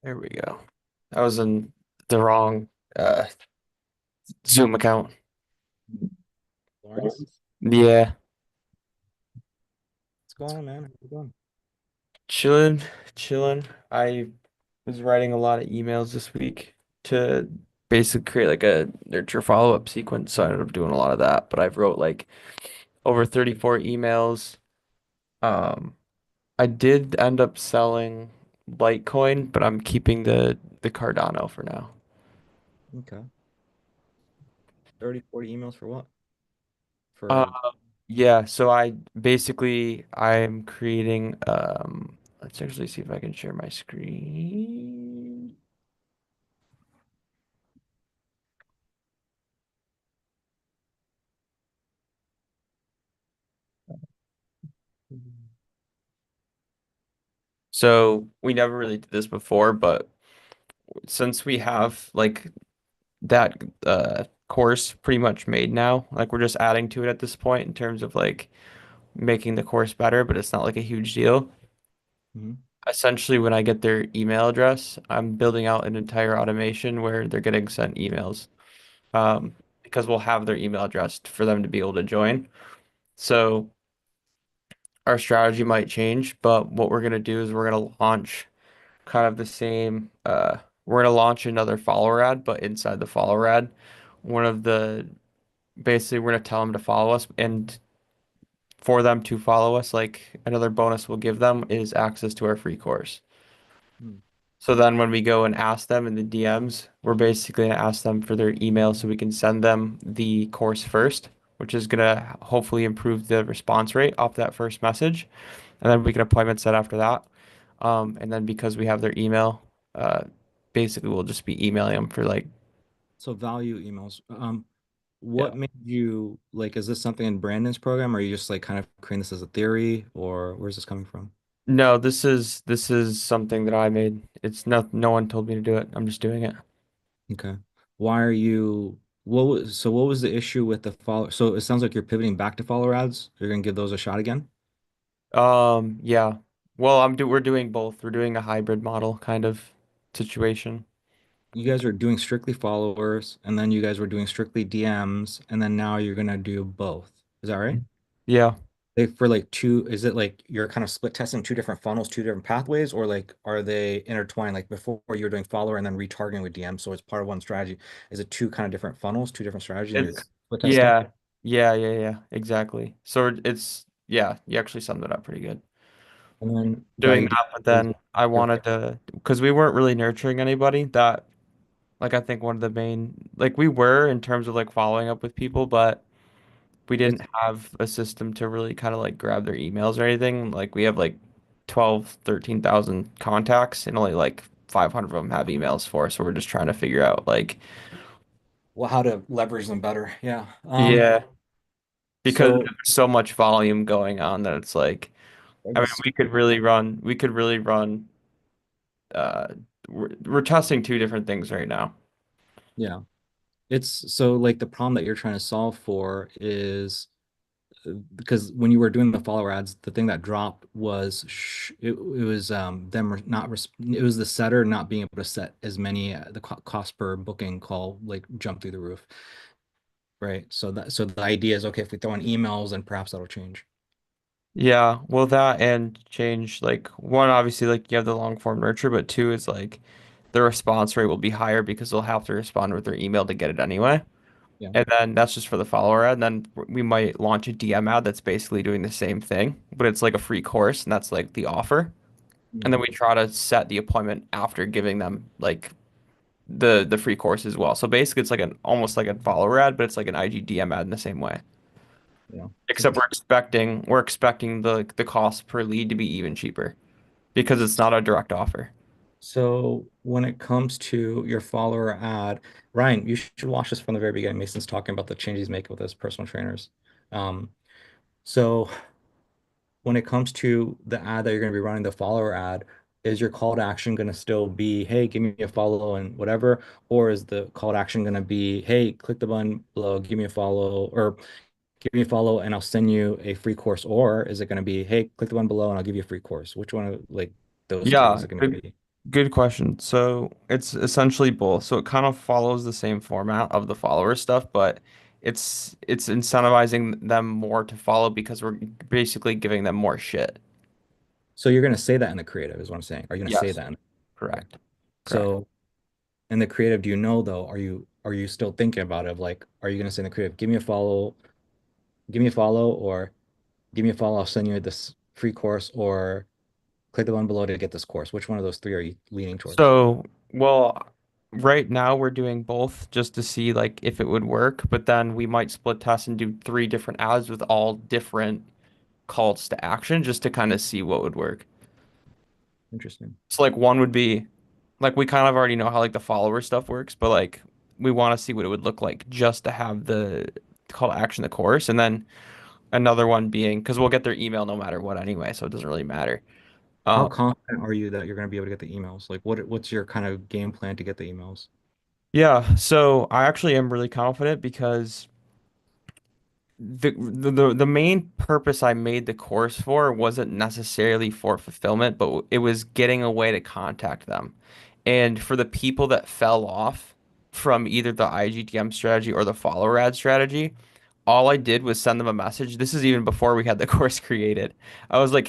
There we go. I was in the wrong uh Zoom account. Lawrence, Yeah, what's going on, man? How you doing? chilling, chilling. I was writing a lot of emails this week to basically create like a nurture follow-up sequence. So I ended up doing a lot of that. But I've wrote like over 34 emails. Um, I did end up selling Litecoin, but I'm keeping the Cardano for now. Okay. 30, 40 emails for what? Uh, For yeah, so I'm creating let's actually see if I can share my screen. So we never really did this before, but since we have like that course pretty much made now, like we're just adding to it at this point in terms of like making the course better, but it's not like a huge deal. Mhm. Essentially, when I get their email address, I'm building out an entire automation where they're getting sent emails. Because we'll have their email address for them to be able to join. So our strategy might change, but what we're gonna do is we're gonna launch kind of the same. We're gonna launch another follower ad, but inside the follower ad, one of the basically we're gonna tell them to follow us, and for them to follow us, like another bonus we'll give them is access to our free course. Mhm. So then when we go and ask them in the DMs, we're basically gonna ask them for their email so we can send them the course first, which is gonna hopefully improve the response rate off that first message. And then we can appointment set after that. And then because we have their email, uh, basically we'll just be emailing them for like, So value emails. yeah. What made you like, is this something in Brandon's program, or are you just like kind of creating this as a theory, or where's this coming from? No, this is something that I made. It's no one told me to do it. I'm just doing it. Okay. Why are you what was the issue with the follow? So it sounds like you're pivoting back to follower ads. You're gonna give those a shot again? Yeah. Well, we're doing both. We're doing a hybrid model kind of situation. You guys are doing strictly followers, and then you guys were doing strictly DMs, and then now you're gonna do both. Is that right? Yeah. Like for like two, is it like you're kind of split testing two different funnels, two different pathways, or like are they intertwined? Like before you were doing follower and then retargeting with DM, so it's part of one strategy. Is it two kind of different funnels, two different strategies, and you're kind It's of split testing? yeah. Yeah, exactly. So it's yeah, you actually summed it up pretty good. And then the Doing idea that, but is then I you're wanted to because we weren't really nurturing anybody that like I think one of the main like we were in terms of like following up with people, but we it's didn't have a system to really kind of like grab their emails or anything. Like we have like 12, 13,000 contacts and only like 500 of them have emails for us. So we're just trying to figure out like, well, how to leverage them better. Yeah. yeah, because So there's so much volume going on that it's like, I I mean, guess we could really run, uh, we're testing two different things right now. yeah. It's so like the problem that you're trying to solve for is because when you were doing the follower ads, the thing that dropped was it was not it was the setter not being able to set as many the cost per booking call like jump through the roof, right? So the idea is okay if we throw in emails and perhaps that'll change. Yeah, well, that and change like one, obviously, like you have the long form nurture, but two is like the response rate will be higher because they'll have to respond with their email to get it anyway. Yeah. And then that's just for the follower ad. And then we might launch a DM ad that's basically doing the same thing, but it's like a free course, and that's like the offer. And then Mhm. we try to set the appointment after giving them like the free course as well. So basically, it's like an almost like a follower ad, but it's like an IG DM ad in the same way. Yeah. Except we're expecting the cost per lead to be even cheaper because it's not a direct offer. So when it comes to your follower ad, Ryan, you should watch this from the very beginning. Mason's talking about the changes he's making with his personal trainers. Um, so when it comes to the ad that you're going to be running, the follower ad, is your call to action going to still be, hey, give me a follow and whatever? Or is the call to action going to be, hey, click the button below, give me a follow, or give me a follow and I'll send you a free course? Or is it going to be, hey, click the button below and I'll give you a free course? Which one of like those two is Yeah, it going to be? Good question. So it's essentially both. So it kind of follows the same format of the follower stuff, but it's incentivizing them more to follow because we're basically giving them more shit. So you're going to say that in the creative is what I'm saying. Are you going to say Yes. that okay. Correct. Correct. So in the creative, do you know though, are you still thinking about it of like, are you going to say in the creative, give me a follow, or give me a follow, I'll send you this free course, or click the one below to get this course. Which one of those three are you leaning towards? So, well, right now we're doing both just to see like if it would work, but then we might split test and do three different ads with all different calls to action just to kind of see what would work. Interesting. So like one would be like we kind of already know how like the follower stuff works, but like we want to see what it would look like just to have the call to action the course, and then another one being because we'll get their email no matter what anyway, so it doesn't really matter. How Um, confident are you that you're going to be able to get the emails? Like what's your kind of game plan to get the emails? yeah, so I actually am really confident because the main purpose I made the course for wasn't necessarily for fulfillment, but it was getting a way to contact them. And for the people that fell off from either the IGTM strategy or the follower ad strategy, all I did was send them a message. This is even before we had the course created. I was like,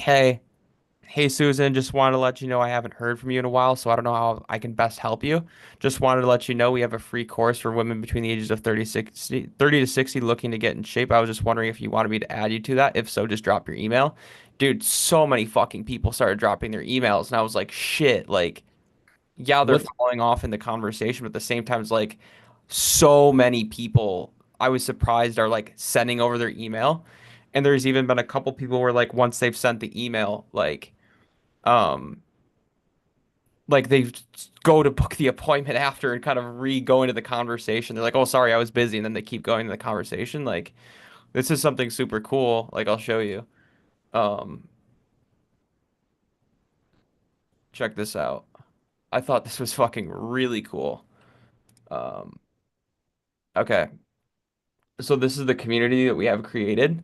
hey Susan, just wanted to let you know I haven't heard from you in a while, so I don't know how I can best help you. Just wanted to let you know we have a free course for women between the ages of 30 to 60 looking to get in shape. I was just wondering if you wanted me to add you to that. If so, just drop your email. Dude, so many fucking people started dropping their emails, and I was like, shit, like, yeah, they're What falling off in the conversation, but at the same time, it's like so many people I was surprised are like sending over their email. And there's even been a couple people where like once they've sent the email, um like they go to book the appointment after and kind of re-go into the conversation. They're like, "Oh, sorry, I was busy," and then they keep going to the conversation. Like, this is something super cool. Like, I'll show you. Um, check this out. I thought this was fucking really cool. Um, okay, so this is the community that we have created.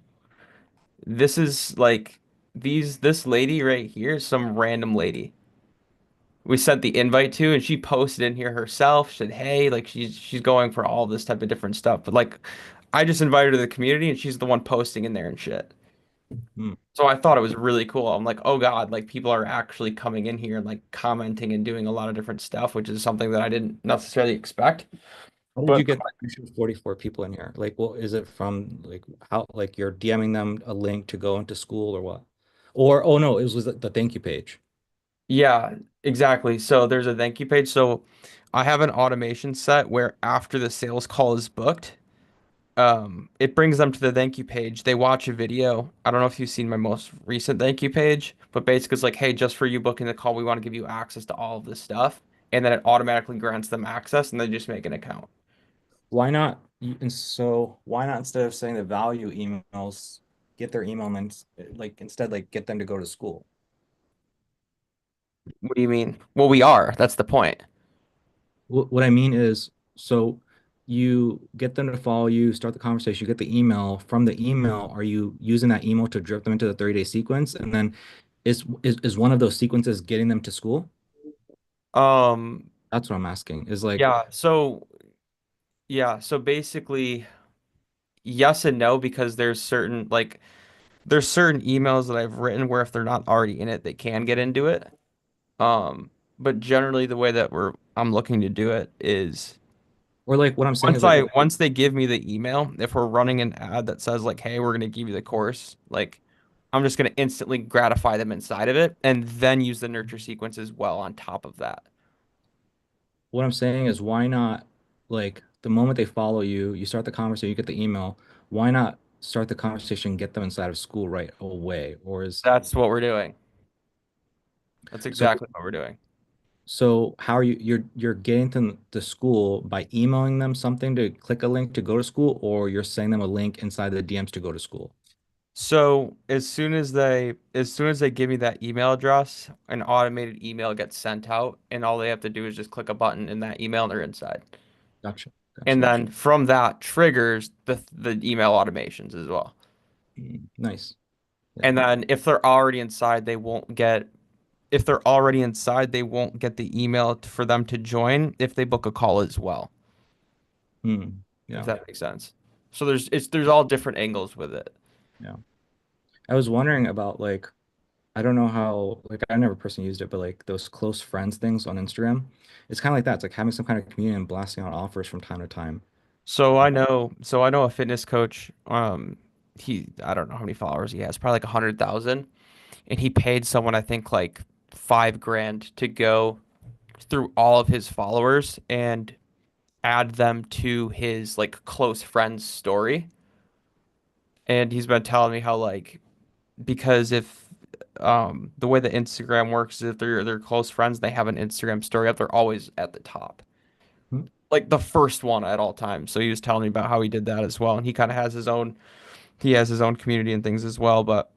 This is like this lady right here, is some random lady. We sent the invite to, and she posted in here herself. She said, "Hey, like she's going for all this type of different stuff." But like, I just invited her to the community, and she's the one posting in there and shit. hmm. So I thought it was really cool. I'm like, oh God, like people are actually coming in here and like commenting and doing a lot of different stuff, which is something that I didn't necessarily expect. How did you But get 44 people in here? Like, well, is it from like how like you're DMing them a link to go into school or what? Or oh no, it was the thank you page. yeah, exactly. So there's a thank you page. So I have an automation set where after the sales call is booked, it brings them to the thank you page. They watch a video. I don't know if you've seen my most recent thank you page, but basically it's like, hey, just for you booking the call, we want to give you access to all of this stuff. And then it automatically grants them access and they just make an account. Why not? And so why not instead of saying the value emails, get their email and then like instead like get them to go to school? What do you mean? Well, we are. That's the point. What I mean is, so you get them to follow you, start the conversation, you get the email. From the email, are you using that email to drip them into the 30-day sequence? And then is one of those sequences getting them to school? Um, That's what I'm asking. Is like, yeah, so so basically yes and no because there's certain emails that I've written where if they're not already in it, they can get into it. But generally the way that I'm looking to do it is or like what I'm saying is like, once they give me the email, if we're running an ad that says like, "Hey, we're gonna give you the course," like I'm just gonna instantly gratify them inside of it and then use the nurture sequence as well on top of that. what I'm saying is why not like the moment they follow you, you start the conversation, you get the email, why not start the conversation, get them inside of school right away? Or is That's what we're doing. That's so exactly what we're doing. so how are you're getting them to school by emailing them something to click a link to go to school, or you're sending them a link inside the DMs to go to school? So as soon as they give me that email address, an automated email gets sent out, and all they have to do is just click a button in that email and they're inside. Gotcha. Gotcha. And Gotcha. then from that triggers the email automations as well. Nice. Yeah. And then if they're already inside, they won't get. if they're already inside, they won't get the email for them to join if they book a call as well, Hmm. if Yeah. that makes sense. So there's all different angles with it. Yeah. I was wondering about like I don't know how like I never personally used it, but like those close friends things on Instagram, it's kind of like that. It's like having some kind of community and blasting out offers from time to time. So I know a fitness coach. I don't know how many followers he has, probably like 100,000, and he paid someone I think like 5 grand to go through all of his followers and add them to his like close friends story. And he's been telling me how like because if the way that Instagram works is if they're close friends, they have an Instagram story up, they're always at the top. Hmm. Like the first one at all times. So he was telling me about how he did that as well. And he has his own community and things as well, but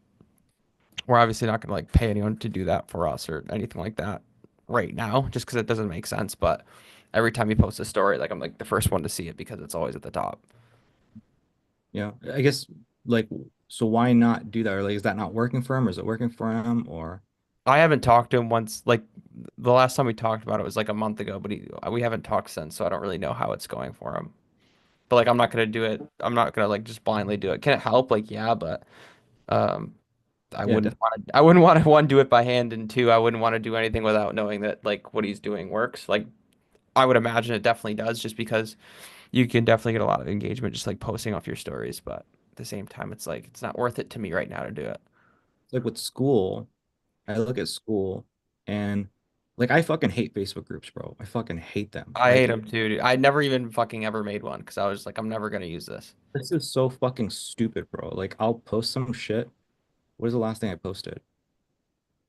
we're obviously not gonna like pay anyone to do that for us or anything like that right now, just because it doesn't make sense. But every time he posts a story, like I'm like the first one to see it because it's always at the top. Yeah. I guess like so why not do that? Or like is that not working for him or is it working for him or I haven't talked to him once. Like the last time we talked about it was like a month ago, but we haven't talked since, so I don't really know how it's going for him. But like I'm not gonna do it. I'm not gonna like just blindly do it. Can it help? Like yeah, but um, yeah, definitely. I wouldn't want to one do it by hand, and two, I wouldn't want to do anything without knowing that like what he's doing works. Like I would imagine it definitely does, just because you can definitely get a lot of engagement just like posting off your stories. But at the same time, it's like it's not worth it to me right now to do it. Like with school, I look at school and like I fucking hate Facebook groups, bro. I fucking hate them. I hate Like him too, dude. I never even fucking ever made one because I was like, I'm never gonna use this. this is so fucking stupid, bro. Like I'll post some shit. What is the last thing I posted?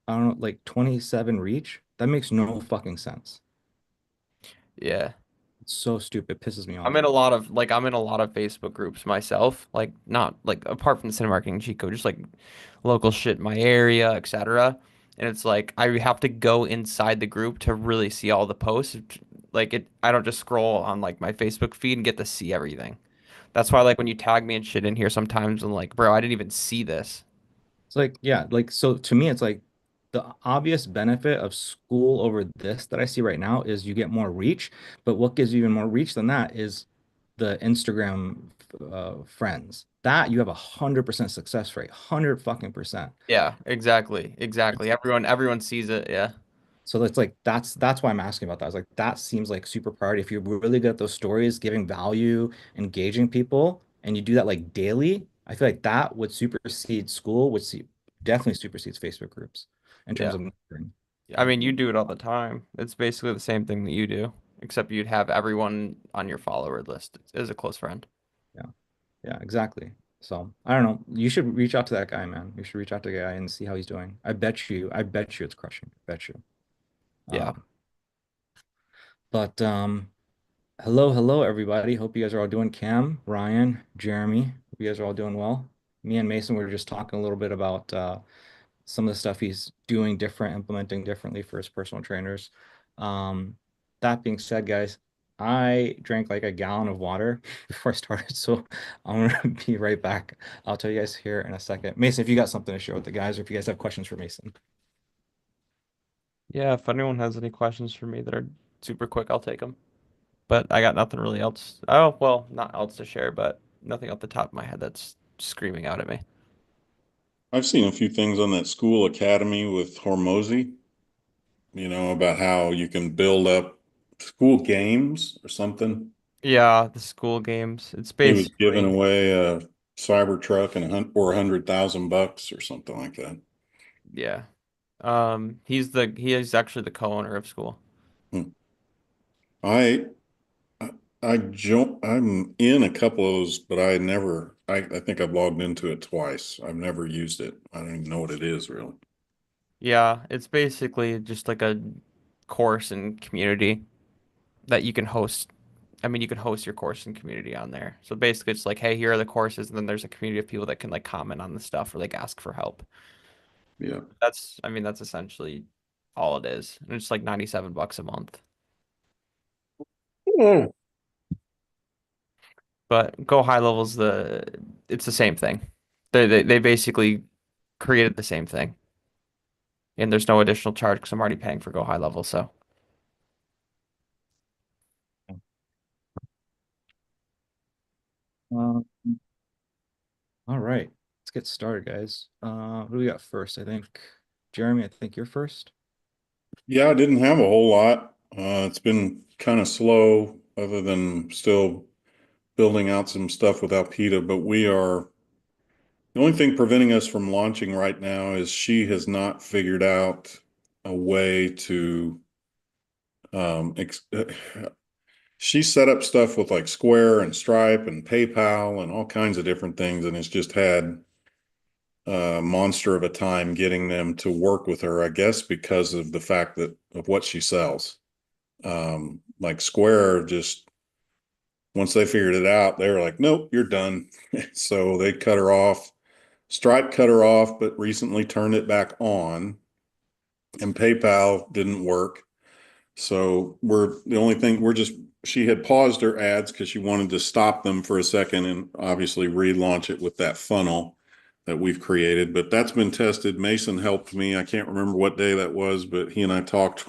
I don't know, like 27 reach? That makes no fucking sense. Yeah. It's so stupid. It pisses me I'm off. in a lot of like I'm in a lot of Facebook groups myself, like not like apart from the Cinema Marketing Cheat Code, just like local shit in my area, etc. And it's like I have to go inside the group to really see all the posts. Like I don't just scroll on like my Facebook feed and get to see everything. That's why like when you tag me and shit in here sometimes I'm like, bro, I didn't even see this. It's like, yeah, like so to me, it's like the obvious benefit of school over this that I see right now is you get more reach. But what gives you even more reach than that is the Instagram friends. That you have 100% success rate, 100 fucking percent. Yeah, exactly. Exactly. Everyone sees it. Yeah. So it's like that's why I'm asking about that. It's like that seems like super priority. If you're really good at those stories, giving value, engaging people, and you do that like daily, I feel like that would supersede school, which definitely supersedes Facebook groups in terms Yeah. of nurturing. I Yeah. mean, you do it all the time. It's basically the same thing that you do, except you'd have everyone on your follower list as a close friend. Yeah. Yeah, exactly. So I don't know. You should reach out to that guy, man. You should reach out to the guy and see how he's doing. I bet you it's crushing. I bet you. Yeah. Um, but hello, hello, everybody. Hope you guys are all doing. Cam, Ryan, Jeremy. Hope you guys are all doing well. Me and Mason were just talking a little bit about some of the stuff he's doing different, implementing differently for his personal trainers. Um, that being said, guys, I drank like a gallon of water before I started, so I'm gonna be right back. I'll tell you guys here in a second. Mason, if you got something to share with the guys, or if you guys have questions for Mason. Yeah, if anyone has any questions for me that are super quick, I'll take them. But I got nothing really else. Oh, well, not else to share, but nothing off the top of my head that's screaming out at me. I've seen a few things on that school academy with Hormozy, about how you can build up school games or something. Yeah, the school games. It's He was giving basically, away a Cybertruck and or $100,000 or something like that. yeah. He is actually the co-owner of school. Hmm. I I'm in a couple of those, but I think I've logged into it twice. I've never used it. I don't even know what it is really. Yeah, it's basically just like a course and community that you can host. I mean, you can host your course and community on there. So basically, it's like, hey, here are the courses, and then there's a community of people that can like comment on the stuff or like ask for help. Yeah. I mean, that's essentially all it is. And it's like 97 bucks a month. Oh. But Go High Level's it's the same thing. They basically created the same thing. and there's no additional charge because I'm already paying for Go High Level. So Um, all right, let's get started, guys. Who do we got first? I think Jeremy, I think you're first. Yeah, I didn't have a whole lot. It's been kind of slow, other than still building out some stuff with Alpida, but the only thing preventing us from launching right now is she has not figured out a way to, um, ex she set up stuff with like Square and Stripe and PayPal and all kinds of different things, and it's just had a monster of a time getting them to work with her, I guess, because of the fact that of what she sells. Like Square, just once they figured it out, they were like, nope, you're done. So they cut her off. Stripe cut her off, but recently turned it back on, and PayPal didn't work. So the only thing she had paused her ads because she wanted to stop them for a second and obviously relaunch it with that funnel that we've created. But that's been tested. Mason helped me. I can't remember what day that was, but he and I talked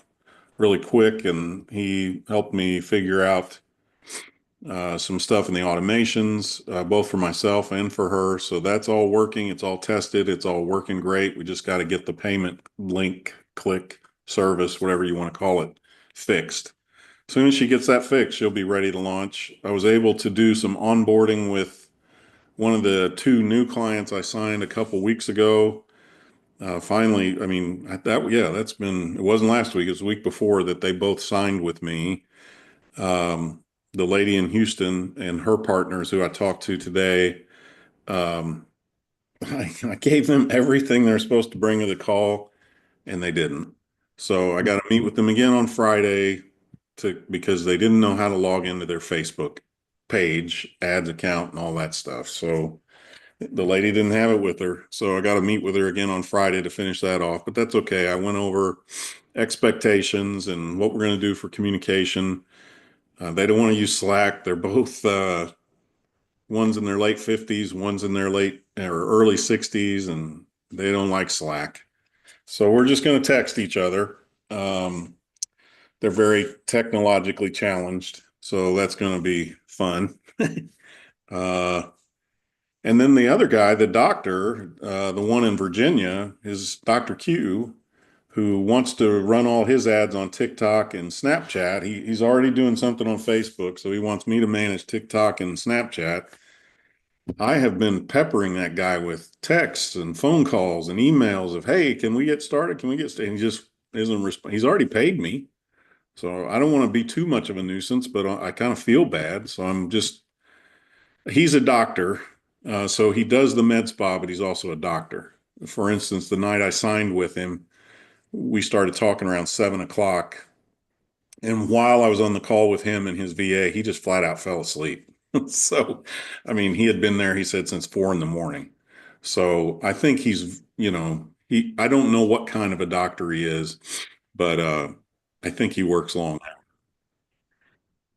really quick, and he helped me figure out some stuff in the automations, both for myself and for her. So that's all working. It's all tested. It's all working great. We just got to get the payment link, click, service, whatever you want to call it, fixed. As soon as she gets that fixed, she'll be ready to launch. I was able to do some onboarding with one of the two new clients I signed a couple weeks ago. Finally, I mean, it wasn't last week, it was the week before that they both signed with me. The lady in Houston and her partners who I talked to today, um, I gave them everything they're supposed to bring to the call, and they didn't. So I got to meet with them again on Friday because they didn't know how to log into their Facebook page, ads account, and all that stuff. So the lady didn't have it with her. So I got to meet with her again on Friday to finish that off. But that's okay. I went over expectations and what we're going to do for communication. They don't want to use Slack. They're both one's in their late 50s, one's in their late or early 60s, and they don't like Slack. So we're just going to text each other. Um, they're very technologically challenged, so that's going to be fun. uh, and then the other guy, the doctor, the one in Virginia, is Dr. Q, who wants to run all his ads on TikTok and Snapchat. He's already doing something on Facebook, so he wants me to manage TikTok and Snapchat. I have been peppering that guy with texts and phone calls and emails of, hey, can we get started? Can we get started? And he just isn't he's already paid me. So I don't want to be too much of a nuisance, but I kind of feel bad. So he's a doctor. So he does the med spa, but he's also a doctor. For instance, the night I signed with him, we started talking around 7 o'clock. And while I was on the call with him and his VA, he just flat out fell asleep. So, I mean, he had been there, he said, since 4 a.m. So I think I don't know what kind of a doctor he is, but I think he works long.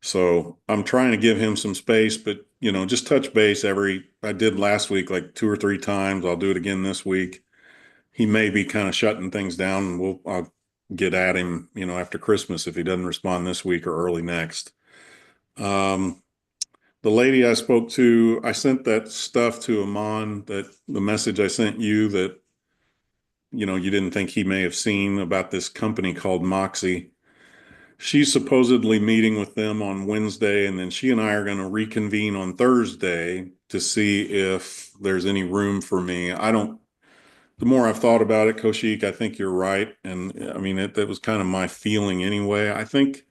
So I'm trying to give him some space, but just touch base I did last week like 2 or 3 times. I'll do it again this week. He may be kind of shutting things down, and I'll get at him, after Christmas if he doesn't respond this week or early next. Um, the lady I spoke to, I sent that stuff to Amon, that the message I sent you that, you didn't think he may have seen, about this company called Moxie. She's supposedly meeting with them on Wednesday, and then she and I are going to reconvene on Thursday to see if there's any room for me. The more I've thought about it, Kaushik, I think you're right. And I mean, that was kind of my feeling anyway. I think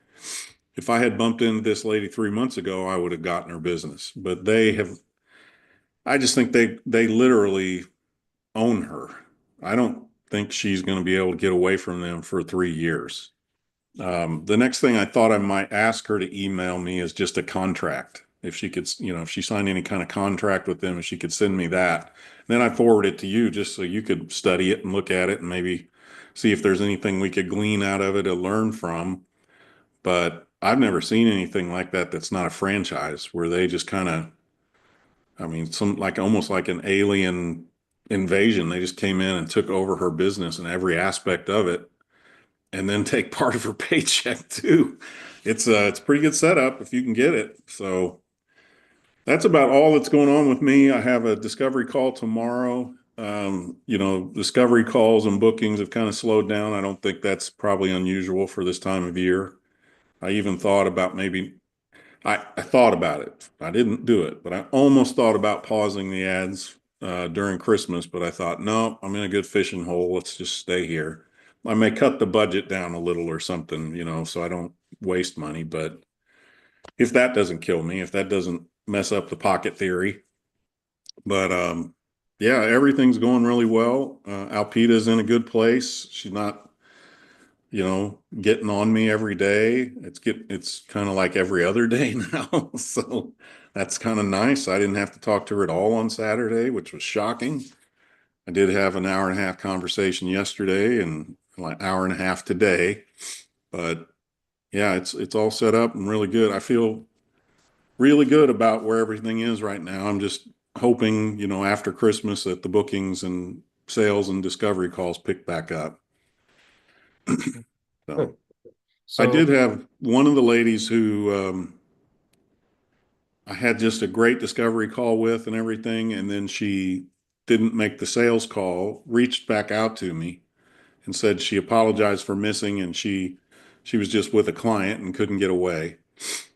if I had bumped into this lady 3 months ago, I would have gotten her business. But I just think they literally own her. I don't think she's going to be able to get away from them for 3 years. The next thing I thought I might ask her to email me is just a contract. If she could, if she signed any kind of contract with them, if she could send me that. Then I forward it to you just so you could study it and look at it and maybe see if there's anything we could glean out of it to learn from. But I've never seen anything like that that's not a franchise, where they just kind of, I mean, almost like an alien invasion. They just came in and took over her business and every aspect of it, and then take part of her paycheck too. It's a pretty good setup if you can get it. So that's about all that's going on with me. I have a discovery call tomorrow. Discovery calls and bookings have kind of slowed down. I don't think that's probably unusual for this time of year. I even thought about maybe I thought about it. I didn't do it, but I almost thought about pausing the ads during Christmas, but I thought, no, I'm in a good fishing hole. Let's just stay here. I may cut the budget down a little or something, so I don't waste money. But if that doesn't kill me, if that doesn't mess up the pocket theory, but yeah, everything's going really well. Alpida's in a good place. She's not getting on me every day. It's kind of like every other day now. So that's kind of nice. I didn't have to talk to her at all on Saturday, which was shocking. I did have an hour and a half conversation yesterday and like an hour and a half today. But yeah, it's all set up and really good. I feel really good about where everything is right now. I'm just hoping, after Christmas that the bookings and sales and discovery calls pick back up. So Good. I did So have one of the ladies who I had just a great discovery call with and everything, and then she didn't make the sales call, reached back out to me and said she apologized for missing and she was just with a client and couldn't get away.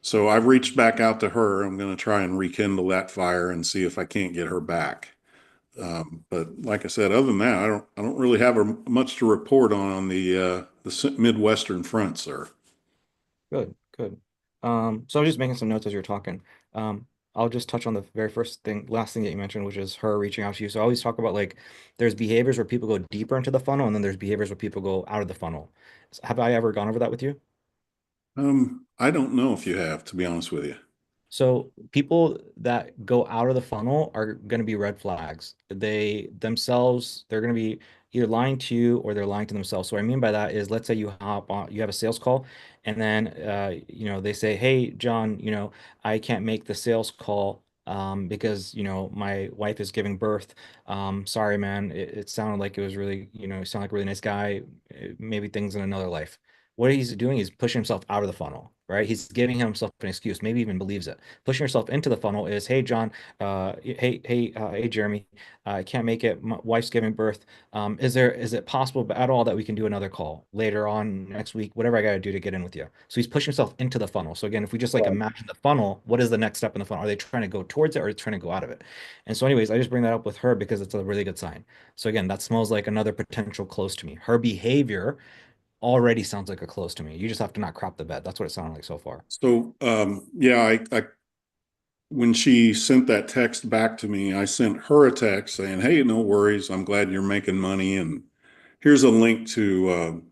So I've reached back out to her. I'm going to try and rekindle that fire and see if I can't get her back. But like I said, other than that, I don't really have much to report on the Midwestern front, sir. good, good. So I was just making some notes as you're talking. I'll just touch on the very last thing that you mentioned, which is her reaching out to you. So I always talk about like there's behaviors where people go deeper into the funnel, and then there's behaviors where people go out of the funnel. Have I ever gone over that with you? I don't know if you have, to be honest with you. So people that go out of the funnel are going to be red flags. They're going to be either lying to you or they're lying to themselves. So what I mean by that is, let's say you have a sales call, and then they say, "Hey, John, I can't make the sales call because my wife is giving birth. Sorry, man. It sounded like it was really, you sound like a really nice guy. Maybe things in another life." What he's doing is pushing himself out of the funnel, right? He's giving himself an excuse, maybe even believes it. Pushing yourself into the funnel is, hey, John, hey, Jeremy, I can't make it. My wife's giving birth. Is it possible at all that we can do another call later on next week, whatever I got to do to get in with you? So he's pushing himself into the funnel. So again, if we just like Right. imagine the funnel, what is the next step in the funnel? Are they trying to go towards it or are they trying to go out of it? And so anyways, I just bring that up with her because it's a really good sign. So again, that smells like another potential close to me. Her behavior already sounds like a close to me. You just have to not crap the bed. That's what it sounded like so far. So, yeah, I when she sent that text back to me, I sent her a text saying, "Hey, no worries. I'm glad you're making money, and here's a link to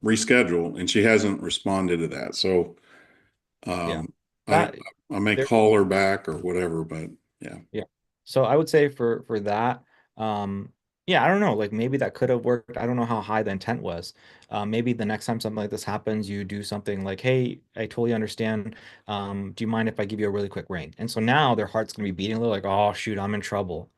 reschedule." And she hasn't responded to that. So, Yeah. um, I That I may there call her back or whatever. But yeah, Yeah. So I would say for that, yeah, I don't know, like maybe that could have worked. I don't know how high the intent was. Maybe the next time something like this happens, you do something like, "Hey, I totally understand. Do you mind if I give you a really quick ring?" And so now their heart's gonna be beating a little like, "Oh shoot, I'm in trouble,"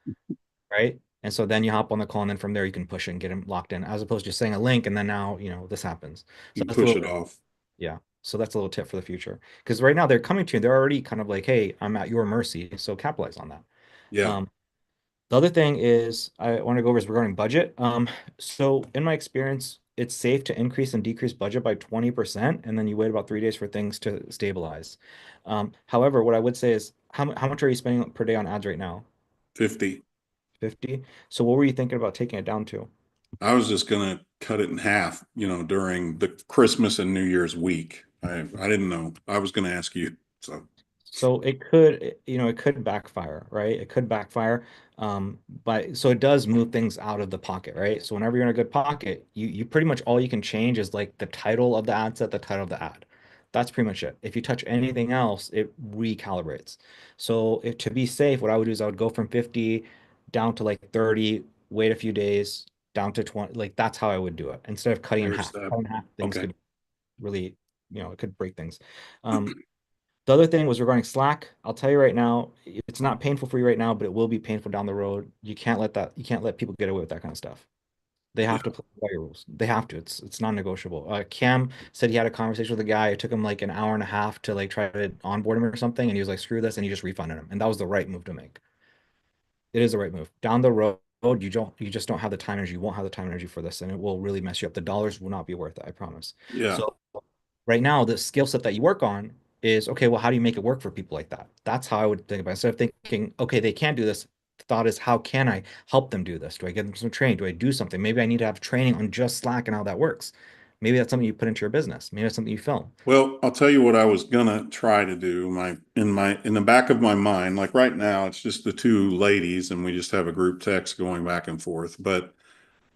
right? And so then you hop on the call, and then from there you can push it and get them locked in, as opposed to just saying a link and then now this happens. So you that's a push little it bit, off. yeah. So that's a little tip for the future. Because right now they're coming to you, they're already kind of like, "Hey, I'm at your mercy," so capitalize on that. Yeah, Um, the other thing is I want to go over is regarding budget. So in my experience, it's safe to increase and decrease budget by 20%, and then you wait about 3 days for things to stabilize. However, what I would say is how much are you spending per day on ads right now? 50. 50? So what were you thinking about taking it down to? I was just gonna cut it in half, during the Christmas and New Year's week. I didn't know. I was gonna ask you. So So it could backfire, right? It could backfire. But so it does move things out of the pocket, right? So whenever you're in a good pocket, you pretty much all you can change is like the title of the ad set, the title of the ad. That's pretty much it. If you touch anything else, it recalibrates. So if to be safe, what I would do is I would go from 50 down to like 30, wait a few days, down to 20. Like that's how I would do it instead of cutting in stair half. step. Cutting in half, things Okay. could really, it could break things. Um, The other thing was regarding Slack. I'll tell you right now, it's not painful for you right now, but it will be painful down the road. You can't let people get away with that kind of stuff. They have to Yeah. play by your rules. They have to. It's non-negotiable. Cam said he had a conversation with a guy. It took him like an hour and a half to like try to onboard him or something, and he was like, "Screw this," and he just refunded him. And that was the right move to make. It is the right move. Down the road, you just don't have the time energy. You won't have the time energy for this, and it will really mess you up. The dollars will not be worth it, I promise. Yeah. So right now, the skill set that you work on is okay, well, how do you make it work for people like that? That's how I would think about it. Instead of thinking, okay, they can't do this, the thought is, how can I help them do this? Do I get them some training? Do I do something? Maybe I need to have training on just Slack and how that works. Maybe that's something you put into your business. Maybe that's something you film. Well, I'll tell you what I was gonna try to do. In the back of my mind, like right now, it's just the two ladies, and we just have a group text going back and forth. But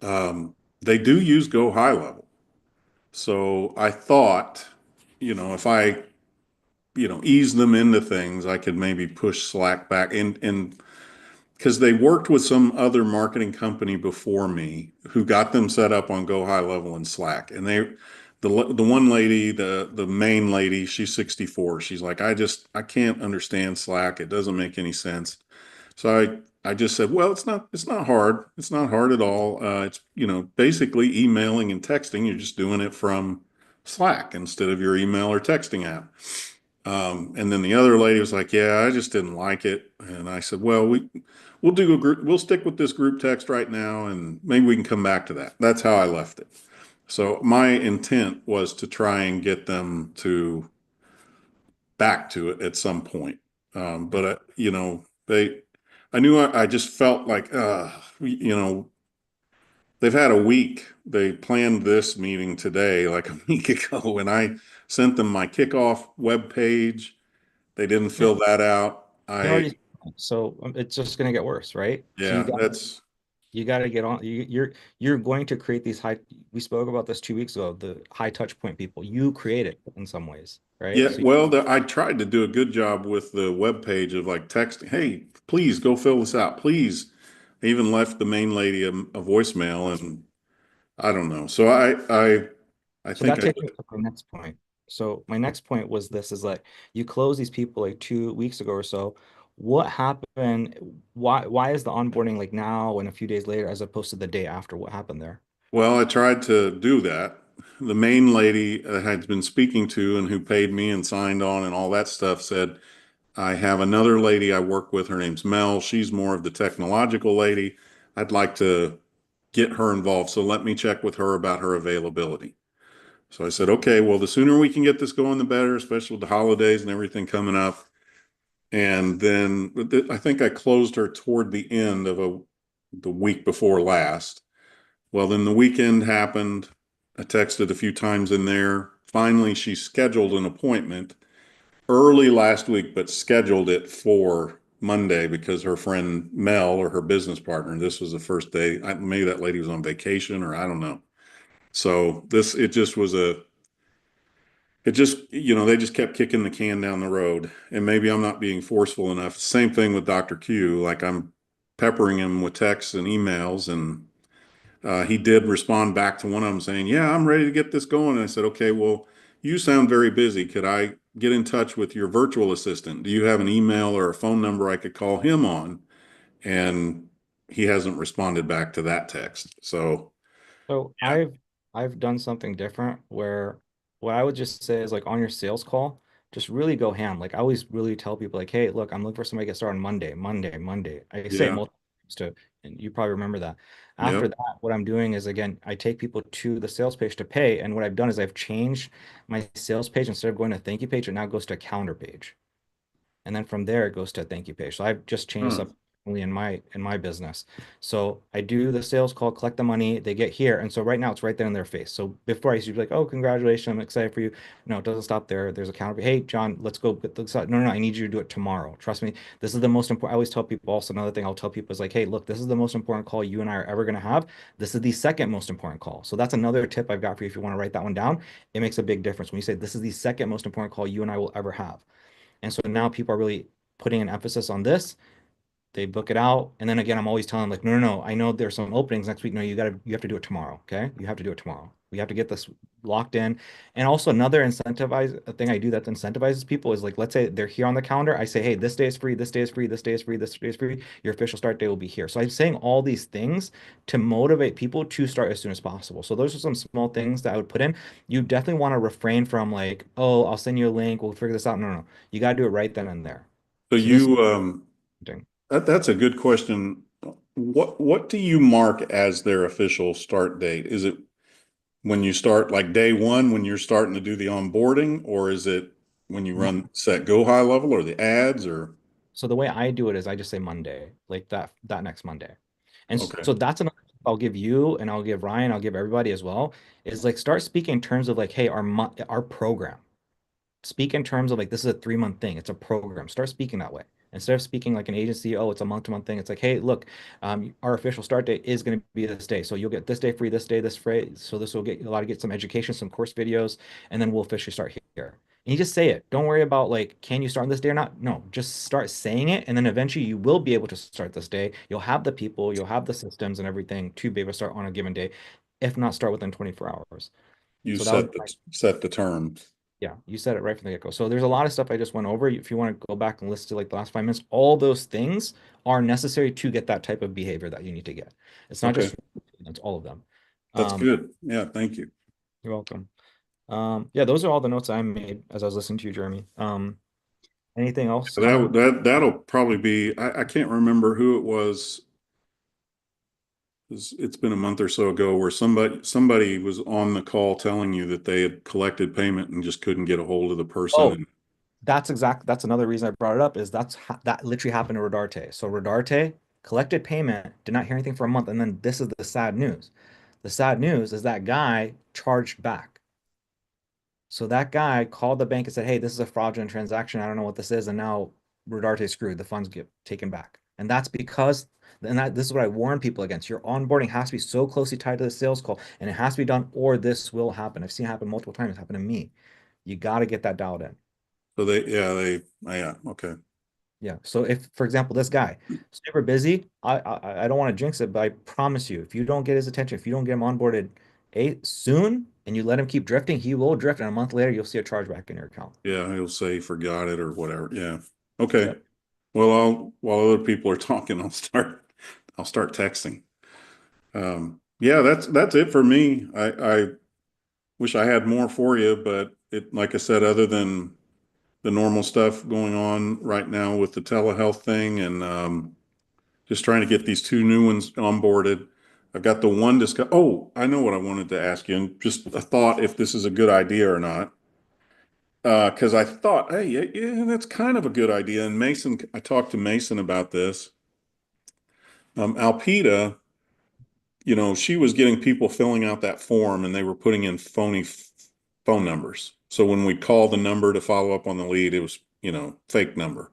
they do use Go High Level, so I thought, if I, ease them into things, I could maybe push Slack back, and because they worked with some other marketing company before me who got them set up on Go High Level and Slack. And the one lady, the main lady, she's 64. She's like, I can't understand Slack. It doesn't make any sense. So I just said, well, it's not hard. It's not hard at all. It's, basically emailing and texting. You're just doing it from Slack instead of your email or texting app. And then the other lady was like, yeah, I just didn't like it. And I said, well, we'll do a group, we'll stick with this group text right now, and maybe we can come back to that. That's how I left it. So my intent was to try and get them to back to it at some point. But I knew I just felt like, they've had a week. They planned this meeting today, like a week ago, and I sent them my kickoff web page. They didn't Yeah, fill that out. they already, so it's just going to get worse, right? So Yeah, that's, you got to get on. You're going to create these high. We spoke about this 2 weeks ago. The high touch point people. You create it in some ways, right? yeah. So Well, I tried to do a good job with the web page of like texting, hey, please go fill this out. Please. I even left the main lady a voicemail, and I don't know. So I So think that I, takes me to my next point. So my next point was this is like you close these people like 2 weeks ago or so. What happened? Why is the onboarding like now and a few days later as opposed to the day after? What happened there? well, I tried to do that. The main lady I had been speaking to and who paid me and signed on and all that stuff said, I have another lady I work with. Her name's Mel. She's more of the technological lady. I'd like to get her involved. So let me check with her about her availability. So I said, okay, well, the sooner we can get this going, the better, especially with the holidays and everything coming up. And then I think I closed her toward the end of the week before last. Well, then the weekend happened. I texted a few times in there. Finally, she scheduled an appointment early last week, but scheduled it for Monday because her friend Mel, or her business partner, this was the first day. Maybe that lady was on vacation, or I don't know. So it just was they just kept kicking the can down the road. And maybe I'm not being forceful enough. Same thing with Dr. Q. Like I'm peppering him with texts and emails, and he did respond back to one of them saying, yeah, I'm ready to get this going. And I said, okay, well, you sound very busy. Could I get in touch with your virtual assistant? Do you have an email or a phone number I could call him on? And he hasn't responded back to that text. So, So yeah. I've done something different where what I would just say is like on your sales call, just really go ham. Like I always really tell people like, hey, look, I'm looking for somebody to get started on Monday, Monday, Monday. I say it Yeah. multiple times to, and you probably remember that. After Yep. that, what I'm doing is again, I take people to the sales page to pay. And what I've done is I've changed my sales page instead of going to thank you page, it now goes to a calendar page. And then from there it goes to a thank you page. So I've just changed this Huh. up in my business. So I do the sales call, collect the money, they get here. And so right now it's right there in their face. So before I used to be like, oh, congratulations, I'm excited for you. No, it doesn't stop there. There's a counter. Hey, John, let's go get this. No, no, no, I need you to do it tomorrow. Trust me. This is the most important. I always tell people also another thing I'll tell people is like, hey, look, this is the most important call you and I are ever going to have. This is the second most important call. So that's another tip I've got for you if you want to write that one down. It makes a big difference when you say this is the second most important call you and I will ever have. And so now people are really putting an emphasis on this. They book it out. And then again, I'm always telling them like, no, no, no, I know there's some openings next week. No, you have to do it tomorrow. Okay. You have to do it tomorrow. We have to get this locked in. And also another incentivize a thing I do that incentivizes people is like, let's say they're here on the calendar. I say, hey, this day is free, this day is free, this day is free, this day is free. Your official start date will be here. So I'm saying all these things to motivate people to start as soon as possible. So those are some small things that I would put in. You definitely want to refrain from like, oh, I'll send you a link, we'll figure this out. No, no, no. You got to do it right then and there. So So this you, thing. that's a good question. What do you mark as their official start date? Is it when you start like day one when you're starting to do the onboarding, or is it when you run set go high level or the ads or So the way I do it is I just say Monday, like that next Monday. And okay. so that's another tip I'll give you and I'll give Ryan, I'll give everybody as well, is like start speaking in terms of like, hey, our program. Speak in terms of like this is a 3 month thing. It's a program. Start speaking that way. Instead of speaking like an agency, oh, it's a month-to-month thing. It's like, hey, look, our official start date is going to be this day. So you'll get this day free, this day, this free. So this will get some education, some course videos, and then we'll officially start here. And you just say it. Don't worry about like, can you start on this day or not? No, just start saying it. And then eventually you will be able to start this day. You'll have the people, you'll have the systems and everything to be able to start on a given day, if not start within 24 hours. You So that would be set the terms. yeah, you said it right from the get-go. So there's a lot of stuff I just went over. If you want to go back and listen to like the last 5 minutes, all those things are necessary to get that type of behavior that you need to get. It's not Okay, just it's all of them. that's Um, good. Yeah, thank you. you're welcome. Yeah, those are all the notes I made as I was listening to you, Jeremy. Anything else on That'll probably be, I can't remember who it was. It's been a month or so ago where somebody was on the call telling you that they had collected payment and just couldn't get a hold of the person. oh, And that's another reason I brought it up is that literally happened to Rodarte. So Rodarte collected payment, did not hear anything for a month, and then this is the sad news. The sad news is that guy charged back. So that guy called the bank and said, hey, this is a fraudulent transaction. I don't know what this is. And now Rodarte screwed. The funds get taken back. And that's because, and this is what I warn people against. Your onboarding has to be so closely tied to the sales call and it has to be done or this will happen. I've seen it happen multiple times. It's happened to me. You got to get that dialed in. so yeah, okay. Yeah. So if, for example, this guy super busy, I don't want to jinx it, but I promise you, if you don't get his attention, if you don't get him onboarded soon and you let him keep drifting, he will drift. And a month later, you'll see a chargeback in your account. Yeah, he'll say he forgot it or whatever. Yeah. Okay. Yep. Well, while other people are talking, I'll start texting. Yeah, that's it for me. I wish I had more for you, but like I said, other than the normal stuff going on right now with the telehealth thing and just trying to get these two new ones onboarded. I've got the one discuss. Oh, I know what I wanted to ask you, and just a thought if this is a good idea or not. Because I thought, hey, yeah, that's kind of a good idea. And Mason, I talked to Mason about this. Alpida, she was getting people filling out that form and they were putting in phony phone numbers. So when we call the number to follow up on the lead, it was, fake number.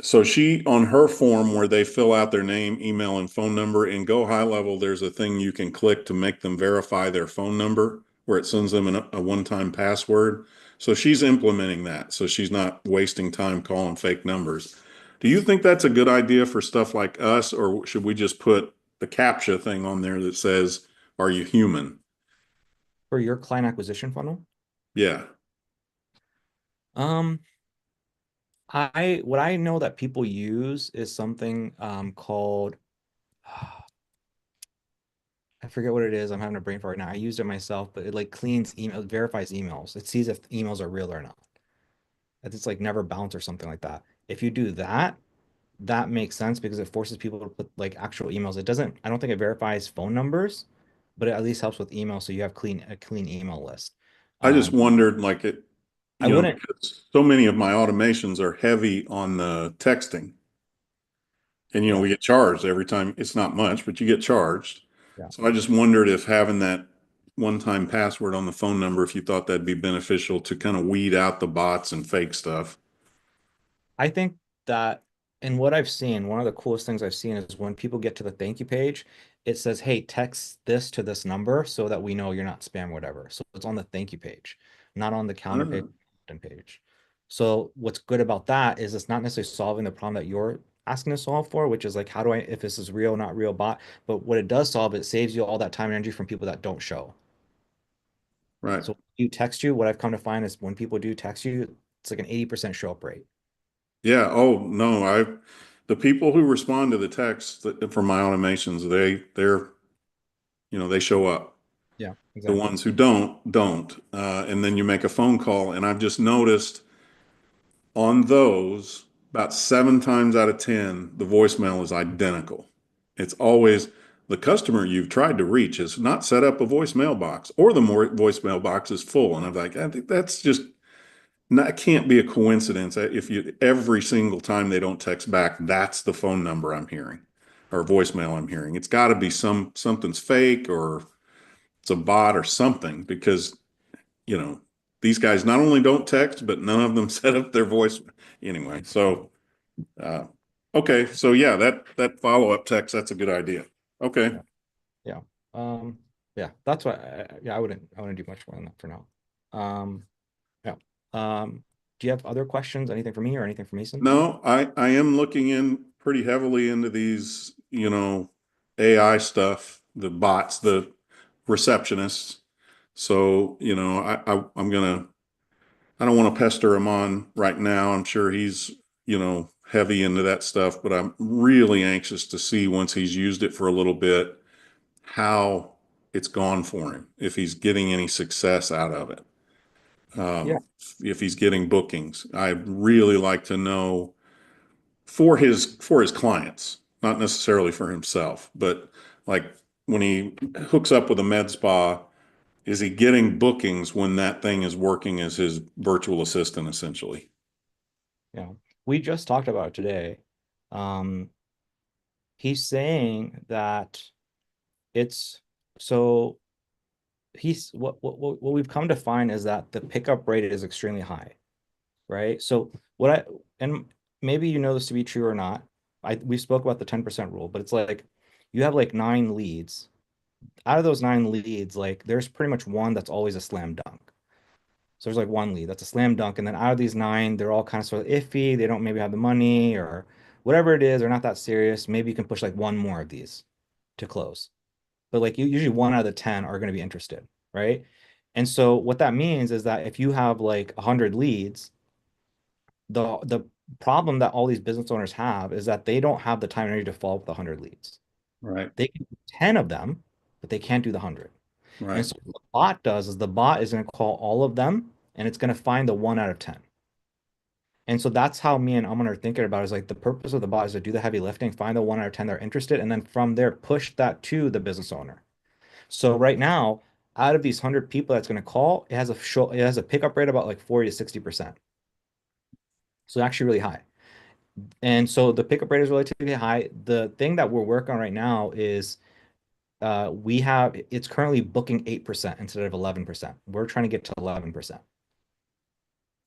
So she, on her form where they fill out their name, email, and phone number, in Go High Level, there's a thing you can click to make them verify their phone number where it sends them a one-time password. So she's implementing that. So she's not wasting time calling fake numbers. Do you think that's a good idea for stuff like us, or should we just put the CAPTCHA thing on there that says, are you human? For your client acquisition funnel? Yeah. Um, what I know that people use is something called I forget what it is. I'm having a brain fart right now. I used it myself, but it like cleans email, verifies emails. It sees if emails are real or not. It's like never bounce or something like that. If you do that, that makes sense because it forces people to put like actual emails. It doesn't, I don't think it verifies phone numbers, but it at least helps with email. So you have a clean email list. I just wondered, like I wouldn't, because so many of my automations are heavy on the texting. And, yeah, we get charged every time. It's not much, but you get charged. yeah. So I just wondered if having that one-time password on the phone number, if you thought that'd be beneficial to kind of weed out the bots and fake stuff. I think that, and what I've seen, one of the coolest things I've seen is when people get to the thank you page, it says, hey, text this to this number so that we know you're not spam, whatever. So it's on the thank you page, not on the calendar page, Oh, page. So what's good about that is it's not necessarily solving the problem that you're asking to solve for, which is like, how do I, if this is real, not real bot, but what it does solve, it saves you all that time and energy from people that don't show. Right. So you text you, what I've come to find is when people do text you, it's like an 80% show up rate. Yeah. Oh, no, the people who respond to the text from my automations, they show up. Yeah, The exactly. ones who don't. And then you make a phone call, and I've just noticed on those, about 7 times out of 10, the voicemail is identical. It's always the customer you've tried to reach has not set up a voicemail box, or the more voicemail box is full. And I'm like, I think that's just that can't be a coincidence. If you every single time they don't text back, that's the phone number I'm hearing or voicemail I'm hearing. It's got to be something's fake, or it's a bot or something, because you know, these guys not only don't text, but none of them set up their voice anyway. So, uh, okay. So yeah, that follow-up text, that's a good idea. Okay. Yeah. Yeah. Yeah, that's why I wouldn't do much more than that for now. Yeah. Do you have other questions? Anything for me or anything for Mason? No, I am looking in pretty heavily into these, AI stuff, the bots, the receptionists. So, I don't want to pester him on right now. I'm sure he's, heavy into that stuff, but I'm really anxious to see, once he's used it for a little bit, how it's gone for him, if he's getting any success out of it. Yeah. If he's getting bookings. I'd really like to know for his clients, not necessarily for himself, but like when he hooks up with a med spa, is he getting bookings when that thing is working as his virtual assistant, essentially? Yeah. We just talked about it today. Um, he's saying that it's so he's what we've come to find is that the pickup rate is extremely high, right? So what I and maybe you know this to be true or not. We spoke about the 10% rule, but it's like you have like 9 leads. Out of those 9 leads, like there's pretty much one that's always a slam dunk. So there's like one lead that's a slam dunk, and then out of these 9, they're all kind of sort of iffy. They don't maybe have the money or whatever it is. They're not that serious. Maybe you can push like one more of these to close. But like you usually 1 out of the 10 are going to be interested, right? And so what that means is that if you have like 100 leads, the problem that all these business owners have is that they don't have the time and energy to follow up with 100 leads. Right. They can do 10 of them, but they can't do the 100. And Right. so what the bot does is the bot is going to call all of them and it's going to find the 1 out of 10. And so that's how me and Aman are thinking about it, is like the purpose of the bot is to do the heavy lifting, find the 1 out of 10 they're interested, and then from there push that to the business owner. So right now, out of these 100 people that's going to call, it has a pickup rate about like 40 to 60%. So actually really high. And so the pickup rate is relatively high. The thing that we're working on right now is it's currently booking 8% instead of 11%. We're trying to get to 11%.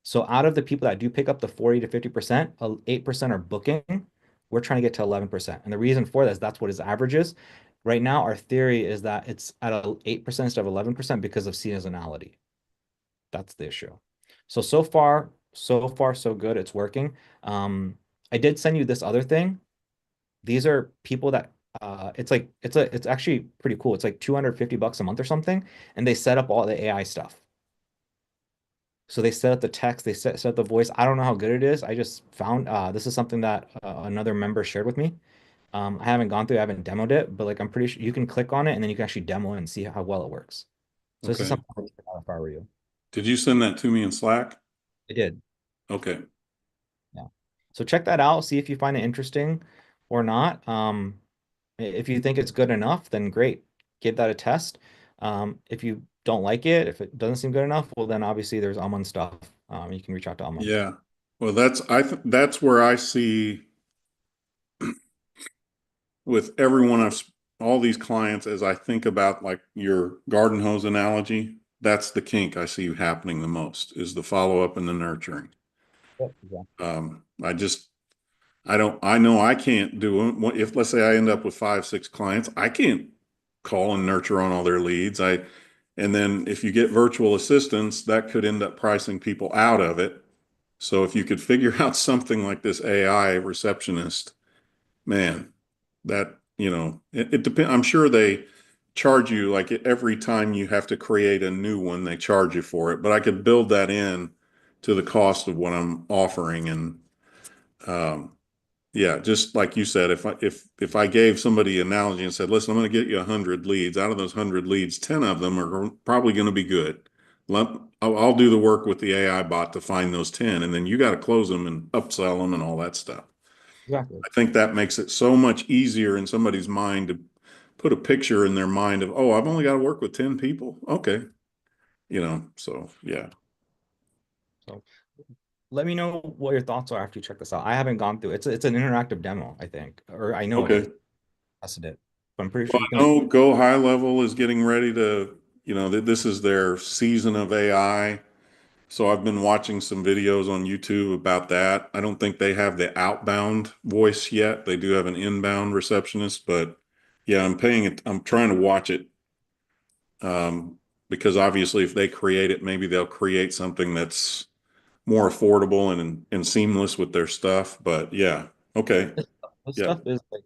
So out of the people that do pick up the 40 to 50%, 8% are booking. We're trying to get to 11%. And the reason for that is that's what his average is. Right now, our theory is that it's at 8% instead of 11% because of seasonality. That's the issue. So far, so good. It's working. I did send you this other thing. These are people that it's actually pretty cool. It's like $250 a month or something, and they set up all the AI stuff. So they set up the text, they set up the voice. I don't know how good it is. I just found this is something that another member shared with me. I haven't gone through, I haven't demoed it, but like I'm pretty sure you can click on it and then you can actually demo it and see how well it works. So this is Okay. something I would check out if I were you. Did you send that to me in Slack? I did. Okay. Yeah. So check that out, see if you find it interesting or not. If you think it's good enough, then great. Give that a test. If you don't like it, if it doesn't seem good enough, well, then obviously there's Aman stuff. You can reach out to Aman. Yeah. Well, that's where I see with all these clients, as I think about like your garden hose analogy, that's the kink I see happening the most, is the follow-up and the nurturing. Yep, exactly. I know I can't do it. If, let's say, I end up with 5, 6 clients, I can't call and nurture on all their leads. And then if you get virtual assistants, that could end up pricing people out of it. So if you could figure out something like this AI receptionist, man, that, it depends. I'm sure charge you like every time you have to create a new one, they charge you for it. But I could build that in to the cost of what I'm offering. And um, yeah, just like you said, if I gave somebody an analogy and said, listen, I'm going to get you 100 leads. Out of those 100 leads, 10 of them are probably going to be good. I'll do the work with the AI bot to find those 10, and then you got to close them and upsell them and all that stuff. Exactly. I think that makes it so much easier in somebody's mind to put a picture in their mind of, oh, I've only got to work with 10 people. Okay. So yeah. So let me know what your thoughts are after you check this out. I haven't gone through it. It's an interactive demo, I think, or I know it is. Okay. Tested it, but I'm pretty Well, sure you I can. know Go High Level is getting ready to, this is their season of AI. So I've been watching some videos on YouTube about that. I don't think they have the outbound voice yet. They do have an inbound receptionist, but yeah, I'm trying to watch it. Because obviously if they create it, maybe they'll create something that's more affordable and seamless with their stuff. But yeah, okay. This Yeah. stuff is like,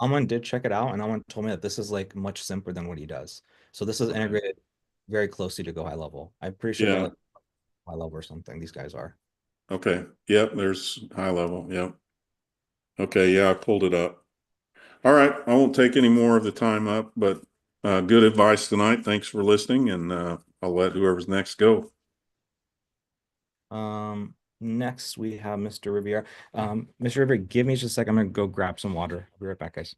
Aman did check it out, and Aman told me that this is like much simpler than what he does. So this is Okay. integrated very closely to Go High Level. I'm pretty sure they're Yeah. like high level or something. These guys are. Okay. Yep. There's High Level. Yep. Okay. Yeah. I pulled it up. All right. I won't take any more of the time up, but good advice tonight. Thanks for listening, and I'll let whoever's next go. Next we have Mr. Riviera. Mr. Riviera, give me just a second. I'm gonna go grab some water. I'll be right back, guys.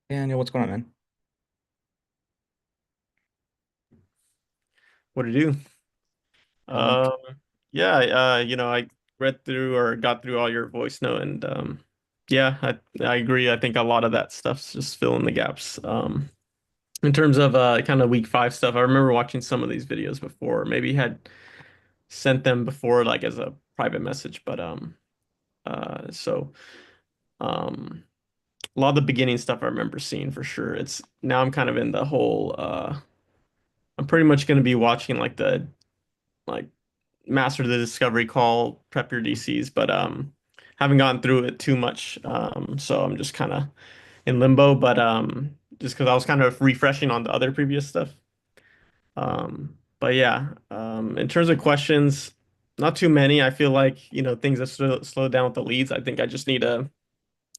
Daniel, what's going on, man? What to do? Um, yeah, I read through or got through all your voice note and yeah, I agree. I think a lot of that stuff's just filling the gaps. In terms of kind of week 5 stuff, I remember watching some of these videos before, maybe had sent them before like as a private message, but so um a lot of the beginning stuff I remember seeing for sure. It's now I'm kind of in the whole I'm pretty much going to be watching like the like master the discovery call, prep your DCs, but haven't gone through it too much. So I'm just kind of in limbo, but just because I was kind of refreshing on the other previous stuff. But yeah, in terms of questions, not too many. I feel like, things have slowed down with the leads. I think I just need to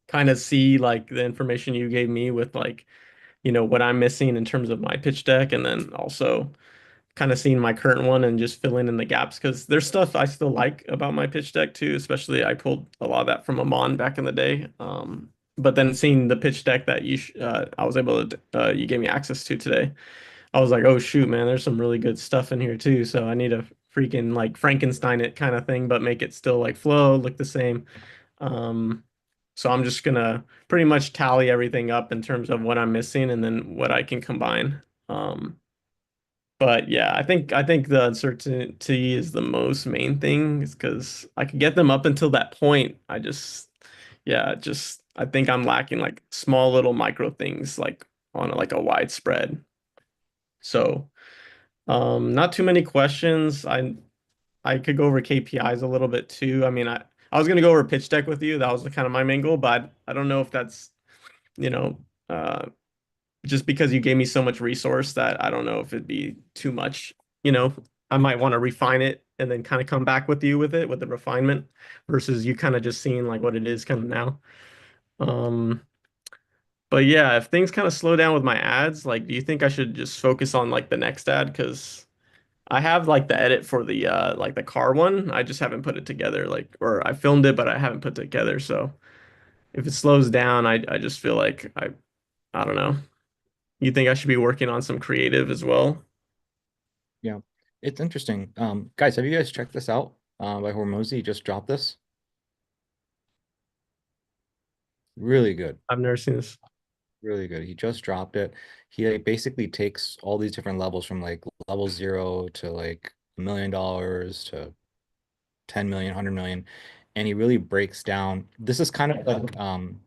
kind of see like the information you gave me with like, what I'm missing in terms of my pitch deck, and then also kind of seeing my current one and just filling in the gaps because there's stuff I still like about my pitch deck too. Especially I pulled a lot of that from Amon back in the day. But then seeing the pitch deck that I was able to you gave me access to today, I was like, oh shoot, man, there's some really good stuff in here too. So I need to freaking like Frankenstein it kind of thing, but make it still like flow, look the same. Um, so I'm just gonna pretty much tally everything up in terms of what I'm missing and then what I can combine. But yeah, I think the uncertainty is the most main thing, is because I could get them up until that point. I think I'm lacking like small little micro things like on like a wide spread. So not too many questions. I could go over KPIs a little bit too. I mean, I was gonna go over pitch deck with you. That was kind of my main goal, but I don't know if that's you know uh just because you gave me so much resource that I don't know if it'd be too much. You know, I might want to refine it and then kind of come back with you with it with the refinement versus you kind of just seeing like what it is kind of now. Um, but yeah, if things kind of slow down with my ads, like, do you think I should just focus on like the next ad? Because I have like the edit for the like the car one. I just haven't put it together, like, or I filmed it, but I haven't put it together. So if it slows down, I just feel like I don't know. You think I should be working on some creative as well? Yeah, it's interesting. Guys, have you guys checked this out? By Hormozy, he just dropped this. Really good. I've never seen this. Really good. He just dropped it. He like basically takes all these different levels from like level 0 to like $1 million to 10 million, 100 million, and he really breaks down. This is kind of like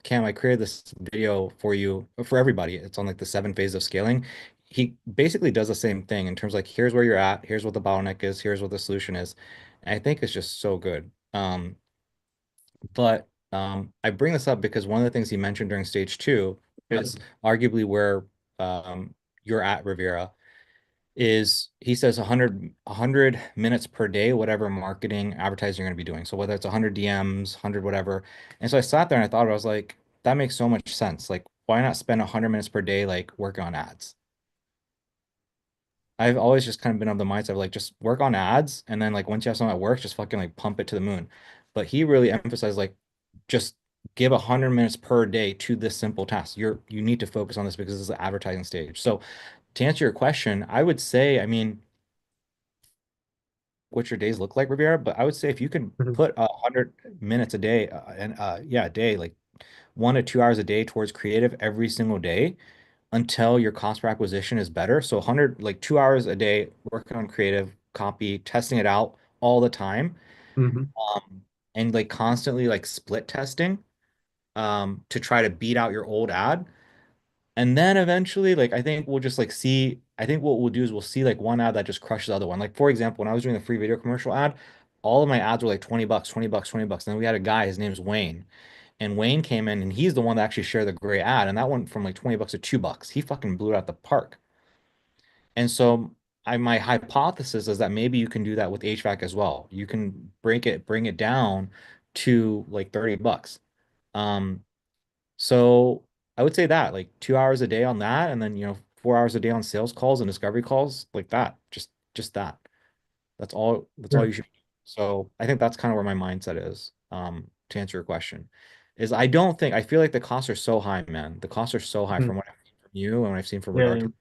Cam, I created this video for you, for everybody. It's on like the 7 phases of scaling. He basically does the same thing in terms like here's where you're at, here's what the bottleneck is, here's what the solution is. And I think it's just so good. But I bring this up because one of the things he mentioned during stage 2 is arguably where you're at, Rivera, is he says 100 minutes per day, whatever marketing advertising you're going to be doing. So whether it's 100 DMs, 100 whatever. And so I sat there and I thought, I was like, that makes so much sense. Like, why not spend 100 minutes per day like working on ads? I've always just kind of been of the mindset of like just work on ads, and then like once you have something that works, just fucking like pump it to the moon. But he really emphasized like just give 100 minutes per day to this simple task. You need to focus on this because this is the advertising stage. So to answer your question, I would say, I mean, what your days look like, Riviera, but I would say if you can Mhm. put 100 minutes a day, a day, like 1 to 2 hours a day towards creative every single day until your cost per acquisition is better. So 100, like 2 hours a day working on creative copy, testing it out all the time, Mhm. and like constantly like split testing to try to beat out your old ad. And then eventually, like I think we'll just like see. I think what we'll do is we'll see like one ad that just crushes the other one. Like for example, when I was doing the free video commercial ad, all of my ads were like 20 bucks, 20 bucks, 20 bucks. And then we had a guy, his name's Wayne. And Wayne came in and he's the one that actually shared the great ad. And that went from like 20 bucks to 2 bucks. He fucking blew it out the park. And so my hypothesis is that maybe you can do that with HVAC as well. You can bring it down to like 30 bucks. Um, so I would say that like 2 hours a day on that, and then 4 hours a day on sales calls and discovery calls, like that. Just that. That's all Sure. you should. So I think that's kind of where my mindset is. To answer your question, is I don't think I feel like the costs are so high, man. The costs are so high Mhm. from what I've seen from you and what I've seen from Yeah, yeah, Rodarta.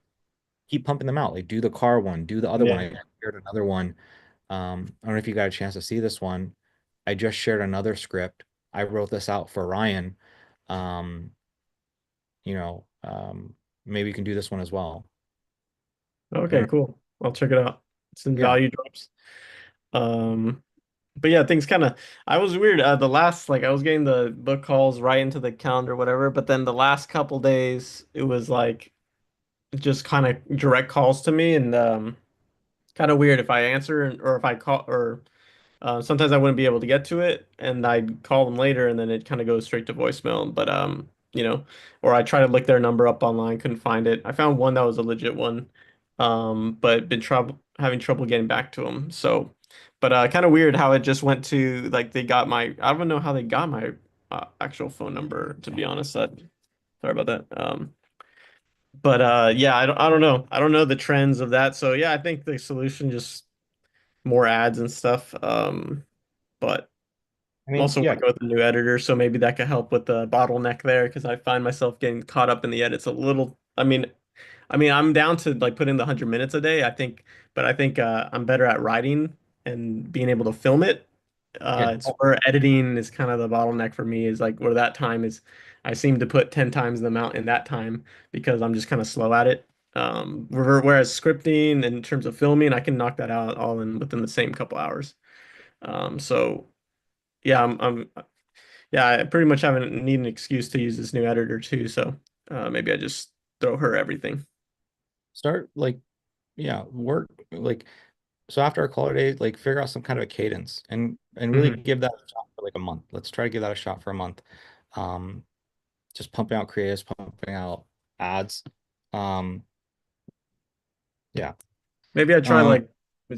Keep pumping them out. Like do the car one, do the other one. yeah. I shared another one. I don't know if you got a chance to see this one. I just shared another script. I wrote this out for Ryan. Um, you know, maybe you can do this one as well. I Okay, don't, cool. I'll check it out. Some yeah, value drops. Um, but yeah, things kind of I was weird. The last like I was getting the book calls right into the calendar, whatever, but then the last couple days it was like just kind of direct calls to me and kind of weird if I answer or if I call or sometimes I wouldn't be able to get to it, and I'd call them later, and then it kind of goes straight to voicemail. But or I try to look their number up online, couldn't find it. I found one that was a legit one, but been trouble having trouble getting back to them. So, but kind of weird how it just went to like they got my. I don't know how they got my actual phone number, to be honest. Sorry about that. But yeah, I don't know. I don't know the trends of that. So yeah, I think the solution just more ads and stuff. But I I'm mean, also yeah, working with a new editor, so maybe that could help with the bottleneck there because I find myself getting caught up in the edits a little. I mean, I'm down to like put in the 100 minutes a day, I think, but I think I'm better at writing and being able to film it. yeah. It's where editing is kind of the bottleneck for me is like where that time is. I seem to put 10 times the amount in that time because I'm just kind of slow at it. Whereas scripting in terms of filming, I can knock that out all in within the same couple hours. So yeah, yeah, I pretty much haven't need an excuse to use this new editor too, so maybe I just throw her everything. Start like, yeah, work like so after our color day, like figure out some kind of a cadence and really Mhm. give that a shot for like a month. Let's try to give that a shot for a month. Um, just pumping out creatives, pumping out ads. Um, yeah. Maybe I Um,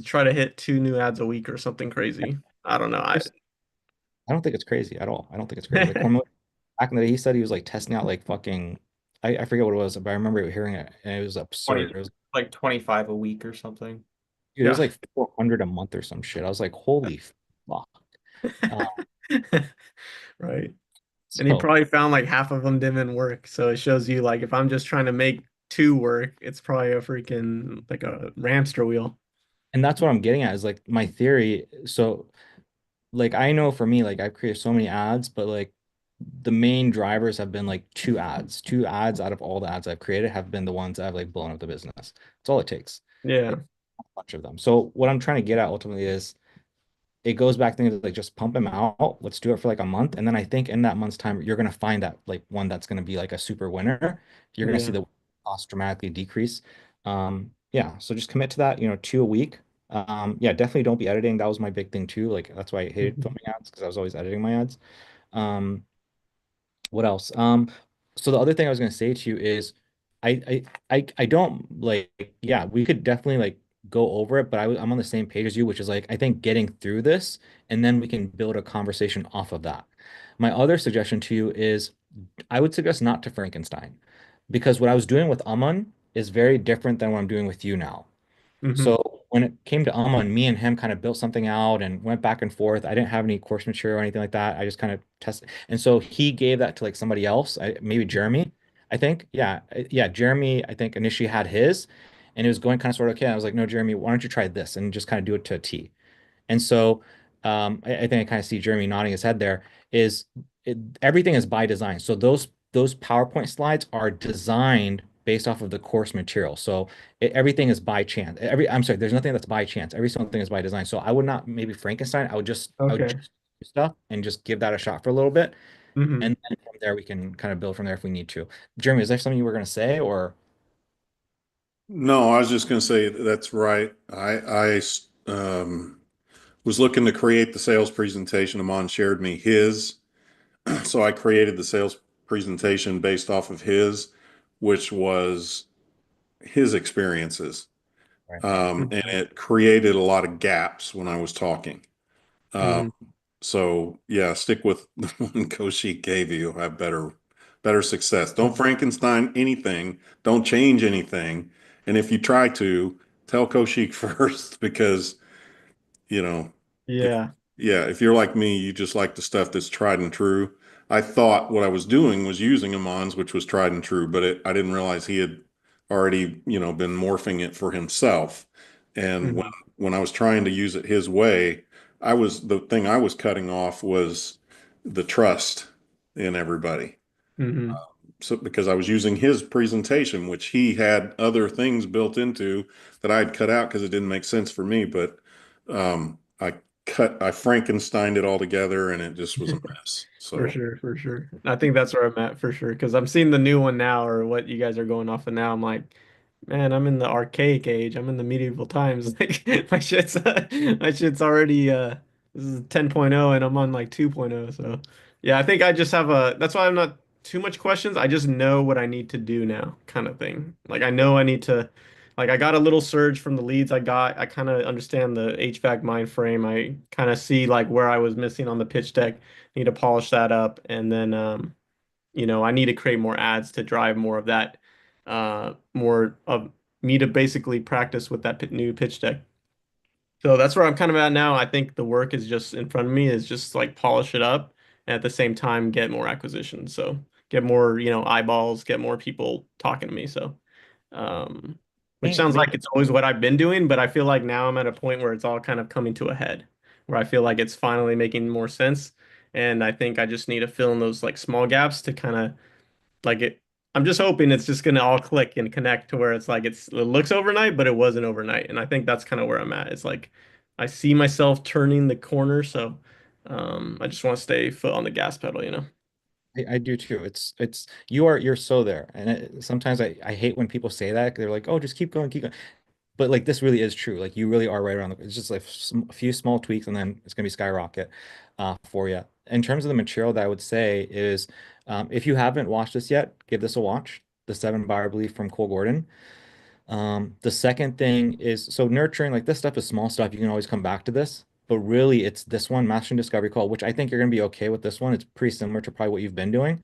try to hit 2 new ads a week or something crazy. I don't know. just I don't think it's crazy at all. I don't think it's crazy. Like Cornel, back in the day, he said he was like testing out like fucking I forget what it was, but I remember hearing it and it was 20, absurd. It was like 25 a week or something. dude, it was Yeah. like 400 a month or some shit. I was like, holy fuck. Uh, Right. And he so probably found like half of them didn't work. So it shows you like if I'm just trying to make two work, it's probably a freaking like a hamster wheel. and that's what I'm getting at is like my theory. So like I know for me, like I've created so many ads, but like the main drivers have been like two ads. Two ads out of all the ads I've created have been the ones that have like blown up the business. That's all it takes. Yeah. Like a bunch of them. So what I'm trying to get at ultimately is it goes back to like just pump them out. Let's do it for like a month. And then I think in that month's time, you're gonna find that like one that's gonna be like a super winner. You're gonna see Yeah. the cost dramatically decrease. Yeah, so just commit to that, 2 a week. Yeah, definitely don't be editing. That was my big thing too. Like that's why I hated Mhm. filming ads because I was always editing my ads. Um, what else? So the other thing I was gonna say to you is I don't like, yeah, we could definitely like go over it, but I'm on the same page as you, which is like I think getting through this and then we can build a conversation off of that. My other suggestion to you is I would suggest not to Frankenstein because what I was doing with Aman is very different than what I'm doing with you now. Mhm. So when it came to Aman, me and him kind of built something out and went back and forth. I didn't have any course material or anything like that. I just kind of tested. And so he gave that to like somebody else, maybe Jeremy, I think. Yeah. Yeah. Jeremy, I think initially had his and it was going kind of sort of okay. I was like, no, Jeremy, why don't you try this and just kind of do it to a T. And so I think I kind of see Jeremy nodding his head there is everything is by design. So those PowerPoint slides are designed based off of the course material. So everything is by chance. I'm sorry, there's nothing that's by chance. Every single thing is by design. So I would not maybe Frankenstein. I would just Okay. do stuff and just give that a shot for a little bit. Mhm. And then from there we can kind of build from there if we need to. Jeremy, is there something you were going to say or? No, I was just going to say that's right. I was looking to create the sales presentation. Amon shared me his, so I created the sales presentation based off of his, which was his experiences. Right. And Mhm. it created a lot of gaps when I was talking. Um, Mhm. so yeah, stick with the one Koshi gave you. Have better success. Don't Frankenstein anything. Don't change anything. And if you try to, tell Koshik first because, you know, if Yeah. yeah, if you're like me, you just like the stuff that's tried and true. I thought what I was doing was using Amon's, which was tried and true, but I didn't realize he had already, been morphing it for himself. And Mhm. when I was trying to use it his way, the thing I was cutting off was the trust in everybody. Mhm. So because I was using his presentation, which he had other things built into that I'd cut out because it didn't make sense for me, but I Frankensteined it all together and it just was a mess. For So sure, for sure. I think that's where I'm at for sure. Because I'm seeing the new one now, or what you guys are going off of now. I'm like, man, I'm in the archaic age. I'm in the medieval times. Like my shit's already this is 10.0 and I'm on like 2.0. So yeah, I think I just have that's why I'm not too much questions. I just know what I need to do now, kind of thing. Like I know I need to like I got a little surge from the leads I got. I kind of understand the HVAC mind frame. I kind of see like where I was missing on the pitch deck, need to polish that up, and then I need to create more ads to drive more of that, more of me to basically practice with that new pitch deck. So that's where I'm kind of at now. I think the work is just in front of me is just like polish it up and at the same time get more acquisitions. So get more, eyeballs, get more people talking to me. So which Hey, sounds maybe like it's always what I've been doing, but I feel like now I'm at a point where it's all kind of coming to a head, where I feel like it's finally making more sense. And I think I just need to fill in those like small gaps to kind of like it. I'm just hoping it's just gonna all click and connect to where it's like it looks overnight, but it wasn't overnight. And I think that's kind of where I'm at. It's like I see myself turning the corner, so I just want to stay foot on the gas pedal. I do too. You're so there. And sometimes I hate when people say that. They're like, oh, just keep going, keep going. But like this really is true. Like you really are right around it's just like a few small tweaks and then it's gonna be skyrocket for you. In terms of the material that I would say is if you haven't watched this yet, give this a watch. The Seven Buyer Belief from Cole Gordon. The second thing is so nurturing, like this stuff is small stuff. You can always come back to this, but really it's this one, Mastering Discovery Call, which I think you're gonna be okay with this one. It's pretty similar to probably what you've been doing.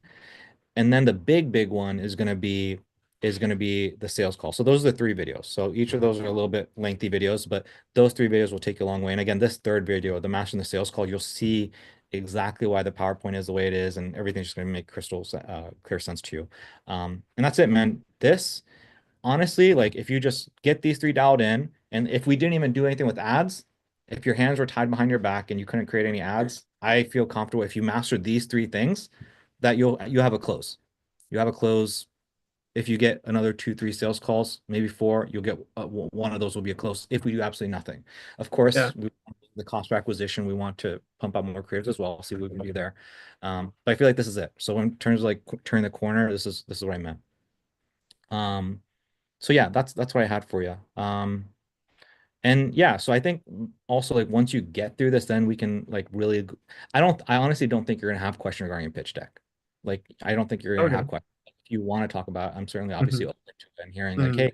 And then the big one is gonna be the sales call. So those are the three videos. So each of those are a little bit lengthy videos, but those three videos will take you a long way. And again, this third video, the Mastering the Sales Call, you'll see exactly why the PowerPoint is the way it is, and everything's just gonna make crystal clear sense to you. And that's it, man. This honestly, like if you just get these three dialed in, and if we didn't even do anything with ads, if your hands were tied behind your back and you couldn't create any ads, I feel comfortable if you master these three things that you have a close. You have a close. If you get another 2, 3 sales calls, maybe 4, you'll get one of those will be a close if we do absolutely nothing. Of Yeah. course, we the cost per acquisition, we want to pump out more creatives as well, see what we can do there. But I feel like this is it. So in terms of like turning the corner, this is what I meant. So yeah, that's what I had for you. And yeah, so I think also like once you get through this, then we can like really, I honestly don't think you're gonna have questions regarding your pitch deck. Like, I don't think you're gonna have Okay. questions. If you want to talk about it, I'm certainly obviously Mhm. open to it and hearing like, Mhm. hey,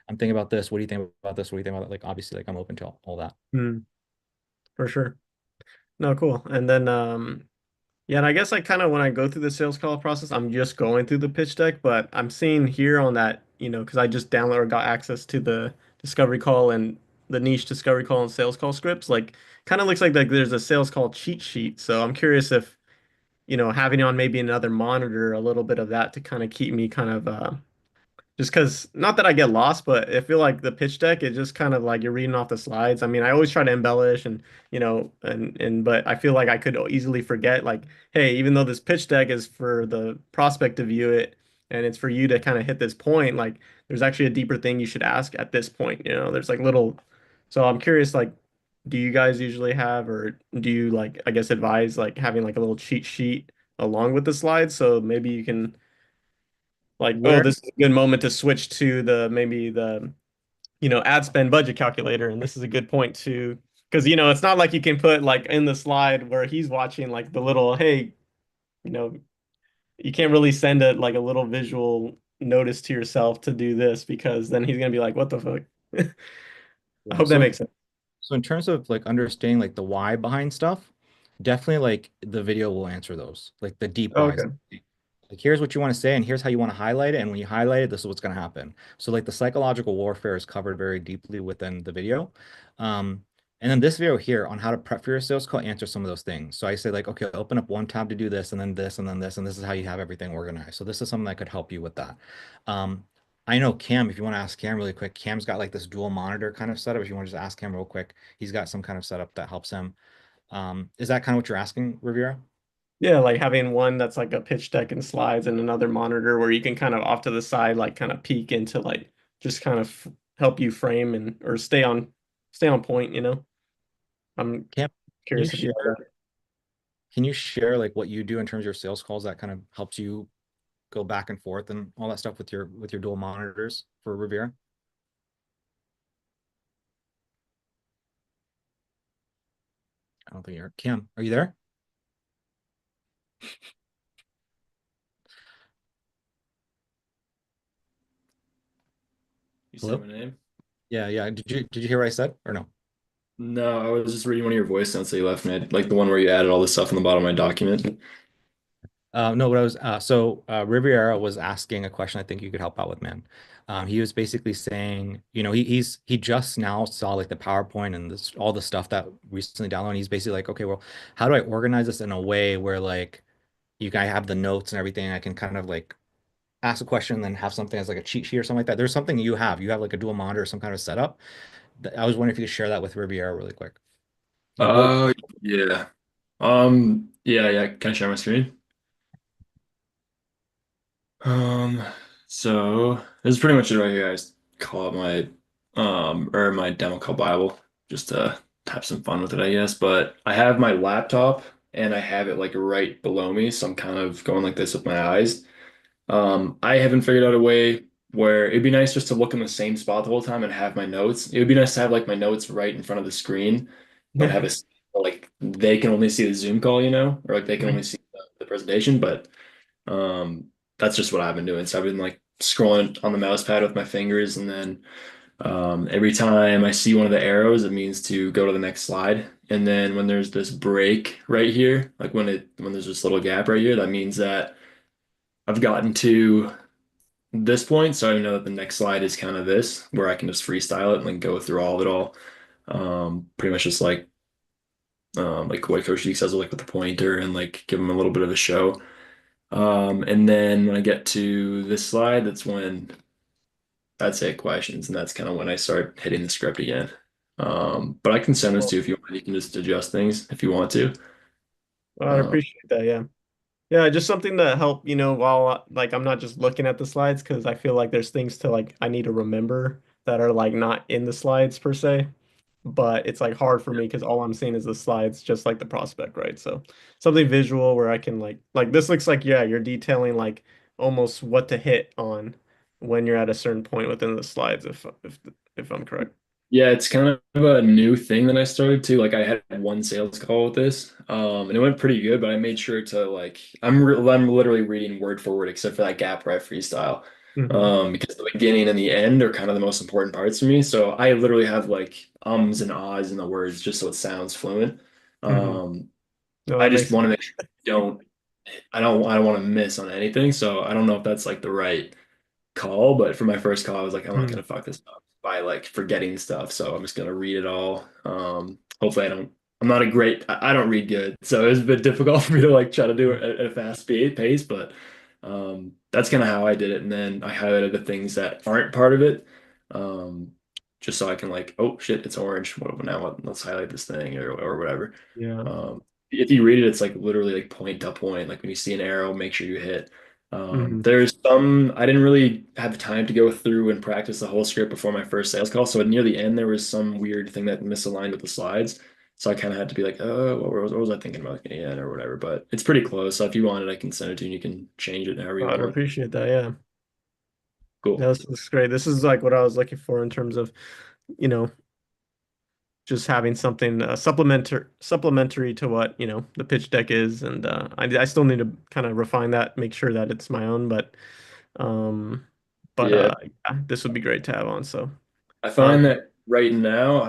I'm thinking about this. What do you think about this? What do you think about that? Like, obviously, like I'm open to all that. Mhm. For sure. No, cool. And then yeah, and I guess I kind of when I go through the sales call process, I'm just going through the pitch deck, but I'm seeing here on that, because I just downloaded or got access to the discovery call and the niche discovery call and sales call scripts, like kind of looks like there's a sales call cheat sheet. So I'm curious if, having on maybe another monitor, a little bit of that to kind of keep me kind of just because, not that I get lost, but I feel like the pitch deck is just kind of like you're reading off the slides. I mean, I always try to embellish and, but I feel like I could easily forget, like, hey, even though this pitch deck is for the prospect to view it and it's for you to kind of hit this point, like, there's actually a deeper thing you should ask at this point. There's like little, so I'm curious, like, do you guys usually have, or do you like, I guess, advise like having like a little cheat sheet along with the slides? So maybe you can like, oh, Where this is a good moment to switch to maybe the, ad spend budget calculator. And this is a good point to, because, it's not like you can put like in the slide where he's watching like the little, hey, you know, you can't really send it like a little visual notice to yourself to do this because then he's gonna be like, what the fuck? I Yeah. hope that makes sense. So in terms of like understanding like the why behind stuff, definitely like the video will answer those, like the deep whys. Okay. Like, here's what you want to say, and here's how you want to highlight it. And when you highlight it, this is what's going to happen. So like the psychological warfare is covered very deeply within the video. And then this video here on how to prep for your sales call answers some of those things. So I say like, okay, open up one tab to do this, and then this, and then this, and this is how you have everything organized. So this is something that could help you with that. Um, I know Cam, if you want to ask Cam really quick, Cam's got like this dual monitor kind of setup. If you want to just ask him real quick, he's got some kind of setup that helps him. Is that kind of what you're asking, Riviera? Yeah, like having one that's like a pitch deck and slides and another monitor where you can kind of off to the side, like kind of peek into like just kind of help you frame and or stay on point. I'm Cam, can you curious if you share have that. Can you share like what you do in terms of your sales calls that kind of helps you go back and forth and all that stuff with your dual monitors for Riviera? I don't think you're Cam. Are you there? You say Hello? my name? Yeah, yeah. Did you hear what I said or no? No, I was just reading one of your voice notes that you left me, like the one where you added all this stuff in the bottom of my document. No, what I was Riviera was asking a question I think you could help out with, man. He was basically saying, he just now saw like the PowerPoint and this all the stuff that recently downloaded. And he's basically like, okay, well, how do I organize this in a way where like you can have the notes and everything? I can kind of like ask a question and then have something as like a cheat sheet or something like that. There's something you have like a dual monitor or some kind of setup. I was wondering if you could share that with Riviera really quick. Like what Uh, yeah. Yeah, yeah. Can I share my screen? Um, so this is pretty much it right here. I just call it or my demo call Bible, just to have some fun with it, I guess. But I have my laptop and I have it like right below me, so I'm kind of going like this with my eyes. I haven't figured out a way where it'd be nice just to look in the same spot the whole time and have my notes. It would be nice to have like my notes right in front of the screen, but have like they can only see the Zoom call, or like they can only see the presentation. But um, that's just what I've been doing. So I've been like scrolling on the mouse pad with my fingers, and then every time I see one of the arrows, it means to go to the next slide. And then when there's this break right here, like when there's this little gap right here, that means that I've gotten to this point, so I know that the next slide is kind of this, where I can just freestyle it and like go through all of it all. Pretty much just like what Coach Deke says, like with the pointer and like give them a little bit of a show. And then when I get to this slide, that's when I'd say questions, and that's kind of when I start hitting the script again. But I can send this to you if you want. You can just adjust things if you want to. Well, I Uh, appreciate that. Yeah. Yeah, just something to help, while like I'm not just looking at the slides because I feel like there's things to like I need to remember that are like not in the slides per se. but it's like hard for me because all I'm seeing is the slides, just like the prospect, right? So something visual where I can like this looks like, yeah, you're detailing like almost what to hit on when you're at a certain point within the slides, if I'm correct. Yeah, it's kind of a new thing that I started to. Like I had one sales call with this, and it went pretty good, but I made sure to like I'm literally reading word for word except for that gap right freestyle. Hmm. Because the beginning and the end are kind of the most important parts for me. So I literally have like ums and ahs in the words just so it sounds fluent. Hmm. Um, No, I that just makes want to make sure I don't want to miss on anything. So I don't know if that's like the right call, but for my first call, I was like, I'm not sense. gonna fuck this up by like forgetting stuff. So I'm just gonna read it all. Hopefully I'm not a great, I don't read good. So it was a bit difficult for me to like try to do it at a fast pace, but that's kind of how I did it. And then I highlighted the things that aren't part of it. Um, just so I can like, oh shit, it's orange. Let's highlight this thing or whatever. Yeah. Um, if you read it, it's like literally like point to point. Like when you see an arrow, make sure you hit. Hmm. There's some, I didn't really have time to go through and practice the whole script before my first sales call. So near the end, there was some weird thing that misaligned with the slides. So I kind of had to be like, oh, what was I thinking about again or whatever. But it's pretty close. So if you want it, I can send it to you and you can change it however you I'd want. appreciate that. Yeah. Cool. Yeah, this is great. This is like what I was looking for in terms of, you know, just having something supplementary to what, the pitch deck is. And I still need to kind of refine that, make sure that it's my own, um but Yeah. yeah, this would be great to have on. So I um find that right now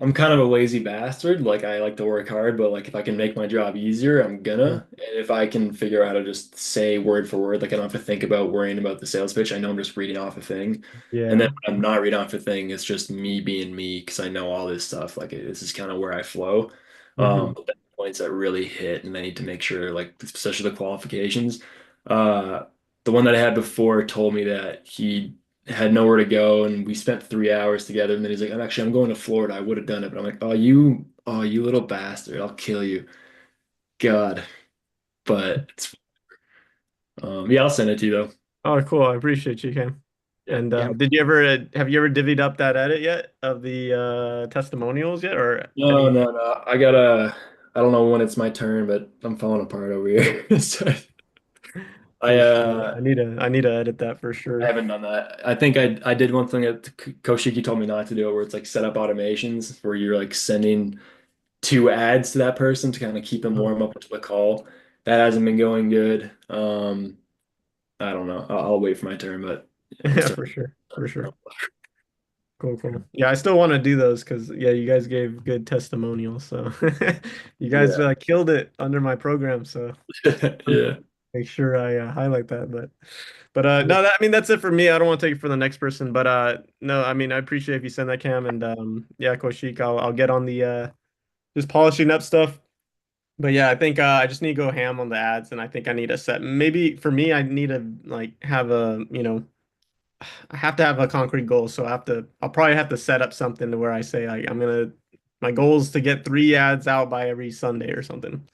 I'm kind of a lazy bastard. Like I like to work hard, but like if I can make my job easier, I'm gonna. And if I can figure out how to just say word for word, like I don't have to think about worrying about the sales pitch. I know I'm just reading off a thing. And then yeah. when I'm not reading off a thing, it's just me being me because I know all this stuff. Like this is kind of where I flow. Hmm. But then the points that really hit, and I need to make sure, like especially the qualifications. Uh, the one that I had before told me that he had nowhere to go and we spent 3 hours together and then he's like, I'm going to Florida. I would have done it. But I'm like, oh you little bastard. I'll kill you. God. But it's yeah, I'll send it to you though. Oh, cool. I appreciate you, Cam. Yeah. And Yeah. have you ever divvied up that edit yet of the testimonials yet, or No, any? no, no. I don't know when it's my turn, but I'm falling apart over here. So, I For sure. I need to edit that for I sure. haven't done that. I think I did one thing that Koshiki told me not to do, where it's like set up automations where you're like sending two ads to that person to kind of keep them Uh, warm up to the call. That hasn't been going good. I don't know. I'll wait for my turn, but I'm Yeah, for starting. sure. For sure. Cool, cool. Yeah, I still want to do those because yeah, you guys gave good testimonials. So you guys Yeah. killed it under my program. So Yeah. make sure I highlight that. But no, I mean that's it for me. I don't want to take it for the next person. But no, I mean I appreciate if you send that, Cam, and yeah, Koshik, I'll get on the just polishing up stuff. But yeah, I think I just need to go ham on the ads, and I think I need a set. Maybe for me, I need to like have a I have to have a concrete goal. So I'll probably have to set up something to where I say like my goal is to get 3 ads out by every Sunday or something.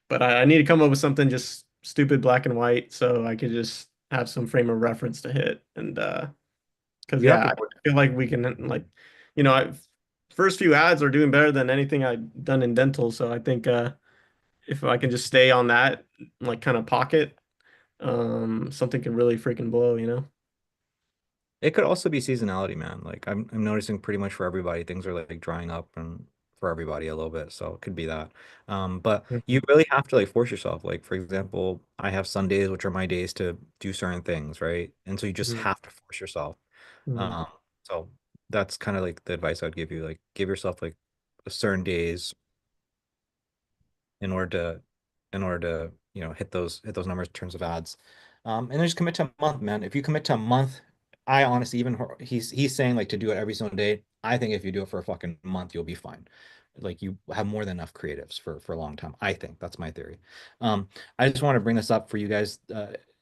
But I need to come up with something just stupid black and white so I could just have some frame of reference to hit. And because You have yeah, to. I feel like we can like first few ads are doing better than anything I've done in dental. So I think if I can just stay on that like kind of pocket, something can really freaking blow. It could also be seasonality, man. Like I'm noticing pretty much for everybody, things are like drying up and for everybody a little bit. So it could be that. But you really have to like force yourself. Like for example, I have Sundays, which are my days to do certain things, right? And so you just Mhm. have to force yourself. Mhm. Um, so that's kind of like the advice I would give you. Like give yourself like a certain days in order to hit those numbers in terms of ads. And then just commit to a month, man. If you commit to a month, I honestly even he's saying like to do it every single day. I think if you do it for a fucking month, you'll be fine. Like you have more than enough creatives for a long time. I think that's my theory. I just want to bring this up for you guys.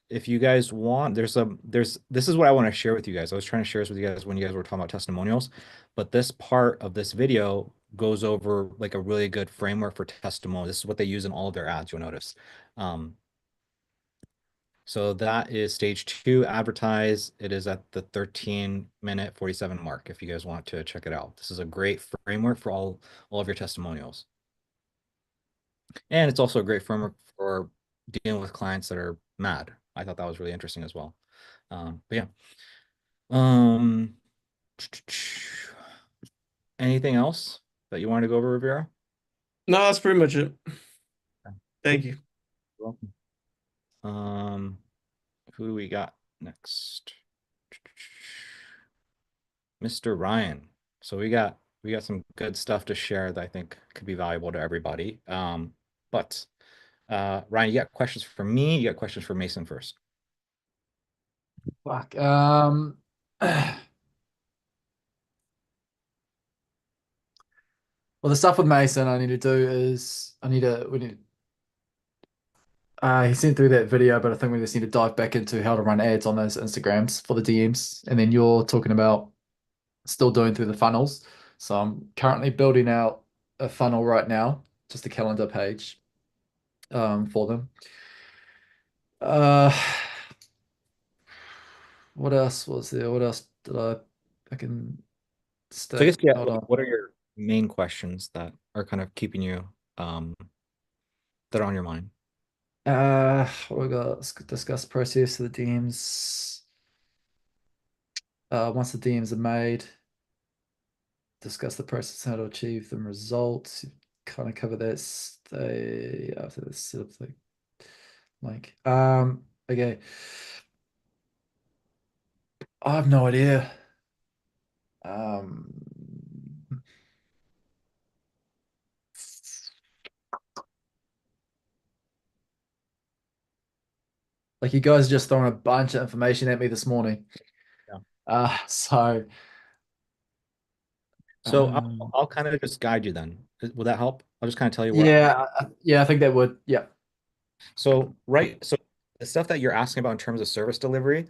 If you guys want, this is what I want to share with you guys. I was trying to share this with you guys when you guys were talking about testimonials, but this part of this video goes over like a really good framework for testimonial. This is what they use in all of their ads, you'll notice. Um, So that is stage 2, advertise. It is at the 13-minute 47 mark if you guys want to check it out. This is a great framework for all of your testimonials. And it's also a great framework for dealing with clients that are mad. I thought that was really interesting as well. But yeah. Anything else that you wanted to go over, Rivera? No, that's pretty much it. Thank you. You're welcome. Who do we got next? Mr. Ryan. So we got some good stuff to share that I think could be valuable to everybody. But Ryan, you got questions for me? You got questions for Mason first? Fuck. Well, the stuff with Mason I need to do is he sent through that video, but I think we just need to dive back into how to run ads on those Instagrams for the DMs. And then you're talking about still doing through the funnels. So I'm currently building out a funnel right now, just a calendar page for them. What else was there? What else did I can So I guess, stick? yeah, Hold on. what are your main questions that are kind of keeping you that are on your mind? What we got? Let's discuss process of the DMs. Once the DMs are made, discuss the process how to achieve the results. Kind of cover that. Stay after this sort of thing. Like, okay. I have no idea. Like you guys just throwing a bunch of information at me this morning. Yeah. So So Um, I'll kind of just guide you then. Will that help? I'll just kind of tell you what. yeah, I think that would. Yeah. So the stuff that you're asking about in terms of service delivery,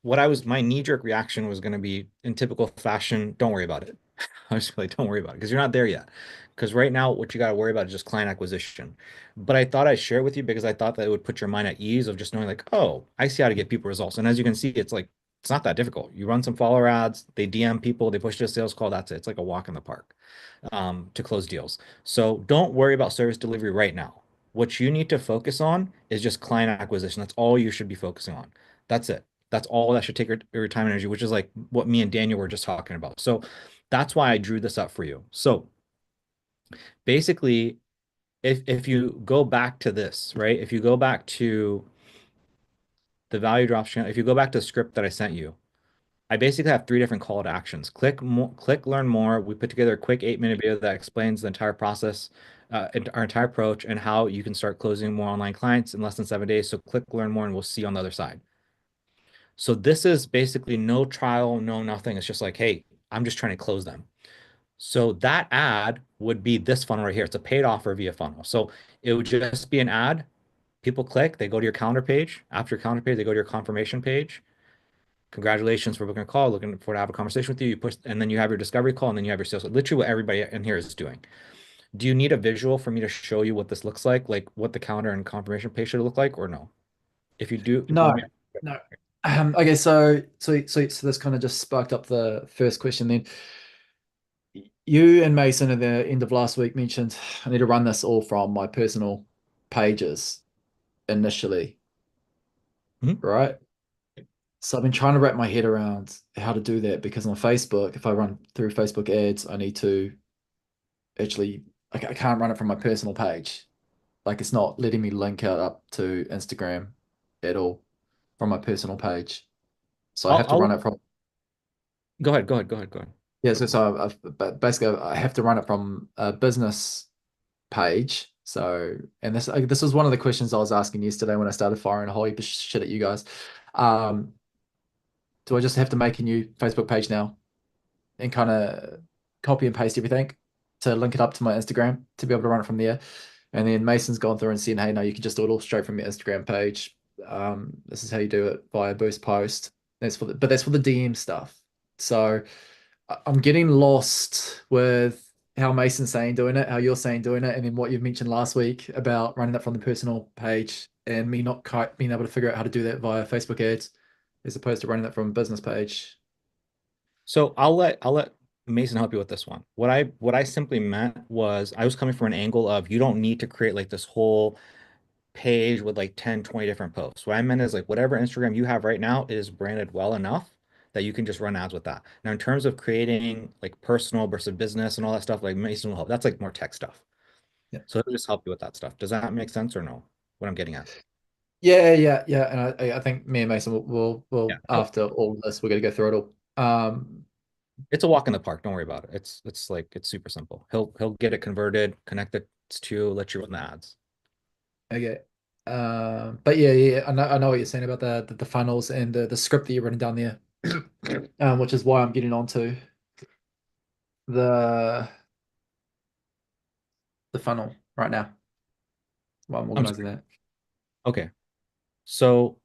my knee-jerk reaction was going to be in typical fashion, don't worry about it. I was like, don't worry about it because you're not there yet. Because right now, what you got to worry about is just client acquisition. But I thought I'd share it with you because I thought that it would put your mind at ease of just knowing like, oh, I see how to get people results. And as you can see, it's not that difficult. You run some follower ads, they DM people, they push to a sales call. That's it. It's like a walk in the park to close deals. So don't worry about service delivery right now. What you need to focus on is just client acquisition. That's all you should be focusing on. That's it. That's all that should take your time and energy, which is like what me and Daniel were just talking about. So that's why I drew this up for you. So basically, if you go back to this, right? If you go back to the value drops channel, if you go back to the script that I sent you, I basically have 3 different call to actions. Click more, click learn more. We put together a quick 8-minute video that explains the entire process, our entire approach, and how you can start closing more online clients in less than 7 days. So click learn more, and we'll see you on the other side. So this is basically no trial, no nothing. It's just like, hey, I'm just trying to close them. So that ad would be this funnel right here. It's a paid offer via funnel. So it would just be an ad. People click, they go to your calendar page. After your calendar page, they go to your confirmation page. Congratulations for booking a call, looking forward to have a conversation with you. You push, and then you have your discovery call, and then you have your sales. Literally what everybody in here is doing. Do you need a visual for me to show you what this looks like what the calendar and confirmation page should look like, or no? If you do, No, no. Okay, so this kind of just sparked up the first question then. You and Mason at the end of last week mentioned I need to run this all from my personal pages initially, right? So I've been trying to wrap my head around how to do that because on Facebook, if I run through Facebook ads, I need to actually, I can't run it from my personal page. Like it's not letting me link out up to Instagram at all from my personal page. So I have to run it from. Go ahead. Yeah, so but basically I have to run it from a business page. So, and this was one of the questions I was asking yesterday when I started firing a whole heap of shit at you guys. Do I just have to make a new Facebook page now and kind of copy and paste everything to link it up to my Instagram to be able to run it from there? And then Mason's gone through and said, hey, no, you can just do it all straight from your Instagram page. This is how you do it via Boost Post. That's for the DM stuff. So I'm getting lost with how Mason's saying doing it, how you're saying doing it, and then what you've mentioned last week about running it from the personal page and me not quite being able to figure out how to do that via Facebook ads as opposed to running that from a business page. So I'll let Mason help you with this one. What I simply meant was I was coming from an angle of you don't need to create like this whole page with like 10, 20 different posts. What I meant is like whatever Instagram you have right now is branded well enough that you can just run ads with that. Now, in terms of creating like personal versus business and all that stuff, like Mason will help. That's like more tech stuff. Yeah. So it'll just help you with that stuff. Does that make sense or no? What I'm getting at? Yeah. And I think me and Mason will Yeah. after all of this, we're gonna go through it all. It's a walk in the park. Don't worry about it. It's like it's super simple. He'll get it converted, connect it to let you run the ads. Okay. But yeah, I know what you're saying about the funnels and the script that you're running down there. Which is why I'm getting onto the funnel right now. While I'm organizing that. Okay. So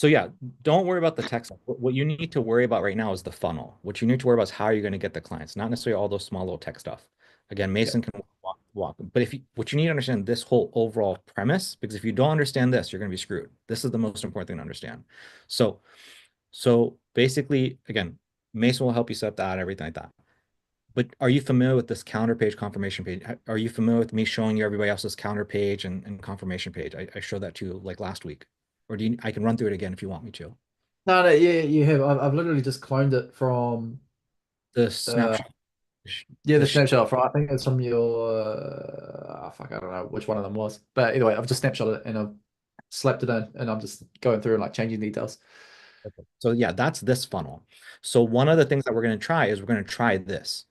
yeah, don't worry about the tech stuff. What you need to worry about right now is the funnel. What you need to worry about is how you're going to get the clients, not necessarily all those small little tech stuff. Again, Mason can walk. But what you need to understand this whole overall premise, because if you don't understand this, you're going to be screwed. This is the most important thing to understand. So basically, again, Mason will help you set that, everything like that. But are you familiar with this counter page, confirmation page? Are you familiar with me showing you everybody else's counter page and confirmation page? I showed that to you like last week. Or I can run through it again if you want me to. No, yeah, you have. I've literally just cloned it from The snapshot. the snapshot from I think it's from your fuck, I don't know which one of them was. But either way, I've just snapshot it and I've slapped it in and I'm just going through and like changing details. So yeah, that's this funnel. So one of the things that we're going to try is we're going to try this.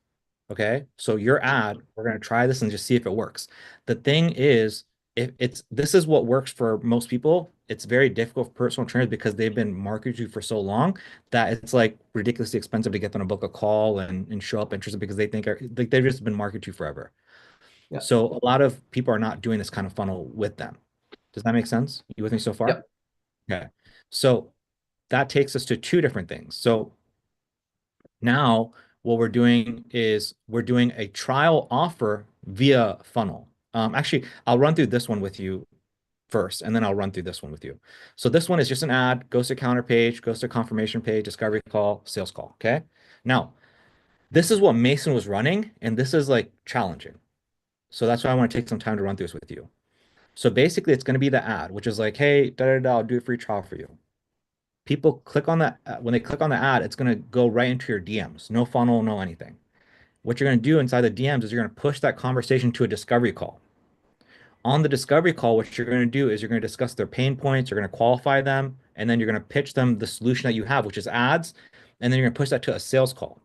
Okay. So your ad, we're going to try this and just see if it works. The thing is, if this is what works for most people, it's very difficult for personal trainers because they've been marketed to for so long that it's like ridiculously expensive to get them to book a call and show up interested because they think like they've just been marketed to forever. Yeah. So a lot of people are not doing this kind of funnel with them. Does that make sense? You with me so far? Yep. Okay. So that takes us to two different things. So now what we're doing is we're doing a trial offer via funnel. Actually, I'll run through this one with you first, and then I'll run through this one with you. So this one is just an ad, goes to counter page, goes to confirmation page, discovery call, sales call. Okay. Now, this is what Mason was running, and this is like challenging. So that's why I want to take some time to run through this with you. So basically, it's going to be the ad, which is like, hey, I'll do a free trial for you. People click on that. When they click on the ad, it's going to go right into your DMs. No funnel, no anything. What you're going to do inside the DMs is you're going to push that conversation to a discovery call. On the discovery call, what you're going to do is you're going to discuss their pain points, you're going to qualify them, and then you're going to pitch them the solution that you have, which is ads, and then you're going to push that to a sales call.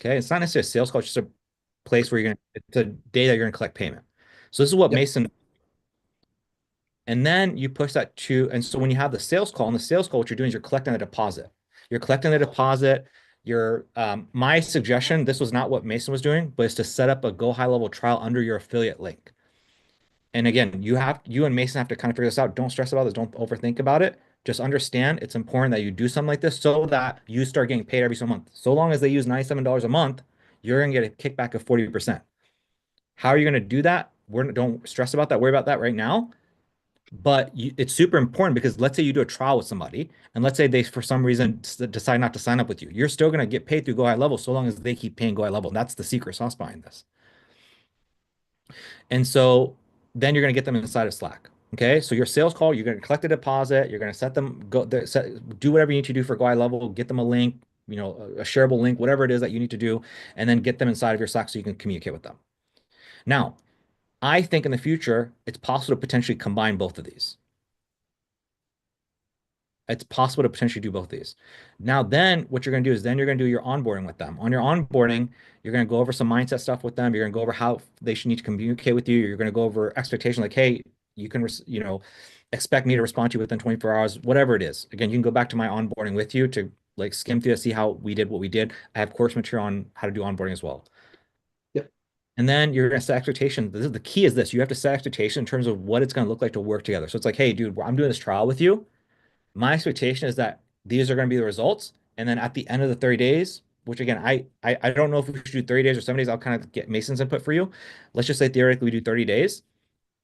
Okay, it's not necessarily a sales call, it's just a place where it's a day that you're going to collect payment. So this is what Mason, and then you push that to, and so when you have the sales call, on the sales call, what you're doing is you're collecting a deposit. You're collecting the deposit. My suggestion, this was not what Mason was doing, but is to set up a Go High Level trial under your affiliate link. And again, you and Mason have to kind of figure this out. Don't stress about this. Don't overthink about it. Just understand it's important that you do something like this so that you start getting paid every single month. So long as they use $97 a month, you're going to get a kickback of 40%. How are you going to do that? Don't stress about that. Worry about that right now. But it's super important because let's say you do a trial with somebody and let's say they, for some reason, decide not to sign up with you. You're still going to get paid through Go High Level so long as they keep paying Go High Level. That's the secret sauce behind this. And so then you're going to get them inside of Slack. Okay. So your sales call, you're going to collect a deposit. You're going to set them, do whatever you need to do for Go High Level, get them a link, a shareable link, whatever it is that you need to do, and then get them inside of your Slack so you can communicate with them. Now, I think in the future, it's possible to potentially combine both of these. It's possible to potentially do both of these. Now, then what you're going to do is then you're going to do your onboarding with them. On your onboarding, you're going to go over some mindset stuff with them. You're going to go over how they should need to communicate with you. You're going to go over expectation like, hey, you can, expect me to respond to you within 24 hours, whatever it is. Again, you can go back to my onboarding with you to like skim through to see how we did what we did. I have course material on how to do onboarding as well. And then you're going to set expectation. The key is this. You have to set expectation in terms of what it's going to look like to work together. So it's like, hey, dude, I'm doing this trial with you. My expectation is that these are going to be the results. And then at the end of the 30 days, which again, I don't know if we should do 30 days or 7 days. I'll kind of get Mason's input for you. Let's just say theoretically we do 30 days.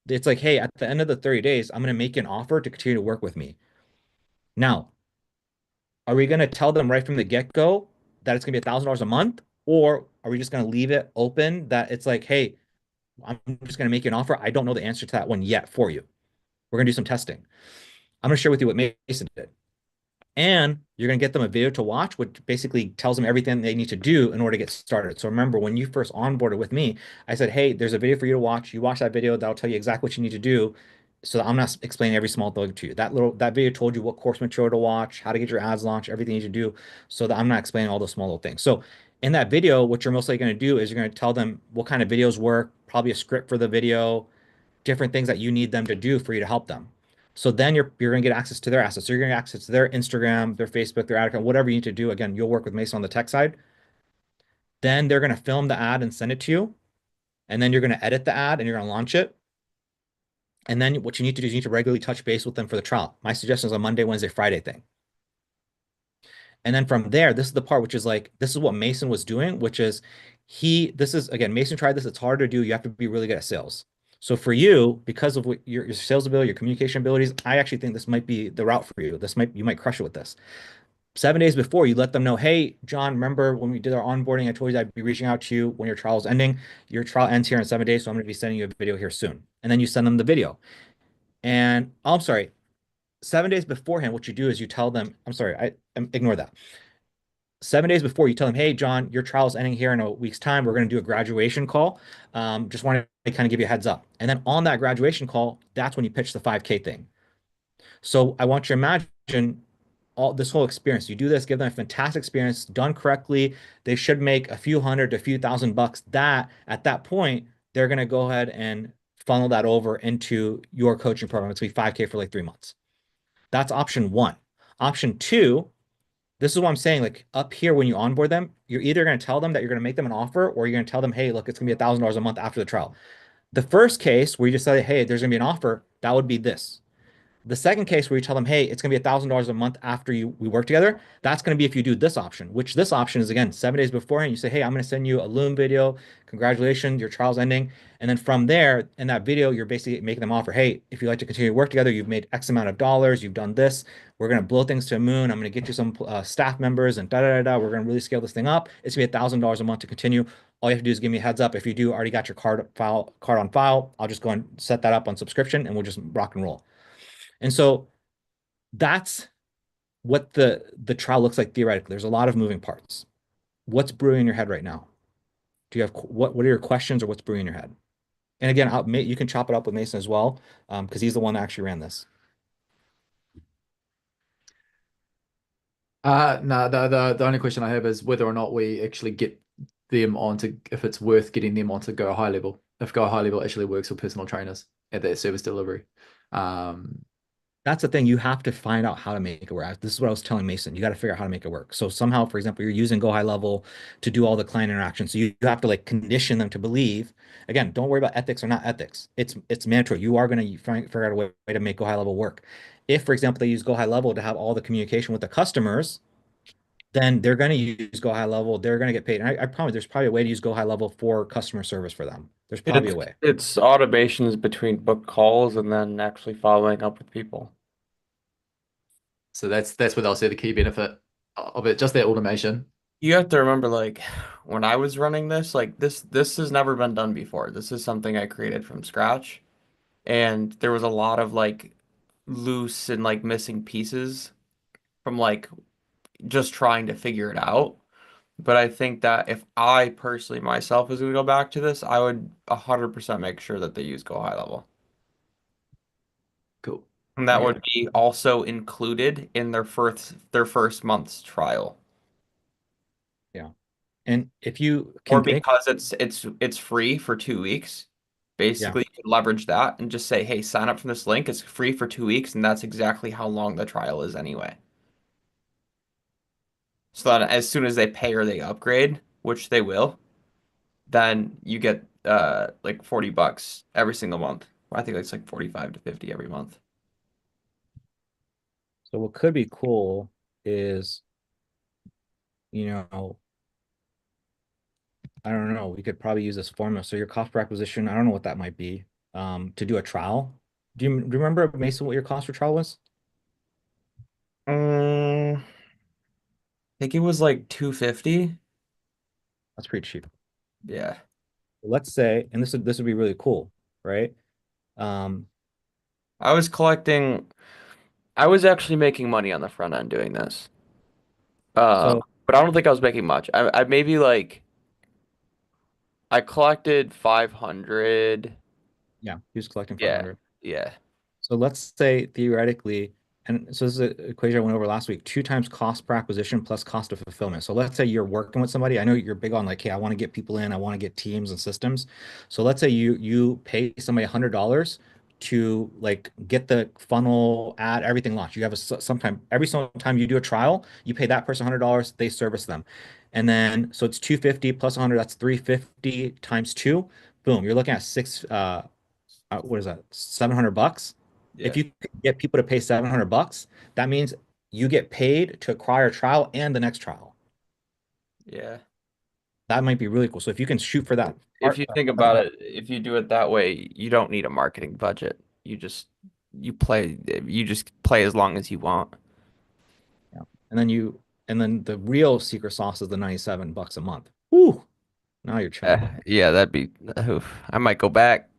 it's like, hey, at the end of the 30 days, I'm going to make you an offer to continue to work with me. Now, are we going to tell them right from the get-go that it's going to be $1,000 a month? Or are we just going to leave it open that it's like, hey, I'm just going to make you an offer. I don't know the answer to that one yet for you. We're going to do some testing. I'm going to share with you what Mason did. And you're going to get them a video to watch, which basically tells them everything they need to do in order to get started. So remember, when you first onboarded with me, I said, hey, there's a video for you to watch. You watch that video, that'll tell you exactly what you need to do. So I'm not explaining every small thing to you. That video told you what course material to watch, how to get your ads launched, everything you should do, so that I'm not explaining all those small little things. So in that video, what you're mostly going to do is you're going to tell them what kind of videos work, probably a script for the video, different things that you need them to do for you to help them. So then you're going to get access to their assets. So you're going to get access to their Instagram, their Facebook, their ad account, whatever you need to do. Again, you'll work with Mason on the tech side. Then they're going to film the ad and send it to you. And then you're going to edit the ad and you're going to launch it. And then what you need to do is you need to regularly touch base with them for the trial. My suggestion is a Monday, Wednesday, Friday thing. And then from there, this is the part which is like, this is what Mason was doing, which is again, Mason tried this. It's hard to do. You have to be really good at sales. So for you, because of what your sales ability, your communication abilities, I actually think this might be the route for you. You might crush it with this. 7 days before, you let them know, hey, John, remember when we did our onboarding, I told you I'd be reaching out to you when your trial is ending. Your trial ends here in 7 days, so I'm going to be sending you a video here soon. And then you send them the video. And I'm sorry, 7 days beforehand, what you do is you tell them, I'm sorry, ignore that. 7 days before, you tell them, hey, John, your trial is ending here in a week's time. We're going to do a graduation call. Just wanted to kind of give you a heads up. And then on that graduation call, that's when you pitch the 5K thing. So I want you to imagine this whole experience. You do this, give them a fantastic experience, done correctly. They should make a few hundred to a few $1,000. That at that point, they're going to go ahead and funnel that over into your coaching program. It's going to be 5K for like 3 months. That's option one. Option two, this is what I'm saying. Like up here, when you onboard them, you're either going to tell them that you're going to make them an offer, or you're going to tell them, hey, look, it's going to be $1,000 a month after the trial. The first case where you just say, hey, there's going to be an offer, that would be this. The second case where you tell them, hey, it's going to be $1,000 a month after we work together, that's going to be if you do this option, which this option is, again, 7 days beforehand. You say, hey, I'm going to send you a Loom video. Congratulations, your trial's ending. And then from there, in that video, you're basically making them offer, hey, if you'd like to continue to work together, you've made X amount of dollars, you've done this. We're going to blow things to the moon. I'm going to get you some staff members and da-da-da-da. We're going to really scale this thing up. It's going to be $1,000 a month to continue. All you have to do is give me a heads up. If you do already got your card on file, I'll just go and set that up on subscription and we'll just rock and roll. And so that's what the trial looks like theoretically. There's a lot of moving parts. What's brewing in your head right now? Do you have what are your questions, or what's brewing in your head? And again, you can chop it up with Mason as well, because he's the one that actually ran this. No, the only question I have is whether or not we actually get them onto, if it's worth getting them onto Go High Level, if Go High Level actually works for personal trainers at that service delivery. That's the thing. You have to find out how to make it work. This is what I was telling Mason. You got to figure out how to make it work. So somehow, for example, you're using Go High Level to do all the client interactions. So you have to like condition them to believe. Again, don't worry about ethics or not ethics. It's mandatory. You are going to figure out a way to make Go High Level work. If, for example, they use Go High Level to have all the communication with the customers, then they're going to use Go High Level. They're going to get paid. And I promise there's probably a way to use Go High Level for customer service for them. There's probably a way. It's automations between book calls and then actually following up with people. So that's what I'll say the key benefit of it, just that automation. You have to remember, like, when I was running this, like this has never been done before. This is something I created from scratch. And there was a lot of like loose and like missing pieces from like just trying to figure it out. But I think that if I personally myself was going to go back to this, I would 100% make sure that they use Go High Level. Cool. And that Okay. would be also included in their first month's trial. Yeah. And if you Or can think, because it's free for 2 weeks. Basically, you can leverage that and just say, hey, sign up from this link. It's free for 2 weeks, and that's exactly how long the trial is anyway. So that as soon as they pay or they upgrade, which they will, then you get like $40 every single month. I think it's like 45 to 50 every month. so what could be cool is, I don't know, we could probably use this formula. So your cost per acquisition, I don't know what that might be. to do a trial. Do you remember, Mason, what your cost for trial was? I think it was like 250. That's pretty cheap. Yeah. Let's say, and this would be really cool, right? Um, I was collecting, I was actually making money on the front end doing this. so But I don't think I was making much. I maybe like I collected 500. yeah, he was collecting Yeah. 500. Yeah. So let's say theoretically, and so this is an equation I went over last week, 2 times cost per acquisition plus cost of fulfillment. So let's say you're working with somebody. I know you're big on like, hey, I want to get people in, I want to get teams and systems. So let's say you pay somebody $100 to like get the funnel ad, everything launched. You have sometime every single time you do a trial, you pay that person $100, they service them. And then so it's 250 plus 100, that's 350 times two. Boom, you're looking at what is that? $700. If Yeah. you get people to pay $700, that means you get paid to acquire a trial and the next trial. Yeah. That might be really cool. So if you can shoot for that, If you think about it, if you do it that way, you don't need a marketing budget. You just play as long as you want. yeah. And then the real secret sauce is the $97 a month. Woo! Now you're chilling. Yeah, that'd be oof. I might go back.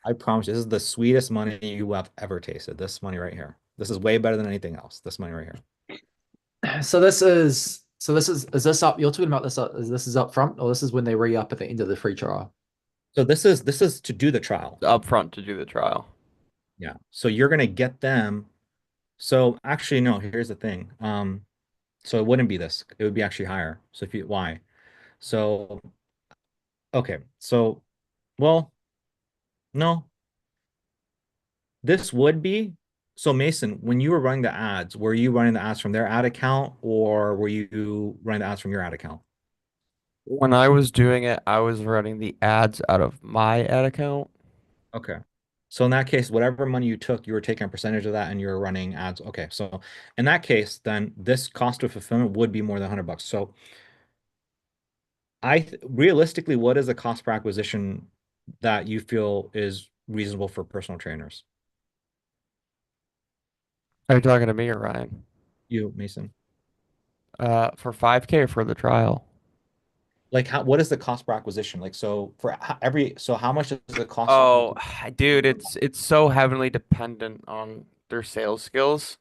I promise you, this is the sweetest money you have ever tasted. This money right here. This is way better than anything else. This money right here. So this is this up? You're talking about this? Is this is up front, or this is when they re-up at the end of the free trial? So this is to do the trial. Up front to do the trial. Yeah. So you're gonna get them. So actually, no, here's the thing. So it wouldn't be this. It would be actually higher. So if you why? So okay. So well, no. This would be so Mason, when you were running the ads, were you running the ads from their ad account or were you running the ads from your ad account? When I was doing it, I was running the ads out of my ad account. Okay. So in that case, whatever money you took, you were taking a percentage of that and you were running ads. Okay. So in that case, then this cost of fulfillment would be more than $100. So realistically, what is the cost per acquisition that you feel is reasonable for personal trainers? Are you talking to me or Ryan? You, Mason. For 5K or for the trial? Like what is the cost per acquisition? Like so for so how much does it cost? Oh, dude, it's so heavily dependent on their sales skills.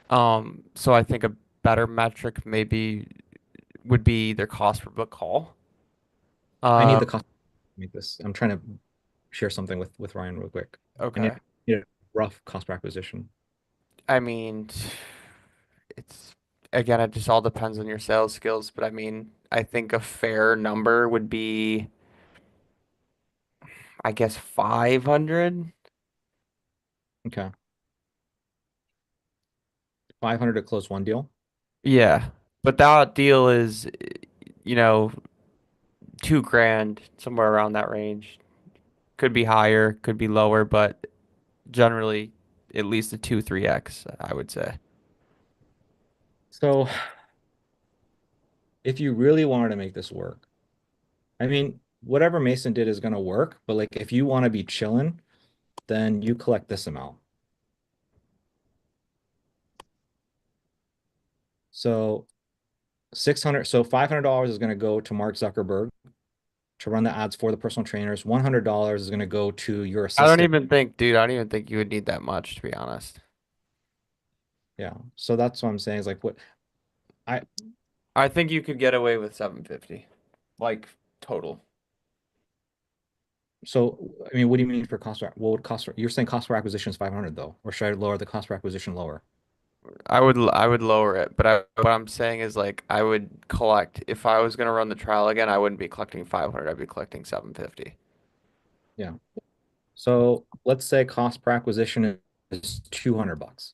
So I think a better metric maybe would be their cost per book call. I need Um, the cost to make this. I'm trying to share something with Ryan real quick. I okay. need a rough cost per acquisition. I mean, it's again, it just all depends on your sales skills, but I mean, I think a fair number would be, I guess, 500. Okay. 500 to close one deal. Yeah, but that deal is, you know, 2 grand, somewhere around that range. Could be higher, could be lower, but generally at least a 2, 3x, I would say. So if you really wanted to make this work, I mean, whatever Mason did is going to work, but like if you want to be chilling, then you collect this amount. So 600, so $500 is going to go to Mark Zuckerberg to run the ads for the personal trainers. $100 is going to go to your I don't assistant. even think, dude, I don't even think you would need that much, to be honest. Yeah. So that's what I'm saying is like what I think you could get away with 750, like total. so I mean, what do you mean for cost? What would cost? You're saying cost per acquisition is 500 though, or should I lower the cost per acquisition lower? I would lower it, but what I'm saying is like I would collect if I was gonna run the trial again, I wouldn't be collecting 500, I'd be collecting 750. Yeah. So let's say cost per acquisition is $200.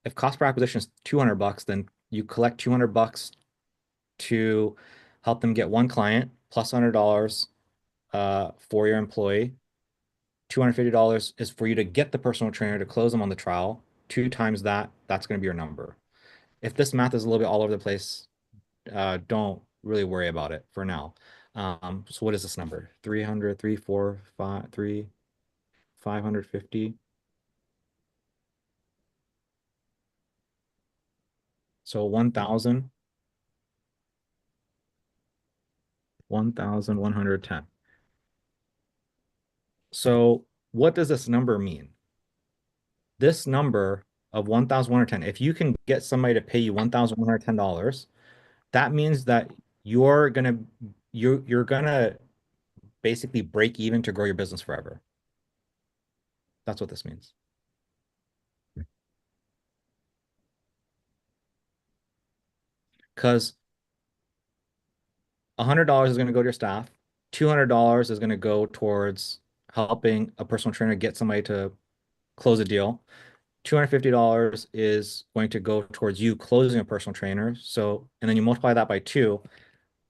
If cost per acquisition is $200, then you collect $200 to help them get one client plus $100 for your employee. $250 is for you to get the personal trainer to close them on the trial. 2 times that, that's going to be your number. If this math is a little bit all over the place, don't really worry about it for now. So what is this number? 300, 3, 4, 5, 3, 550. So 1,000, 1,110. So what does this number mean? This number of 1,110, if you can get somebody to pay you $1,110, that means that you're gonna basically break even to grow your business forever. That's what this means. Because $100 is going to go to your staff, $200 is going to go towards helping a personal trainer get somebody to close a deal. $250 is going to go towards you closing a personal trainer. So, and then you multiply that by two,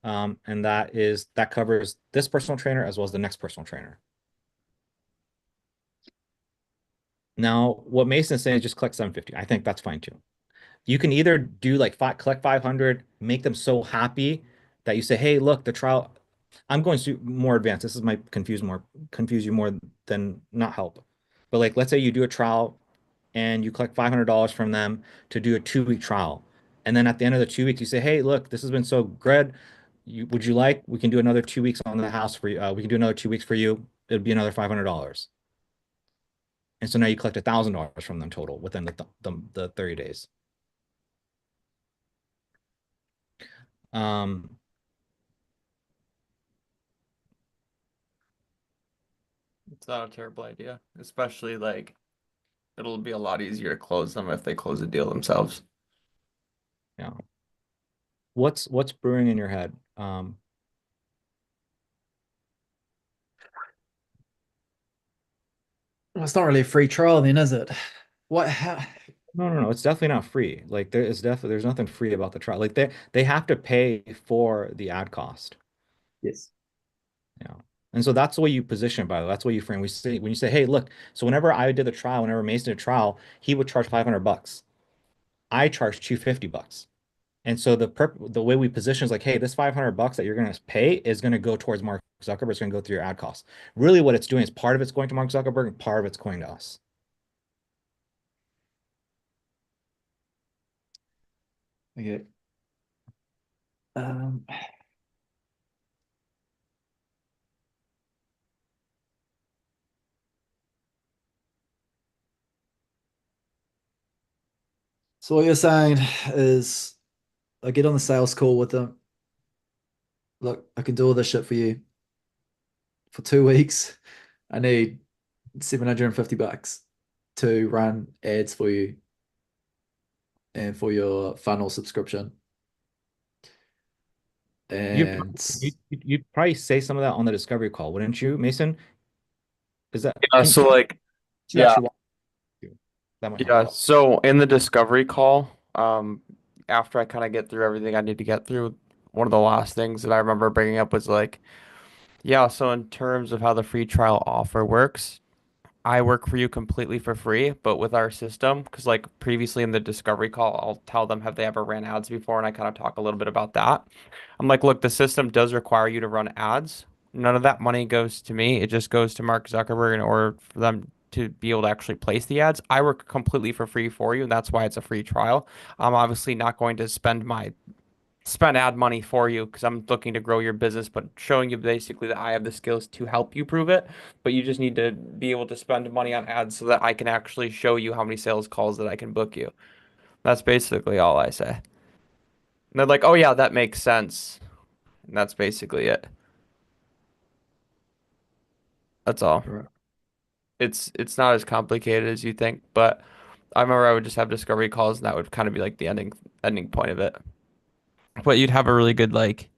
and that covers this personal trainer as well as the next personal trainer. Now, what Mason is saying is just collect 750. I think that's fine too. You can either do like collect 500, make them so happy that you say, hey, look, the trial, I'm going to more advanced. This is my confuse you more than not help. But like, let's say you do a trial and you collect $500 from them to do a 2-week trial. And then at the end of the 2 weeks, you say, hey, look, this has been so good. We can do another 2 weeks on the house for you. We can do another 2 weeks for you. It'd be another $500. And so now you collect $1,000 from them total within the 30 days. It's not a terrible idea, especially like it'll be a lot easier to close them if they close the deal themselves. Yeah. What's brewing in your head? Well, it's not really a free trial then, is it? What? How? No. It's definitely not free. Like there's nothing free about the trial. Like they have to pay for the ad cost. Yes. Yeah. And so that's the way you position it, by the way. That's what you frame. When you say, hey, look, so whenever I did the trial, whenever Mason did a trial, he would charge $500. I charge $250. And so the way we position is like, hey, this $500 that you're going to pay is going to go towards Mark Zuckerberg. It's going to go through your ad costs. Really, what it's doing is part of it's going to Mark Zuckerberg and part of it's going to us. Okay. So what you're saying is I get on the sales call with them. Look, I can do all this shit for you for 2 weeks. I need $750 to run ads for you and for your funnel subscription. And You'd probably say some of that on the discovery call, wouldn't you, Mason? Is that Yeah, so like yeah. actually walk you? That might Yeah, help. so in the discovery call, after I kind of get through everything I need to get through, one of the last things that I remember bringing up was like, yeah, so in terms of how the free trial offer works, I work for you completely for free, but with our system, because like previously in the discovery call, I'll tell them have they ever ran ads before, and I kind of talk a little bit about that. I'm like, look, the system does require you to run ads. None of that money goes to me. It just goes to Mark Zuckerberg in order for them to be able to actually place the ads. I work completely for free for you, and that's why it's a free trial. I'm obviously not going to spend ad money for you because I'm looking to grow your business, but showing you basically that I have the skills to help you prove it. But you just need to be able to spend money on ads so that I can actually show you how many sales calls that I can book you. That's basically all I say. And they're like, oh yeah, that makes sense. And that's basically it. That's all. right. It's not as complicated as you think, but I remember I would just have discovery calls and that would kind of be like the ending point of it. But you'd have a really good like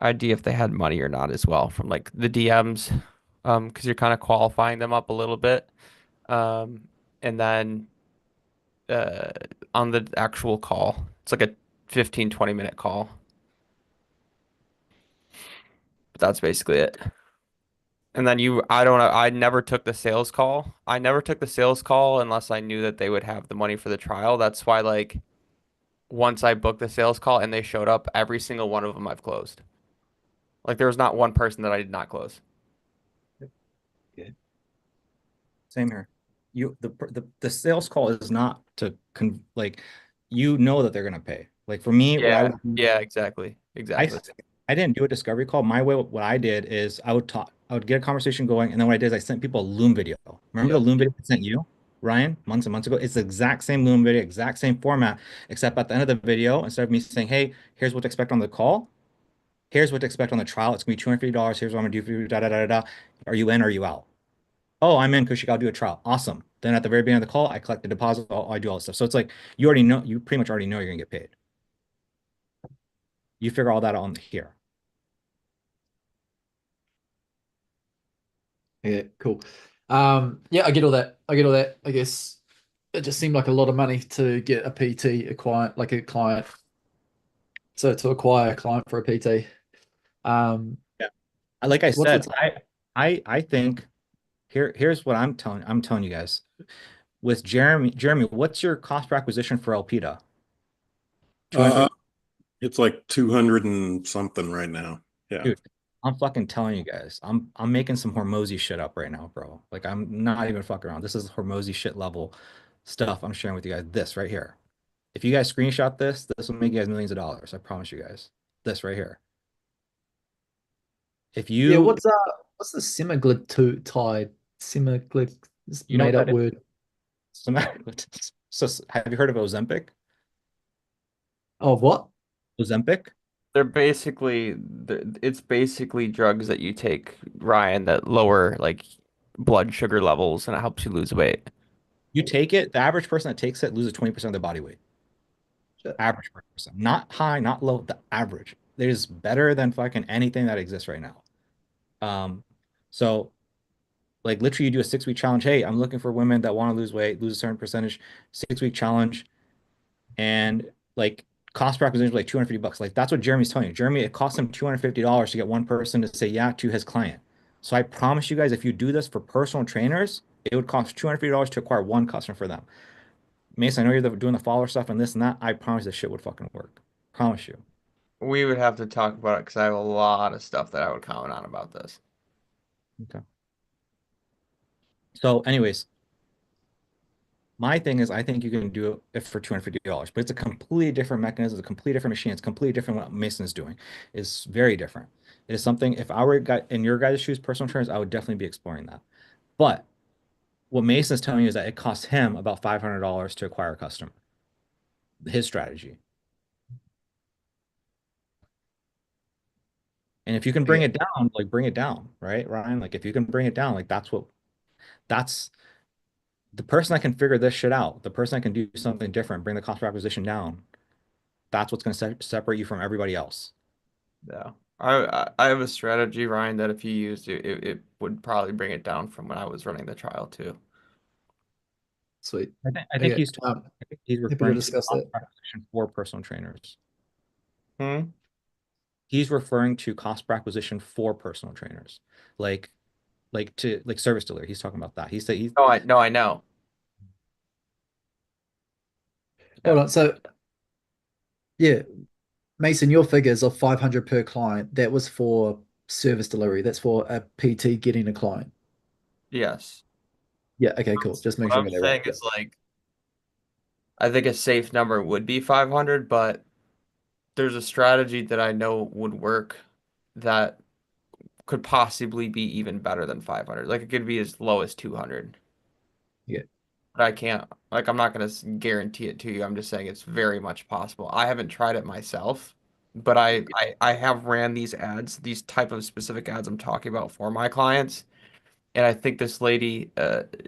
idea if they had money or not as well from like the DMs, because you're kind of qualifying them up a little bit, um, and then uh, on the actual call, it's like a 15-20 minute call. But that's basically it. And then I don't know, I never took the sales call. I never took the sales call unless I knew that they would have the money for the trial. That's why like once I booked the sales call and they showed up, every single one of them I've closed. Like there was not one person that I did not close. Same here. The sales call is not to like, you know that they're gonna pay. Like for me, what I Yeah, would do, yeah, exactly, I exactly. I didn't do a discovery call. My way, what I did is I would talk, I would get a conversation going, and then what I did is I sent people a Loom video. Remember the Yep. Loom video I sent you, Ryan, months and months ago? It's the exact same Loom video, exact same format, except at the end of the video, instead of me saying, "Hey, here's what to expect on the call. Here's what to expect on the trial. It's gonna be $250. Here's what I'm gonna do for you. Da da da da da. Are you in? Or are you out?" Oh, I'm in, Kushik. I'll do a trial. Awesome. Then at the very beginning of the call, I collect the deposit. I do all this stuff. So it's like you already know, you pretty much already know you're gonna get paid. You figure all that out on here. Yeah, cool. Yeah, I get all that. I guess it just seemed like a lot of money to get a PT, a client, like a client. So to acquire a client for a PT. Yeah. Like I What's said, the I think here's what I'm telling you guys. With Jeremy, what's your cost per acquisition for Alpida? 200? It's like 200 and something right now. Yeah. Dude, I'm fucking telling you guys. I'm making some Hormozy shit up right now, bro. Like I'm not even fucking around. This is Hormozy shit level stuff I'm sharing with you guys. This right here. If you guys screenshot this will make you guys millions of dollars. I promise you guys. This right here. If yeah, you what's the semaglutide? Semaglutide, you know made what up that word. is, so have you heard of Ozempic? Oh, what? Ozempic? It's basically drugs that you take, Ryan, that lower like blood sugar levels and it helps you lose weight. You take it, the average person that takes it loses 20% of their body weight. Shit. Average person. Not high, not low, the average. It is better than fucking anything that exists right now. So like literally you do a 6-week challenge. Hey, I'm looking for women that want to lose weight, lose a certain percentage, 6-week challenge. And like cost per acquisition is like $250. Like that's what Jeremy's telling you. Jeremy, it costs him $250 to get one person to say yeah to his client. So I promise you guys, if you do this for personal trainers, it would cost $250 to acquire one customer for them. Mason, I know you're doing the follower stuff and this and that. I promise this shit would fucking work. Promise you. We would have to talk about it because I have a lot of stuff that I would comment on about this. Okay. So, anyways, my thing is, I think you can do it for $250, but it's a completely different mechanism, it's a completely different machine. It's completely different what Mason is doing. It's very different. It is something, if I were in your guys' shoes, personal trainers, I would definitely be exploring that. But what Mason is telling you is that it costs him about $500 to acquire a customer. His strategy. And if you can bring it down, like bring it down, right, Ryan? Like if you can bring it down, like that's the person that can figure this shit out, the person that can do something different, bring the cost per acquisition down. That's what's going to separate you from everybody else. Yeah. I have a strategy, Ryan, that if you used it would probably bring it down from when I was running the trial too. Sweet. I think Okay, he's happy to referring to discuss cost that. per acquisition for personal trainers. Hmm? He's referring to cost per acquisition for personal trainers, like to like service delivery. He's talking about that. He said he's No, I know. Hold on. So yeah, Mason, your figures of 500 per client, that was for service delivery. That's for a PT getting a client. Yes. Yeah, okay, cool. Just make What sure I'm I get that saying right. is like I think a safe number would be 500, but there's a strategy that I know would work that could possibly be even better than 500. Like it could be as low as 200. Yeah. But I can't, like, I'm not going to guarantee it to you. I'm just saying it's very much possible. I haven't tried it myself, but I have ran these ads, these type of specific ads I'm talking about for my clients. And I think this lady,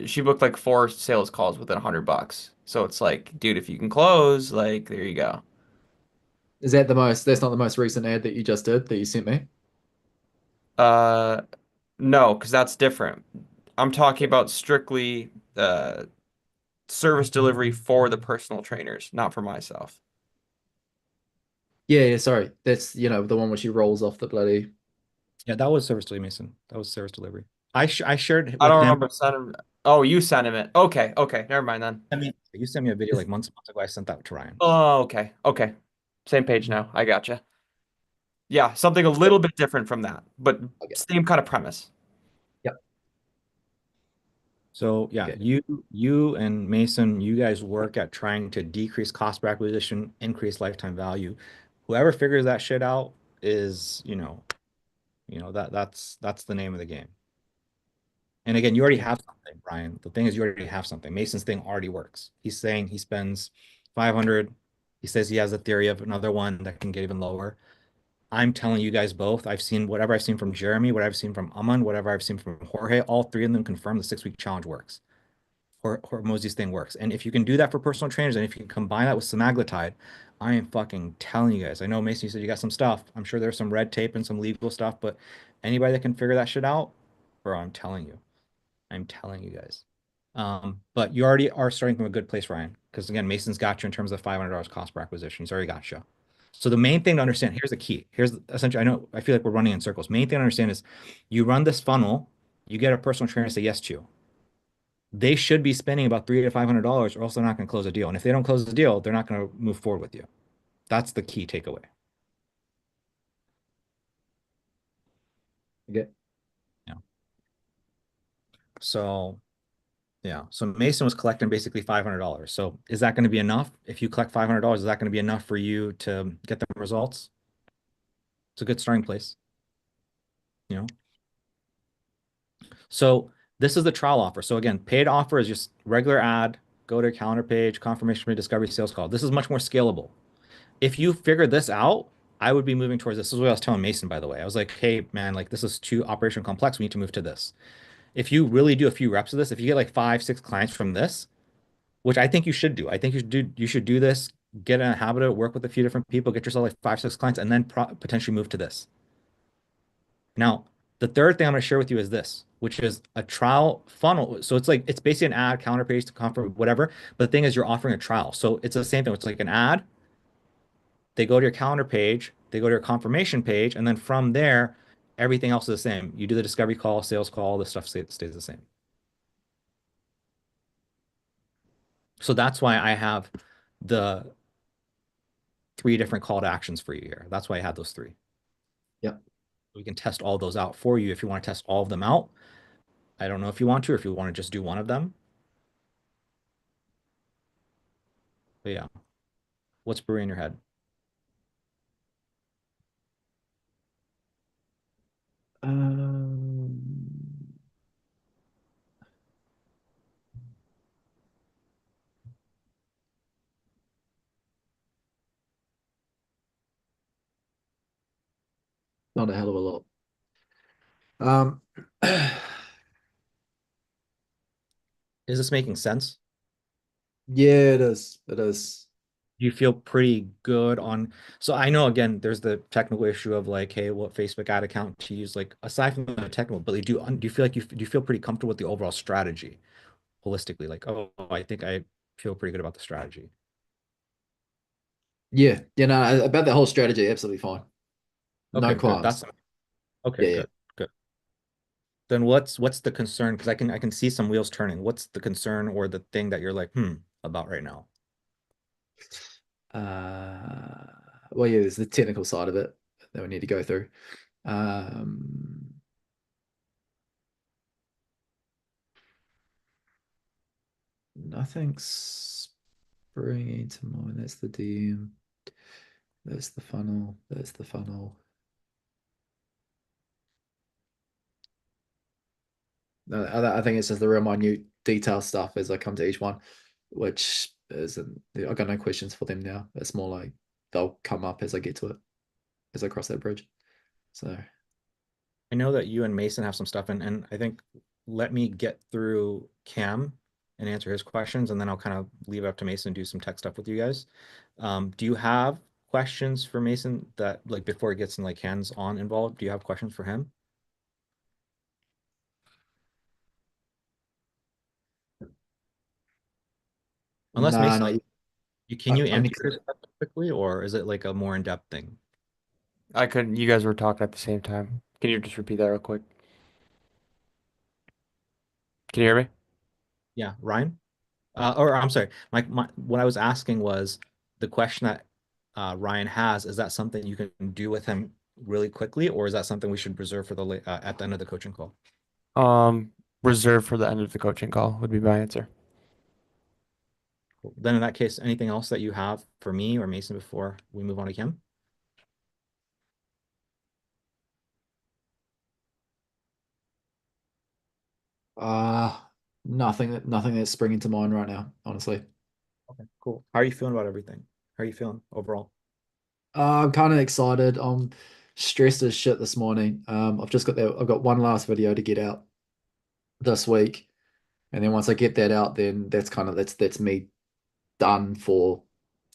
she booked like 4 sales calls within $100. So it's like, dude, if you can close, like, there you go. Is that the most, that's not the most recent ad that you just did that you sent me? Uh, no, because that's different. I'm talking about strictly service delivery for the personal trainers, not for myself. Yeah, sorry. That's, the one where she rolls off the bloody. yeah, that was service delivery, Mason. That was service delivery. I shared I with don't him. remember sending. Oh, you sent him it. Okay, never mind then. You sent me a video like months ago. I sent that to Ryan. Oh, okay. Same page now. I gotcha. Yeah, something a little bit different from that, but Okay. same kind of premise. So yeah, Okay. you and Mason, you guys work at trying to decrease cost per acquisition, increase lifetime value. Whoever figures that shit out is, that's the name of the game. And again, you already have something, Brian. The thing is, you already have something. Mason's thing already works. He's saying he spends 500. He says he has a theory of another one that can get even lower. I'm telling you guys both, I've seen whatever I've seen from Jeremy, what I've seen from Aman, whatever I've seen from Jorge, all three of them confirm the 6-week challenge works. Or Mosey's thing works. And if you can do that for personal trainers, and if you can combine that with semaglutide, I am fucking telling you guys. I know Mason, you said you got some stuff. I'm sure there's some red tape and some legal stuff, but anybody that can figure that shit out, bro, I'm telling you. I'm telling you guys. But you already are starting from a good place, Ryan, because again, Mason's got you in terms of $500 cost per acquisition. He's already got you. So the main thing to understand, here's the key. Here's essentially, I feel like we're running in circles. Main thing to understand is you run this funnel, you get a personal trainer to say yes to you. They should be spending about $300 to $500, or else they're not going to close a deal. And if they don't close the deal, they're not going to move forward with you. That's the key takeaway. Okay. Yeah. So yeah. So Mason was collecting basically $500. So is that going to be enough? If you collect $500, is that going to be enough for you to get the results? It's a good starting place. So this is the trial offer. So again, paid offer is just regular ad, go to your calendar page, confirmation for discovery sales call. This is much more scalable. If you figure this out, I would be moving towards this. This is what I was telling Mason, by the way. I was like, hey, man, like this is too operational complex. We need to move to this. If you really do a few reps of this, if you get like 5, 6 clients from this, which I think you should do. I think you should do this, get in a habit of it, work with a few different people, get yourself like 5, 6 clients, and then potentially move to this. Now, the third thing I'm going to share with you is this, which is a trial funnel. So it's basically an ad, counter page to confirm whatever. But the thing is, you're offering a trial. So it's the same thing. It's like an ad. They go to your calendar page, they go to your confirmation page, and then from there, everything else is the same. You do the discovery call, sales call, all this stuff stays the same. So that's why I have the 3 different call to actions for you here. That's why I had those 3. Yep. We can test all those out for you if you want to test all of them out. I don't know if you want to, or if you want to just do one of them. But yeah, what's brewing in your head? Um, Not a hell of a lot. Is this making sense? Yeah, it is. It is. Do you feel pretty good on? So I know again, there's the technical issue of like, hey, what Facebook ad account to use? Like aside from the technical, but do you feel like do you feel pretty comfortable with the overall strategy holistically? Like, oh, I think I feel pretty good about the strategy. Yeah, about that whole strategy, absolutely fine. No Okay, good. qualms. That's okay. Yeah, Good. Good. Then what's the concern? Because I can see some wheels turning. What's the concern or the thing that you're like, about right now? Well, yeah, there's the technical side of it that we need to go through. Um, Nothing's springing to mind. That's the DM. That's the funnel. That's the funnel. No, I think it's just the real minute detail stuff as I come to each one, which isn't. I got no questions for them now. It's more like they'll come up as I get to it, as I cross that bridge. So I know that you and Mason have some stuff, and I think let me get through Cam and answer his questions, and then I'll kind of leave it up to Mason and do some tech stuff with you guys. Do you have questions for Mason that like before it gets in like hands-on involved? Do you have questions for him? Unless no, Mason, no. can you I need answer to. it quickly, or is it like a more in-depth thing? I couldn't. You guys were talking at the same time. Can you just repeat that real quick? Can you hear me? Yeah, Ryan? Or I'm sorry, what I was asking was the question that Ryan has, is that something you can do with him really quickly, or is that something we should reserve for at the end of the coaching call? Reserved for the end of the coaching call would be my answer. Cool. Then in that case, anything else that you have for me or Mason before we move on to Kim? Uh nothing that's springing to mind right now, honestly. Okay, cool. How are you feeling about everything? How are you feeling overall? I'm kind of excited. I'm stressed as shit this morning. I've got one last video to get out this week. And then once I get that out, then that's me done for,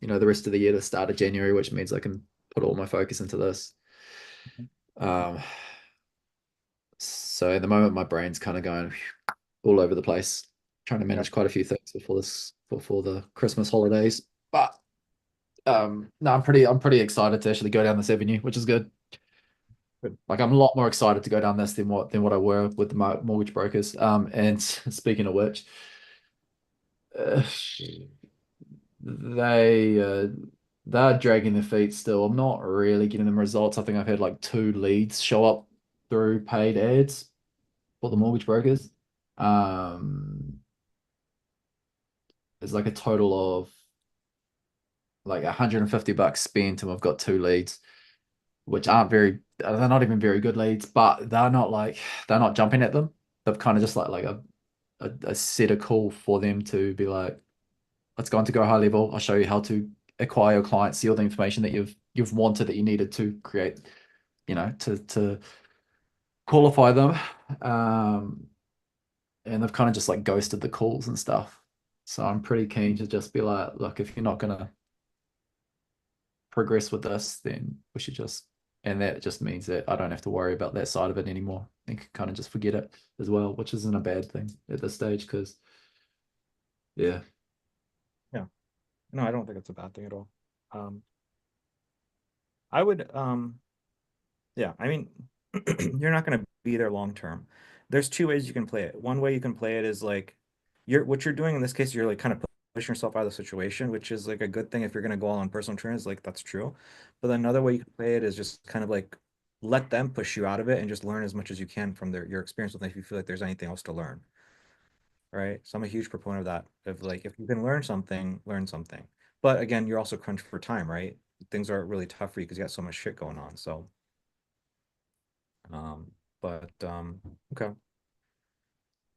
the rest of the year, the start of January, which means I can put all my focus into this. Um, so at the moment, my brain's kind of going all over the place, trying to manage quite a few things before the Christmas holidays. But no, I'm pretty excited to actually go down this avenue, which is good. Good. Like I'm a lot more excited to go down this than what I were with the mortgage brokers. And speaking of which, uh, they they're dragging their feet still. I'm not really getting them results. I think I've had like 2 leads show up through paid ads for the mortgage brokers. Um, it's like a total of like $150 spent, and we've got 2 leads, which they're not even very good leads, but they're not jumping at them. They've kind of just like a set a call for them to be like, let's go on to Go High Level. I'll show you how to acquire your clients, see all the information that you've wanted, that you needed to create, to qualify them. And they've kind of just like ghosted the calls and stuff. So I'm pretty keen to just be like, look, if you're not gonna progress with this, then we should and that just means that I don't have to worry about that side of it anymore. I can kind of just forget it as well, which isn't a bad thing at this stage, because yeah. No, I don't think it's a bad thing at all. I would, yeah, I mean, you're not going to be there long term. There's 2 ways you can play it. One way you can play it is like what you're doing in this case, you're like kind of pushing yourself out of the situation, which is like a good thing if you're going to go all on personal trainers, like that's true. But then another way you can play it is just kind of like let them push you out of it and just learn as much as you can from your experience with them if you feel like there's anything else to learn. Right. So I'm a huge proponent of that. Of like, if you can learn something, learn something. But again, you're also crunched for time, right? Things are really tough for you because you got so much shit going on. So, but okay.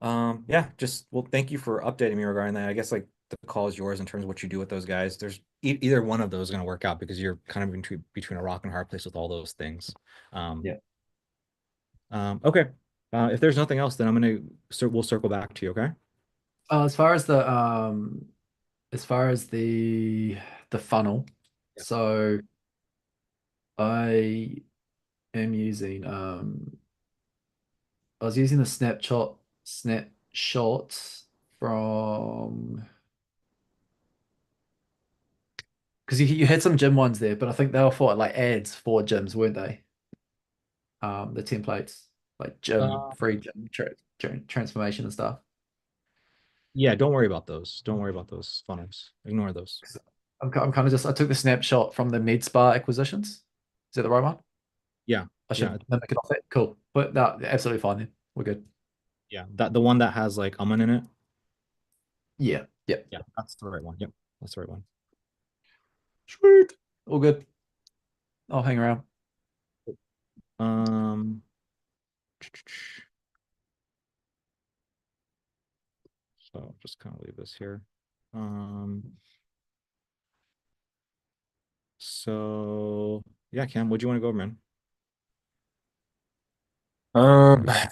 Yeah, just well, thank you for updating me regarding that. I guess like the call is yours in terms of what you do with those guys. There's either one of those is going to work out because you're kind of between a rock and a hard place with all those things. Yeah. Okay. If there's nothing else, then we'll circle back to you. Okay. As far as the funnel, Yeah. so I am using I was using the snapshots from, because you had some gym ones there, but I think they were for like ads for gyms, weren't they? The templates, like free gym transformation and stuff. Yeah, don't worry about those. Don't worry about those funnels. Ignore those. I'm kind of I took the snapshot from the MedSpa acquisitions. Is that the right one? Yeah. I should Yeah. mimic it off it. Cool. But no, absolutely fine then. We're good. Yeah. The one that has like Aman in it. Yeah. Yep. Yeah, that's the right one. Yep. That's the right one. Sweet. All good. I'll hang around. So I'll just kind of leave this here. So yeah, Cam, what do you want to go over, man? I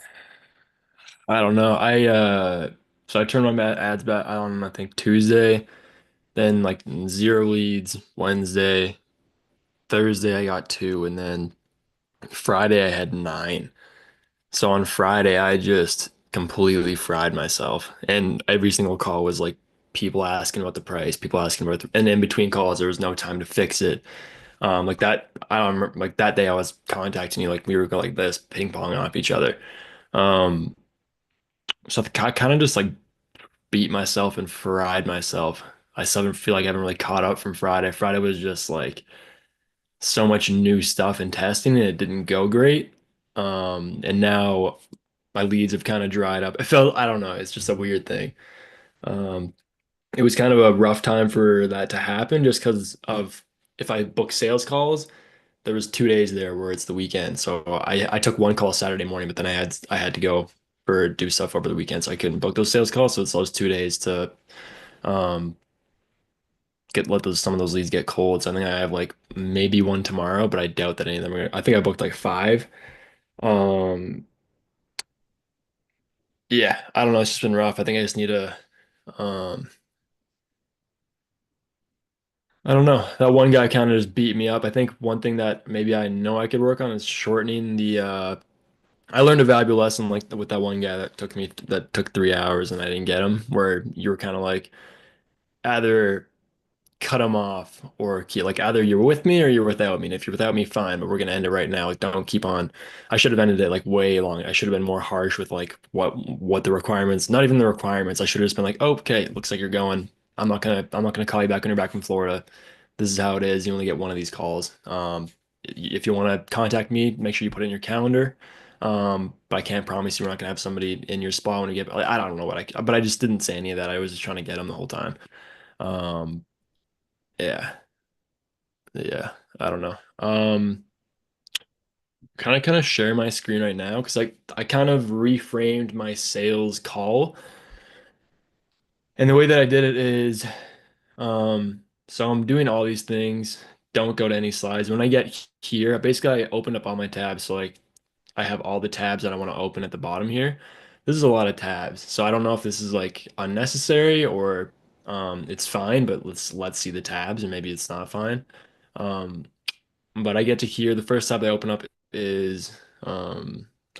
don't know. So I turned my ads back on, I think Tuesday, then like 0 leads Wednesday, Thursday I got 2, and then Friday I had 9. So on Friday I just completely fried myself, and every single call was like people asking about the price, people asking about and in between calls there was no time to fix it. Like that, I don't remember, like that day I was contacting you like we were going like this, ping ponging off each other. Um, so I kind of just like beat myself and fried myself. I still feel like I haven't really caught up from Friday. Friday was just like so much new stuff in testing and it didn't go great. And now my leads have kind of dried up. I don't know, it's just a weird thing. Um, it was kind of a rough time for that to happen just because of if I book sales calls, there was 2 days there where it's the weekend. So I took one call Saturday morning, but then I had to go for do stuff over the weekend, so I couldn't book those sales calls. So it's those 2 days to um let those some of those leads get cold. So I think I have like maybe one tomorrow, but I doubt that any of them are I think I booked like five. Um yeah, I don't know, it's just been rough. I think I just need to um I don't know. That one guy kind of just beat me up. I think one thing that maybe I know I could work on is shortening the I learned a valuable lesson like with that one guy that took 3 hours and I didn't get him, where you were kind of like either cut him off or keep like either you're with me or you're without me. And if you're without me, fine, but we're gonna end it right now. Like don't keep on. I should have ended it like way long. I should have been more harsh with like what the requirements, not even the requirements. I should have just been like, oh, okay, it looks like you're going. I'm not gonna call you back when you're back from Florida. This is how it is. You only get one of these calls. If you want to contact me, make sure you put it in your calendar. But I can't promise you we're not gonna have somebody in your spot when you get. Like, I don't know but I just didn't say any of that. I was just trying to get him the whole time. Um, yeah. Yeah, I don't know. Kind of share my screen right now because I kind of reframed my sales call. And the way that I did it is, so I'm doing all these things. Don't go to any slides. When I get here, basically I opened up all my tabs. So like I have all the tabs that I want to open at the bottom here. This is a lot of tabs. So I don't know if this is like unnecessary or it's fine, but let's see the tabs and maybe it's not fine. Um, but I get to hear the first tab I open up is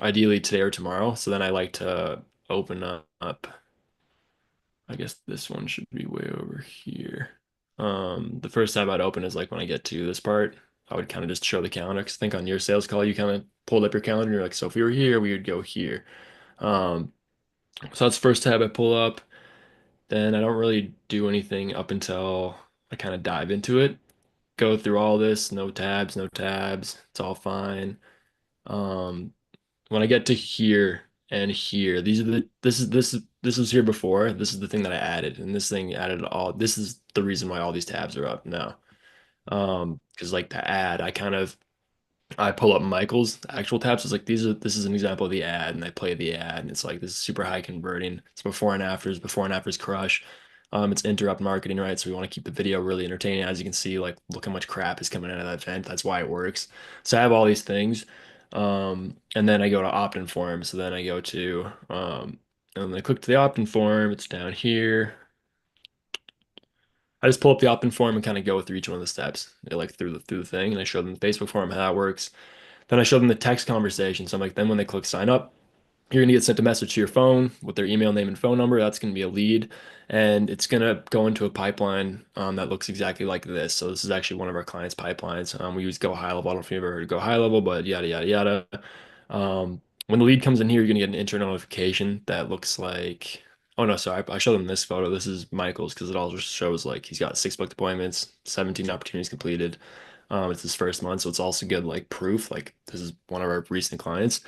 ideally today or tomorrow. So then I like to open up. I guess this one should be way over here. The first tab I'd open is like when I get to this part, I would kind of just show the calendar. Because I think on your sales call, you kind of pulled up your calendar. And you're like, so if we were here, we would go here. Um, so that's the first tab I pull up. Then I don't really do anything up until I kind of dive into it. Go through all this, no tabs, no tabs. It's all fine. Um, when I get to here and here, this was here before. This is the thing that I added, and this thing added all. This is the reason why all these tabs are up now. Because like to add, I pull up Michael's actual tabs. It's like this is an example of the ad, and I play the ad, and it's like this is super high converting. It's before and afters crush. It's interrupt marketing, right? So we want to keep the video really entertaining. As you can see, like look how much crap is coming out of that vent. That's why it works. So I have all these things. And then I go to opt-in form. So then I go to and then I click to the opt-in form. It's down here. I just pull up the opt-in form and kind of go through each one of the steps, like through the thing, and I show them the Facebook form how that works. Then I show them the text conversation. So I'm like, then when they click sign up, you're gonna get sent a message to your phone with their email name and phone number. That's gonna be a lead, and it's gonna go into a pipeline that looks exactly like this. So this is actually one of our clients' pipelines. We use Go High Level. I don't know if you've ever heard of Go High Level, but yada yada yada. When the lead comes in here, you're gonna get an internal notification that looks like. Oh no, sorry. I showed them this photo. This is Michael's because it all just shows like he's got 6 booked appointments, 17 opportunities completed. It's his first month, so it's also good like proof. Like this is one of our recent clients.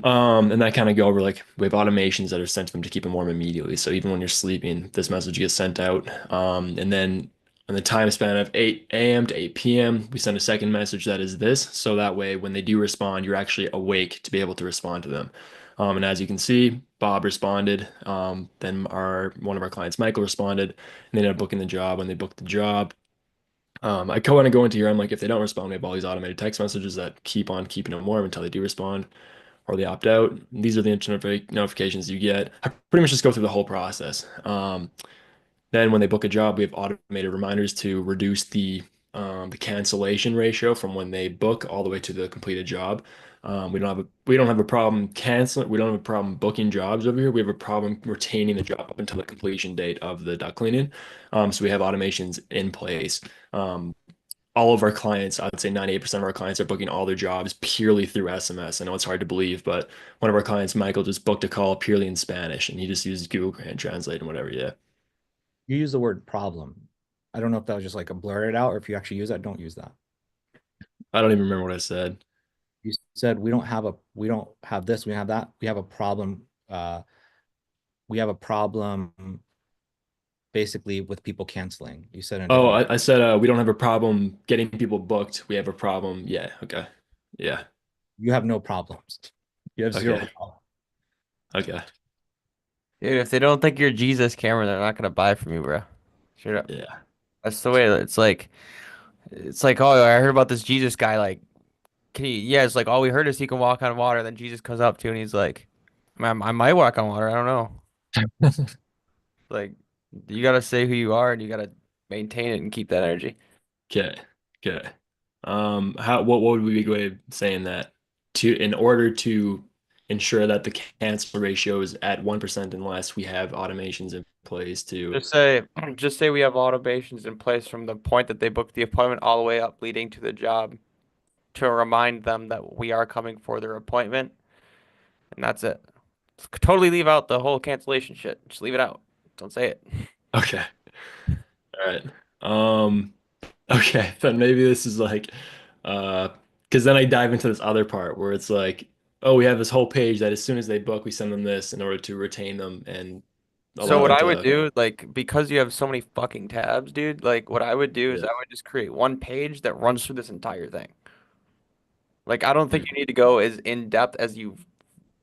And I kind of go over like we have automations that are sent to them to keep them warm immediately. So even when you're sleeping, this message gets sent out. And then in the time span of 8 a.m. to 8 p.m., we send a second message that is this. So that way, when they do respond, you're actually awake to be able to respond to them. And as you can see, Bob responded. Then one of our clients, Michael, responded, and they ended up booking the job. When they booked the job, I want to go into here. I'm like, if they don't respond, we have all these automated text messages that keep on keeping them warm until they do respond or they opt out. These are the notifications you get. I pretty much just go through the whole process. Then when they book a job, we have automated reminders to reduce the cancellation ratio from when they book all the way to the completed job. We don't have a problem canceling. We don't have a problem booking jobs over here. We have a problem retaining the job up until the completion date of the duct cleaning. So we have automations in place. All of our clients, I would say 98% of our clients are booking all their jobs purely through SMS. I know it's hard to believe, but one of our clients, Michael, just booked a call purely in Spanish and he just used Google Grand Translate and whatever. Yeah. You use the word problem. I don't know if that was just like a blur it out or if you actually use that, don't use that. I don't even remember what I said. You said we don't have this, we have that, we have a problem. We have a problem basically with people canceling. You said in a Oh, different. I said we don't have a problem getting people booked. We have a problem. Yeah. Okay. Yeah. You have no problems. You have zero Okay. problems. Okay. Dude, if they don't think you're Jesus, Cameron, they're not gonna buy from you, bro. Straight up. Yeah. That's the way. It's like, oh, I heard about this Jesus guy. Like, can he? Yeah, it's like all we heard is he can walk on water. Then Jesus comes up to you and he's like, I might walk on water. I don't know. Like, you gotta say who you are and you gotta maintain it and keep that energy. Okay. Okay. What would we be way of saying that in order to ensure that the cancel ratio is at 1% and less, we have automations in place to. Just say we have automations in place from the point that they book the appointment all the way up leading to the job to remind them that we are coming for their appointment, and that's it. Totally leave out the whole cancellation shit. Just leave it out. Don't say it. Okay. All right. Um, okay. Then maybe this is like, because then I dive into this other part where it's like, oh, we have this whole page that as soon as they book, we send them this in order to retain them and So allow what them I would to. do, like, because you have so many fucking tabs, dude, like what I would do is Yeah. I would just create one page that runs through this entire thing. Like, I don't think Mm. you need to go as in depth as you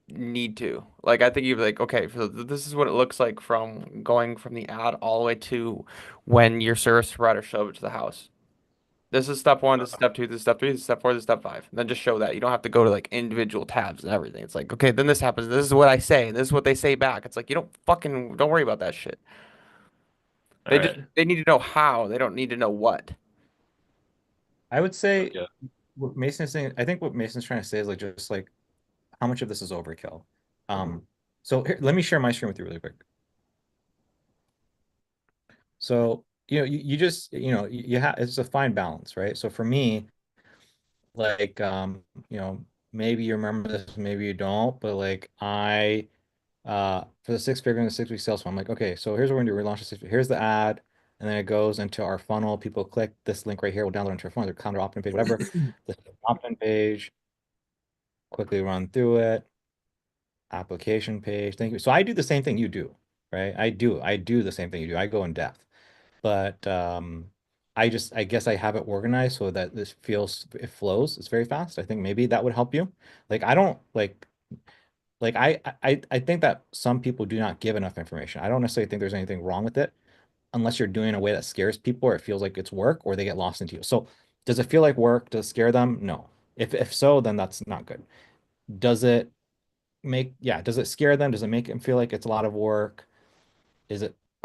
need to. Like, I think you'd be like, okay, so this is what it looks like from going from the ad all the way to when your service provider showed it to the house. This is step one, this is step two, this is step three, this is step four, this is step five. And then just show that. You don't have to go to like individual tabs and everything. It's like, okay, then this happens. This is what I say. This is what they say back. It's like you don't worry about that shit. All right. They need to know how. They don't need to know what. I would say Okay. what Mason's saying, I think what Mason's trying to say is like just like how much of this is overkill. So here, let me share my screen with you really quick. So, you just, you have, it's a fine balance, right? So for me, like, maybe you remember this, maybe you don't, but like for the six figure and the 6 week sales funnel, I'm like, okay, so here's what we're gonna do. We're launching here's the ad, and then it goes into our funnel. People click this link right here, we'll download into our funnel, their counter opt-in page, whatever. The opt-in page, quickly run through it, application page. Thank you. So I do the same thing you do, right? I do the same thing you do. I go in depth. But I guess I have it organized so that it flows. It's very fast. I think maybe that would help you. Like I don't like I think that some people do not give enough information. I don't necessarily think there's anything wrong with it unless you're doing it in a way that scares people or it feels like it's work or they get lost into you. So does it feel like work? Does it scare them? No. If so, then that's not good. Does it does it scare them? Does it make them feel like it's a lot of work?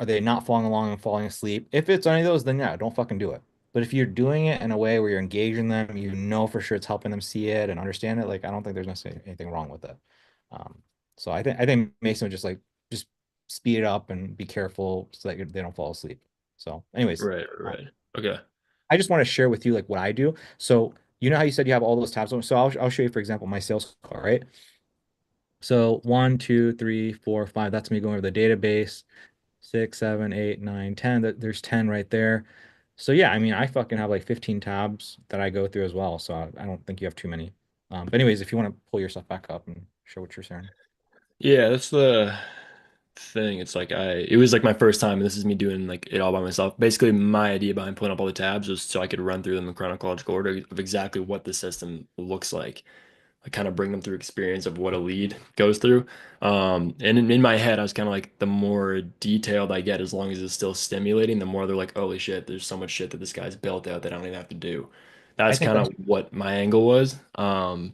Are they not following along and falling asleep? If it's any of those, then yeah, don't fucking do it. But if you're doing it in a way where you're engaging them, you know for sure it's helping them see it and understand it, like I don't think there's necessarily anything wrong with it. Um, so I think Mason would just speed it up and be careful so that they don't fall asleep. So, anyways, Right. Right. Okay. I just want to share with you like what I do. So you know how you said you have all those tabs on. So I'll show you, for example, my sales call, right? So 1, 2, 3, 4, 5. That's me going over the database. 6, 7, 8, 9, 10. There's 10 right there. So yeah, I mean, I fucking have like 15 tabs that I go through as well. So I don't think you have too many. But anyways, if you want to pull yourself back up and show what you're saying. Yeah, that's the thing. It's like it was like my first time, and this is me doing like it all by myself. Basically, my idea behind pulling up all the tabs was so I could run through them in chronological order of exactly what the system looks like. I kind of bring them through experience of what a lead goes through. And in my head, I was kind of like, the more detailed I get, as long as it's still stimulating, the more they're like, holy shit, there's so much shit that this guy's built out that I don't even have to do. I That's think kind of that's what my angle was. I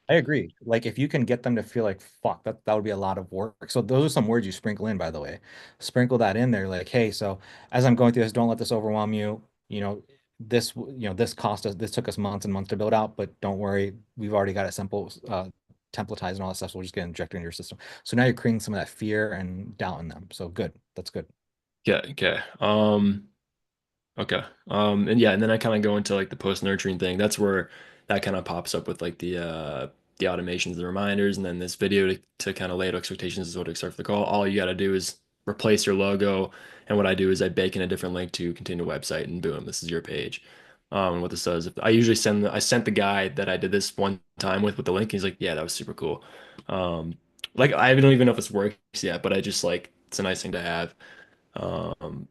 agree. Like if you can get them to feel like fuck, that would be a lot of work. So those are some words you sprinkle in, by the way. Sprinkle that in there, like, hey, so as I'm going through this, don't let this overwhelm you. This took us months and months to build out, but don't worry, we've already got it simple, templatized and all that stuff. So we'll just get injected into your system. So now you're creating some of that fear and doubt in them. So good. That's good. Yeah, okay. Okay. And yeah, and then I kind of go into like the post nurturing thing. That's where that kind of pops up with like the automations, the reminders, and then this video to kind of lay out expectations is what to expect for the call. All you got to do is replace your logo. And what I do is I bake in a different link to continue the website and boom, this is your page. what this does. If I usually I sent the guy that I did this one time with the link. He's like, yeah, that was super cool. Like I don't even know if this works yet, but I just like it's a nice thing to have. Um,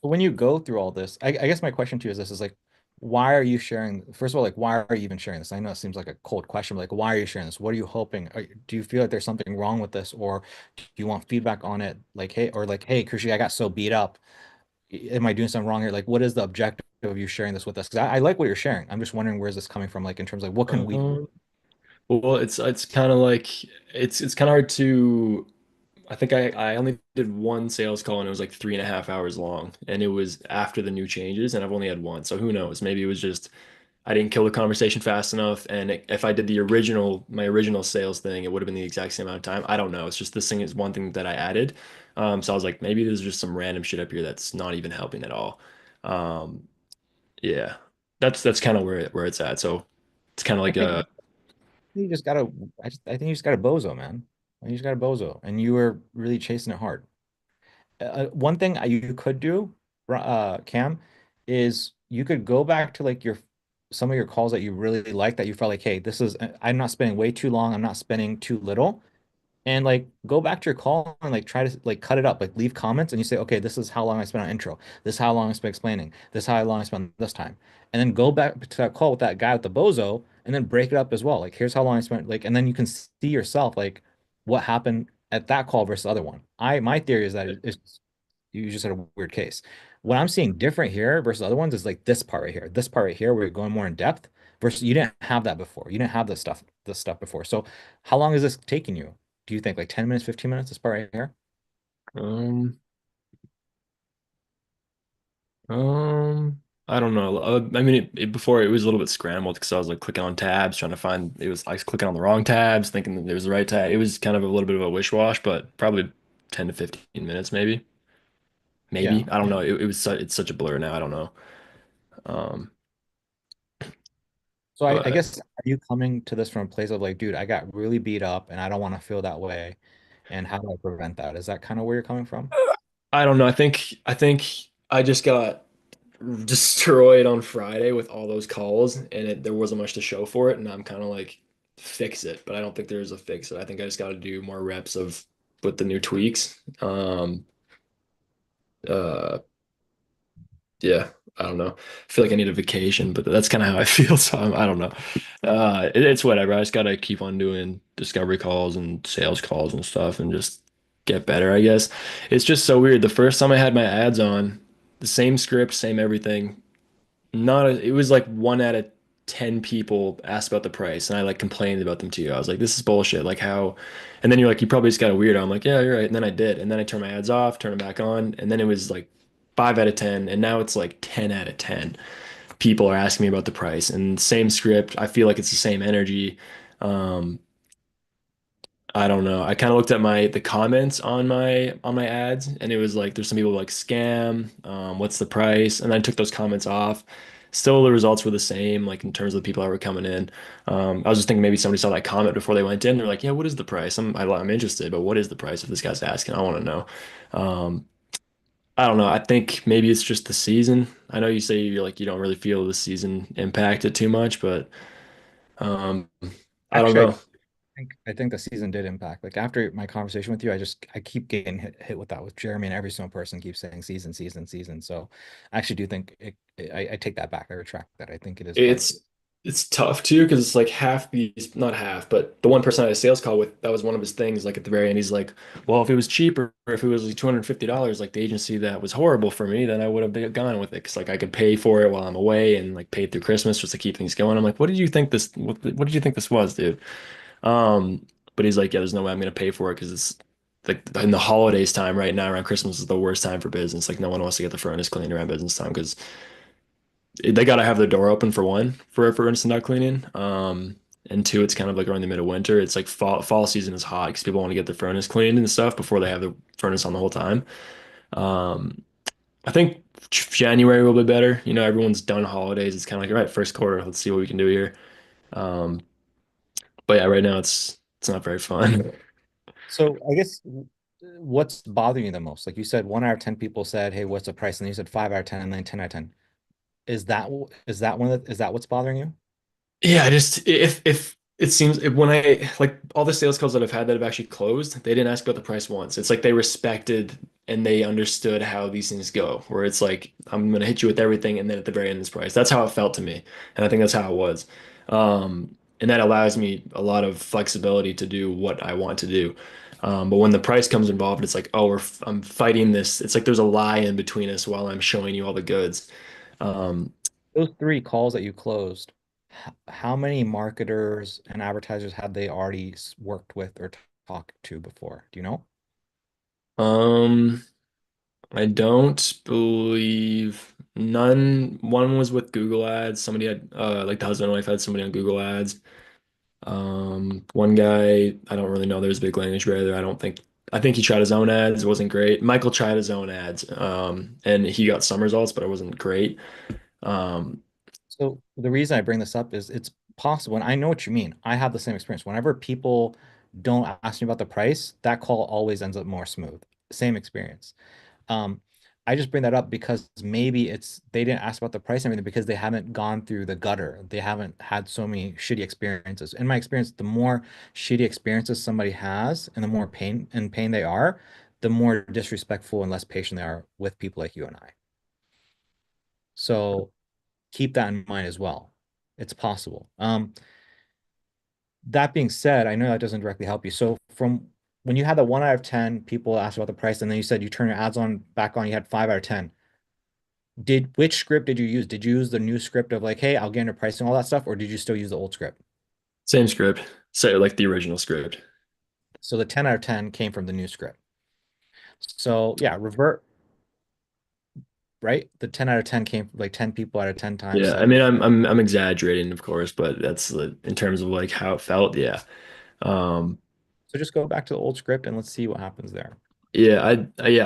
But when you go through all this, I guess my question to you is this is like, why are you sharing? First of all, like, why are you even sharing this? I know it seems like a cold question, but like, why are you sharing this? What are you hoping? Do you feel like there's something wrong with this, or do you want feedback on it? Like, hey, or like, hey, Krishi, I got so beat up. Am I doing something wrong here? Like, what is the objective of you sharing this with us? Because I like what you're sharing. I'm just wondering where's this coming from, like in terms of like, what can we do? um, well, it's kind of like it's kind of hard to. I think I only did one sales call and it was like 3.5 hours long, and it was after the new changes, and I've only had one, so who knows? Maybe it was just I didn't kill the conversation fast enough, and if I did my original sales thing, it would have been the exact same amount of time. I don't know. It's just this thing is one thing that I added, so I was like, maybe there's just some random shit up here that's not even helping at all. Um, yeah, that's kind of where it's at. So it's kind of I like think a you just gotta. I think you just got a bozo, man. You just got a bozo, and you were really chasing it hard. One thing you could do, Cam, is you could go back to like your some of your calls that you really like that you felt like, hey, this is I'm not spending way too long, I'm not spending too little, and like go back to your call and like try to like cut it up, like leave comments and you say, okay, this is how long I spent on intro, this is how long I spent explaining, this is how long I spent this time, and then go back to that call with that guy with the bozo and then break it up as well. Like here's how long I spent, like, and then you can see yourself like what happened at that call versus the other one. My theory is that it's you just had a weird case. What I'm seeing different here versus other ones is like this part right here. This part right here, where you're going more in depth versus you didn't have that before. You didn't have this stuff before. So how long is this taking you? Do you think like 10 minutes, 15 minutes, this part right here? um I don't know. I mean, before it was a little bit scrambled because I was like clicking on tabs, trying to find it was I was clicking on the wrong tabs, thinking that it was the right tab. It was kind of a little bit of a wish-wash, but probably 10 to 15 minutes, maybe. Yeah. Maybe. I don't know. It's such a blur now. I don't know. Um, So I but guess are you coming to this from a place of like, dude, I got really beat up and I don't want to feel that way. And how do I prevent that? Is that kind of where you're coming from? I don't know. I think I just got destroyed on Friday with all those calls, and there wasn't much to show for it. And I'm kind of like, fix it, but I don't think there's a fix it. I think I just got to do more reps of with the new tweaks. Uh, yeah, I don't know. I feel like I need a vacation, but that's kind of how I feel. So I don't know. It's whatever. I just gotta keep on doing discovery calls and sales calls and stuff, and just get better, I guess. It's just so weird. The first time I had my ads on, the same script, same everything. It was like 1 out of 10 people asked about the price, and I like complained about them to you. I was like, this is bullshit. Like how, and then you're like, you probably just got a weirdo. I'm like, yeah, you're right. And then I did, and then I turned my ads off, turned them back on, and then it was like 5 out of 10, and now it's like 10 out of 10 people are asking me about the price. And same script. I feel like it's the same energy. Um, I don't know. I kind of looked at the comments on my ads, and it was like there's some people like scam, what's the price? And I took those comments off. Still, the results were the same, like in terms of the people that were coming in. I was just thinking maybe somebody saw that comment before they went in. They're like, "Yeah, what is the price? I'm interested, but what is the price if this guy's asking? I want to know." Um, I don't know. I think maybe it's just the season. I know you say you're like you don't really feel the season impacted too much, but um, I don't Actually, know. I think the season did impact. Like after my conversation with you, I keep getting hit with that with Jeremy, and every single person keeps saying season, season, season. So I actually do think I take that back. I retract that. I think it is part of it. It's tough too because it's like half these, not half, but the one person I had a sales call with, that was one of his things. Like at the very end, he's like, "Well, if it was cheaper, or if it was like $250, like the agency that was horrible for me, then I would have gone with it because like I could pay for it while I'm away and like pay through Christmas just to keep things going." I'm like, "What did you think this? What did you think this was, dude?" Um, but he's like, "Yeah, there's no way I'm gonna pay for it because it's like in the holidays time right now around Christmas is the worst time for business. Like no one wants to get the furnace cleaned around business time because they got to have their door open for one for instant duct cleaning. And two, it's kind of like around the middle of winter. It's like fall season is hot because people want to get their furnace cleaned and stuff before they have the furnace on the whole time. Um, I think January will be better. You know, everyone's done holidays. It's kind of like, all right, first quarter, let's see what we can do here. Um, but yeah, right now it's not very fun. So I guess what's bothering you the most? Like you said, 1 out of 10 people said, "Hey, what's the price?" And you said 5 out of 10, and then 10 out of 10. is that one that is that what's bothering you? Yeah, I just if it seems when I like all the sales calls that I've had that have actually closed, they didn't ask about the price once. It's like they respected and they understood how these things go, where it's like I'm gonna hit you with everything and then at the very end is price. That's how it felt to me. And I think that's how it was. And that allows me a lot of flexibility to do what I want to do. But when the price comes involved, it's like, oh, I'm fighting this. It's like there's a lie in between us while I'm showing you all the goods. Um, Those 3 calls that you closed, how many marketers and advertisers had they already worked with or talked to before? Do you know? um, I don't believe none. One was with Google Ads. Somebody had like the husband and wife had somebody on Google Ads. One guy, I don't really know. There's a big language barrier. I think he tried his own ads. It wasn't great. Michael tried his own ads. And he got some results, but it wasn't great. Um, So the reason I bring this up is it's possible, and I know what you mean. I have the same experience. Whenever people don't ask me about the price, that call always ends up more smooth. Same experience. Um, I just bring that up because maybe it's they didn't ask about the price and everything because they haven't gone through the gutter. They haven't had so many shitty experiences. In my experience, the more shitty experiences somebody has and the more pain they are, the more disrespectful and less patient they are with people like you and I. So keep that in mind as well. It's possible. That being said, I know that doesn't directly help you. So from when you had the 1 out of 10 people ask about the price, and then you said you turn your ads on back on, you had 5 out of 10. Which script did you use? Did you use the new script of like, hey, I'll get into pricing, all that stuff, or did you still use the old script? Same script. So like the original script. So the 10 out of 10 came from the new script. So yeah, revert, right? The 10 out of 10 came from like 10 people out of 10 times. Yeah, I mean, I'm exaggerating, of course, but that's in terms of like how it felt. Yeah. Um, So just go back to the old script and let's see what happens there. Yeah, I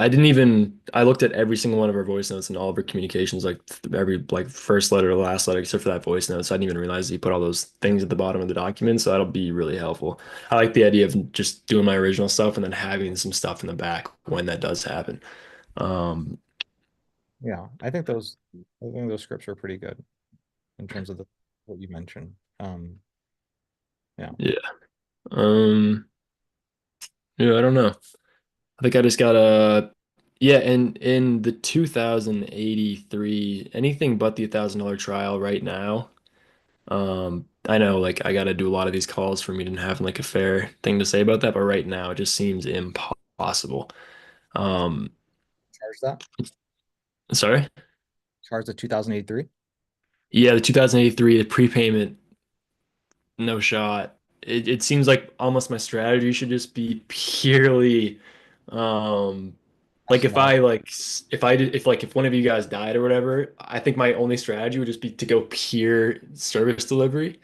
didn't even I looked at every single one of our voice notes and all of our communications, like every like first letter to last letter, except for that voice note. So I didn't even realize he put all those things at the bottom of the document. So that'll be really helpful. I like the idea of just doing my original stuff and then having some stuff in the back when that does happen. Um, Yeah, I think those scripts are pretty good in terms of the what you mentioned. Yeah. yeah. Um, yeah, I don't know. I think I just gotta yeah, and in the 2083, anything but the $1,000 trial right now. I know like I gotta do a lot of these calls for me to have like a fair thing to say about that, but right now it just seems impossible. Um, Charge that. sorry? Charge the 2083. Yeah, the 2083, the prepayment, no shot. It seems like almost my strategy should just be purely um like if Small. I like if one of you guys died or whatever, I think my only strategy would just be to go pure service delivery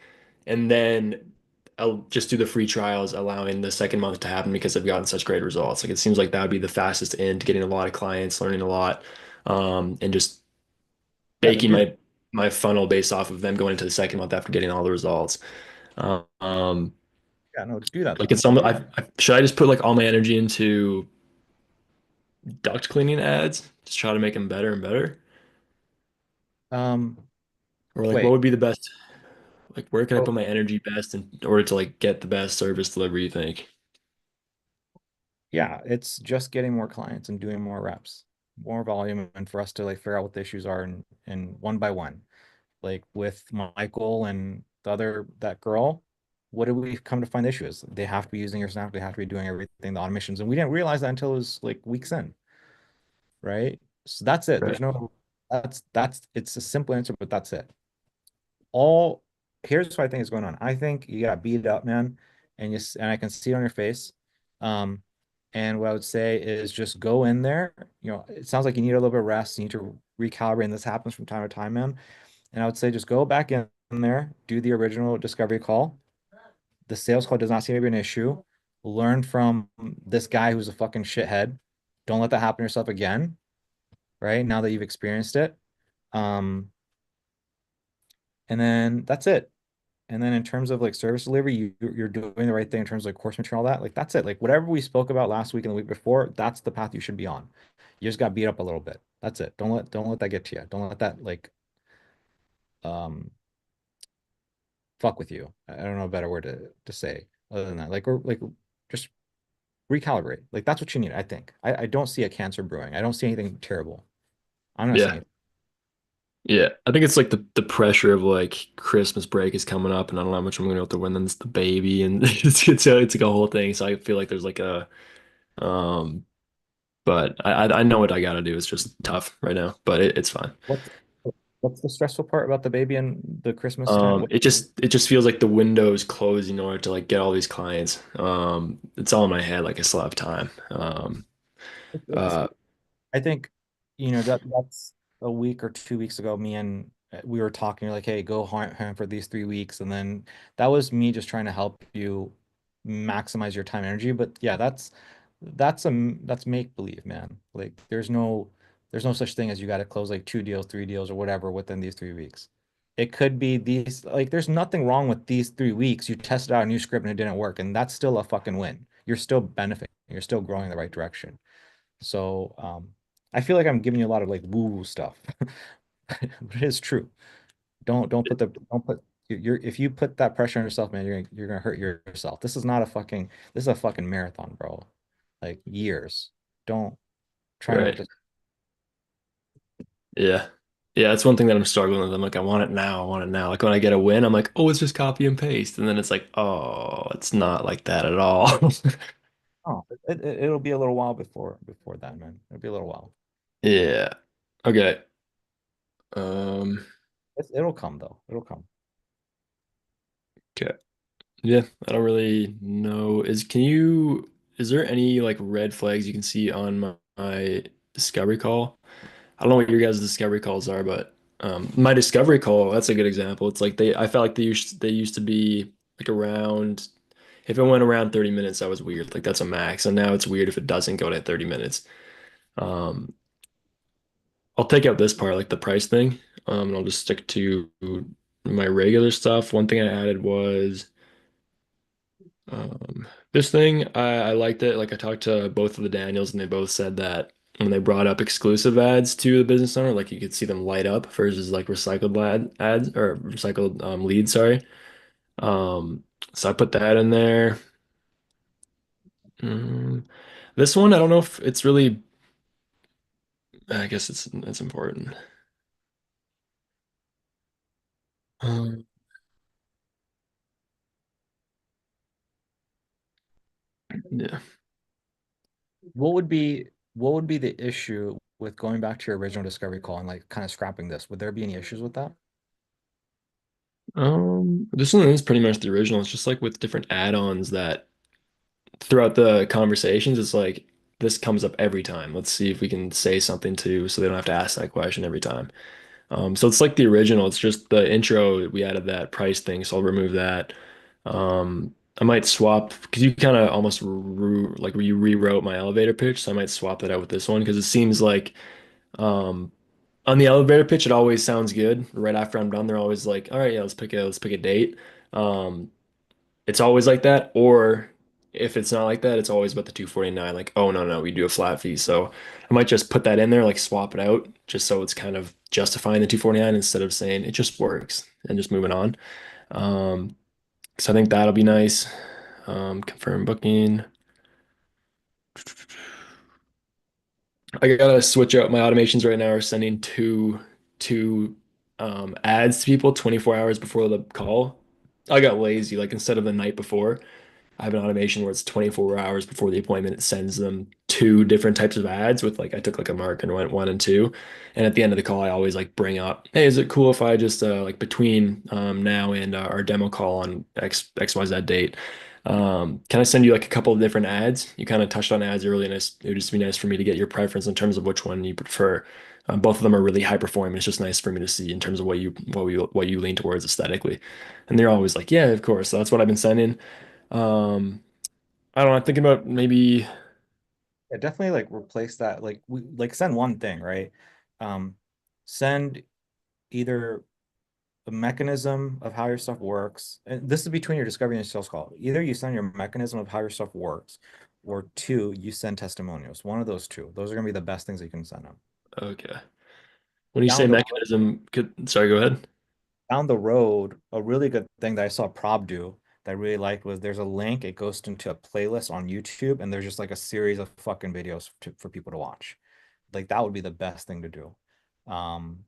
and then I'll just do the free trials, allowing the second month to happen because I've gotten such great results. Like it seems like that would be the fastest in to getting a lot of clients, learning a lot, and just Yeah, then baking do it. my funnel based off of them going into the second month after getting all the results. Um, Yeah, no, do that like then. it's some should I just put like all my energy into duct cleaning ads, just try to make them better and better? Um, Or like what wait. would be the best, like where can I Oh, put my energy best in order to like get the best service delivery, you think? yeah, it's just getting more clients and doing more reps, more volume, and for us to like figure out what the issues are and one by one. Like with Michael and the other that girl, what did we come to find the issue is? They have to be using your Snap, they have to be doing everything, the automations, and we didn't realize that until it was like weeks in, right? So that's it. Right. There's no that's it's a simple answer, but that's it. All Here's what I think is going on. I think you got beat up, man, and I can see it on your face. Um, and what I would say is just go in there. You know, it sounds like you need a little bit of rest. You need to recalibrate, and this happens from time to time, man. And I would say just go back in there, do the original discovery call. The sales call does not seem to be an issue. Learn from this guy who's a fucking shithead. Don't let that happen to yourself again, right? Now that you've experienced it. Um, and then that's it. And then in terms of like service delivery, you're doing the right thing in terms of like course material, all that. Like that's it. Like whatever we spoke about last week and the week before, that's the path you should be on. You just got beat up a little bit. That's it. Don't let that get to you. Don't let that like um fuck with you. I don't know a better word to say other than that. Like, or like just recalibrate. Like that's what you need, I think. I don't see a cancer brewing. I don't see anything terrible. I'm not Yeah. saying Yeah, I think it's like the pressure of like Christmas break is coming up, and I don't know how much I'm gonna be able to win. Then it's the baby, and it's like a whole thing. So I feel like there's like a um, but I know what I gotta do. It's just tough right now, but it's fine. what's what's the stressful part about the baby and the Christmas time? It just feels like the window is closing in order to like get all these clients. It's all in my head. Like I still have time. It's, Uh, I think, that's a week or 2 weeks ago. Me and we were talking like, hey, go home for these 3 weeks, and then that was me just trying to help you maximize your time and energy. But yeah, that's make believe, man. Like, there's no such thing as you got to close like 2 deals, 3 deals, or whatever within these 3 weeks. It could be these like there's nothing wrong with these 3 weeks. You tested out a new script and it didn't work, and that's still a fucking win. You're still benefiting. You're still growing in the right direction. So I feel like I'm giving you a lot of like woo-woo stuff, but it is true. Don't put you're if you put that pressure on yourself, man, you're gonna hurt yourself. This is a fucking marathon, bro. Like years. Don't try not right. to. Yeah. Yeah, that's one thing that I'm struggling with. I'm like, I want it now. I want it now. Like when I get a win, I'm like, oh, it's just copy and paste. And then it's like, oh, it's not like that at all. Oh, it'll be a little while before that, man. It'll be a little while. Yeah. Okay. Um, It'll come though. It'll come. okay. Yeah, I don't really know. Is there any like red flags you can see on my discovery call? I don't know what your guys' discovery calls are, but my discovery call, that's a good example. It's like I felt like they used to be like around if it went around 30 minutes, that was weird. Like that's a max. And now it's weird if it doesn't go to 30 minutes. Um, I'll take out this part, like the price thing. And I'll just stick to my regular stuff. One thing I added was this thing. I liked it. Like I talked to both of the Daniels, and they both said that when they brought up exclusive ads to the business owner, like you could see them light up versus like recycled ads or recycled leads, sorry. Um, so I put that in there. Mm, this one, I don't know if it's really, I guess it's important. Um, yeah. What would be the issue with going back to your original discovery call and like kind of scrapping this? Would there be any issues with that? This one is pretty much the original. It's just like with different add-ons that throughout the conversations, it's like this comes up every time. Let's see if we can say something to so they don't have to ask that question every time. So it's like the original. It's just the intro. We added that price thing, so I'll remove that. I might swap because you kind of almost like you rewrote my elevator pitch, so I might swap that out with this one because it seems like um, on the elevator pitch it always sounds good. Right after I'm done, they're always like, "All right, yeah, let's pick a date." Um, it's always like that, or if it's not like that, it's always about the 249. Like, oh no, no, we do a flat fee. So I might just put that in there, like swap it out, just so it's kind of justifying the 249 instead of saying it just works and just moving on. Um, so I think that'll be nice. Confirm booking. I gotta switch out my automations right now are sending two ads to people 24 hours before the call. I got lazy, like instead of the night before. I have an automation where it's 24 hours before the appointment. It sends them two different types of ads with like I took like a mark and went one and two. And at the end of the call, I always like bring up, hey, is it cool if I just like between now and our demo call on XYZ date, can I send you like a couple of different ads? You kind of touched on ads earlier, and it would just be nice for me to get your preference in terms of which one you prefer. Both of them are really high performing. It's just nice for me to see in terms of what you lean towards aesthetically. And they're always like, yeah, of course. So that's what I've been sending. Um, I don't know. I'm thinking about maybe. Yeah, definitely like replace that. Like we like send one thing, right? Send either the mechanism of how your stuff works. And this is between your discovery and sales call. Either you send your mechanism of how your stuff works, or two, you send testimonials. One of those two. Those are gonna be the best things that you can send them. Okay. When you Down say the mechanism, sorry, go ahead. down the road, a really good thing that I saw Prob do that I really liked was there's a link, it goes into a playlist on YouTube, and there's just like a series of fucking videos for people to watch. Like that would be the best thing to do. Um,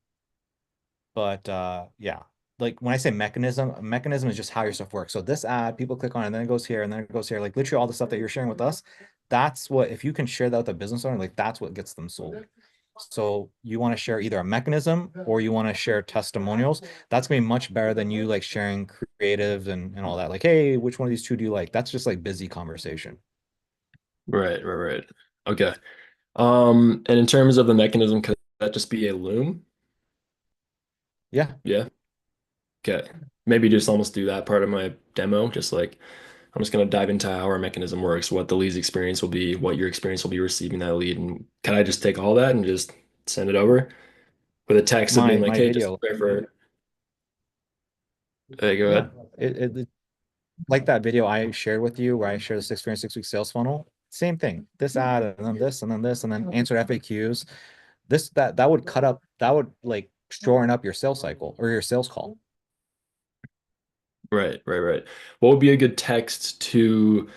but yeah, like when I say mechanism, a mechanism is just how your stuff works. So this ad, people click on it, and then it goes here, and then it goes here. Like literally all the stuff that you're sharing with us, that's what, if you can share that with a business owner, like that's what gets them sold. So you want to share either a mechanism or you want to share testimonials. That's gonna be much better than you like sharing creatives and all that. Like, hey, which one of these two do you like? That's just like busy conversation. Right. Okay. And in terms of the mechanism, could that just be a loom? Yeah. Yeah. Okay. Maybe just almost do that part of my demo, just like I'm just gonna dive into how our mechanism works, what the lead's experience will be, what your experience will be receiving that lead, and can I just take all that and just send it over with a text of being like, My hey, just video. prepare for. Hey, go Yeah. ahead. Like that video I shared with you where I shared the 6 week sales funnel. Same thing. This ad and then this and then this and then answer FAQs. That would cut up, that would like shorten up your sales cycle or your sales call. Right. What would be a good text to?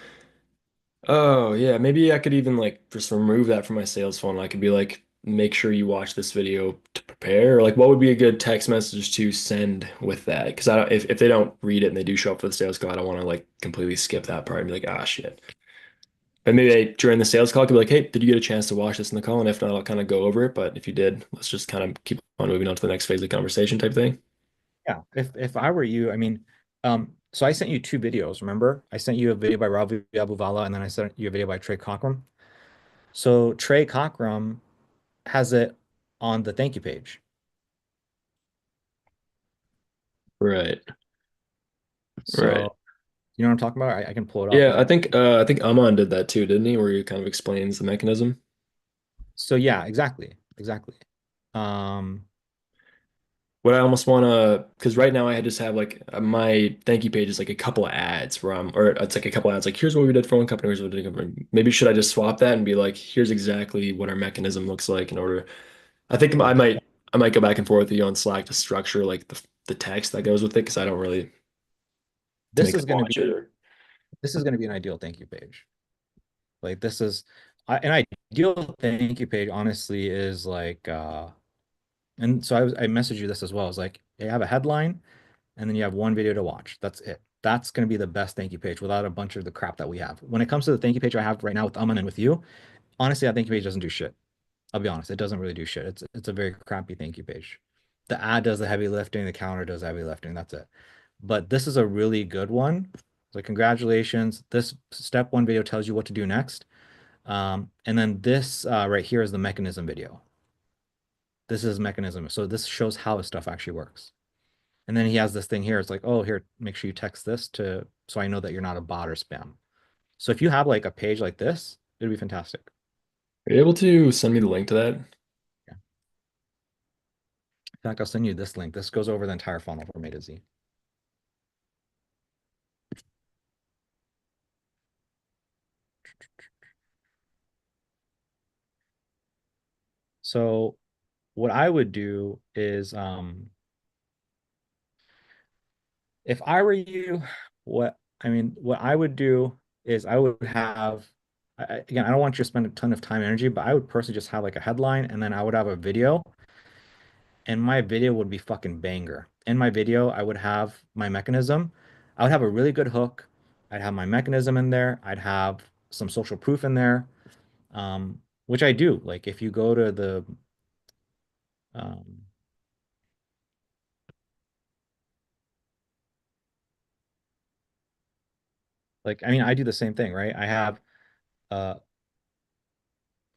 Oh, yeah, maybe I could even like just remove that from my sales funnel. I could be like, make sure you watch this video to prepare. Or like, what would be a good text message to send with that? Because I don't, if they don't read it and they do show up for the sales call, I don't want to like completely skip that part and be like, ah, shit. But maybe during the sales call, I could be like, hey, did you get a chance to watch this in the call? And if not, I'll kind of go over it. But if you did, let's just kind of keep on moving on to the next phase of the conversation type thing. Yeah. If I were you, I mean, so I sent you 2 videos, remember? I sent you a video by Ravi Abuvala and then I sent you a video by Trey Cockram. So Trey Cockram has it on the thank you page. Right. So Right. you know what I'm talking about? I can pull it up. Yeah, I think Aman did that too, didn't he? Where he kind of explains the mechanism. So yeah, exactly. Um, What I almost want to, because right now I just have like my thank you page is like a couple of ads where I'm, or it's like a couple of ads, like here's what we did for one company, here's what we did for maybe should I just swap that and be like, here's exactly what our mechanism looks like in order. I think I might go back and forth with you on Slack to structure like the text that goes with it because I don't really to this make is them going to watch be it. Or, an ideal thank you page. Like this is an ideal thank you page, honestly, is like and so I messaged you this as well. It's like you have a headline and then you have one video to watch. That's it. That's going to be the best thank you page without a bunch of the crap that we have. When it comes to the thank you page I have right now with Aman and with you, honestly, that thank you page doesn't do shit. I'll be honest, it doesn't really do shit. It's a very crappy thank you page. The ad does the heavy lifting, the counter does the heavy lifting. That's it. But this is a really good one. So congratulations. This step 1 video tells you what to do next. And then this right here is the mechanism video. This is mechanism. So this shows how his stuff actually works. And then he has this thing here. It's like, oh, here, make sure you text this to, so I know that you're not a bot or spam. So if you have like a page like this, it'd be fantastic. are you able to send me the link to that? Yeah. In fact, I'll send you this link. This goes over the entire funnel from A to Z. So what I would do is, if I were you, what I would do is I would have, again, I don't want you to spend a ton of time and energy, but I would personally just have like a headline and then I would have a video and my video would be fucking banger. In my video, I would have my mechanism. I would have a really good hook. I'd have my mechanism in there. I'd have some social proof in there, which I do. Like if you go to the, um, like, I mean, I do the same thing, right? I have, uh,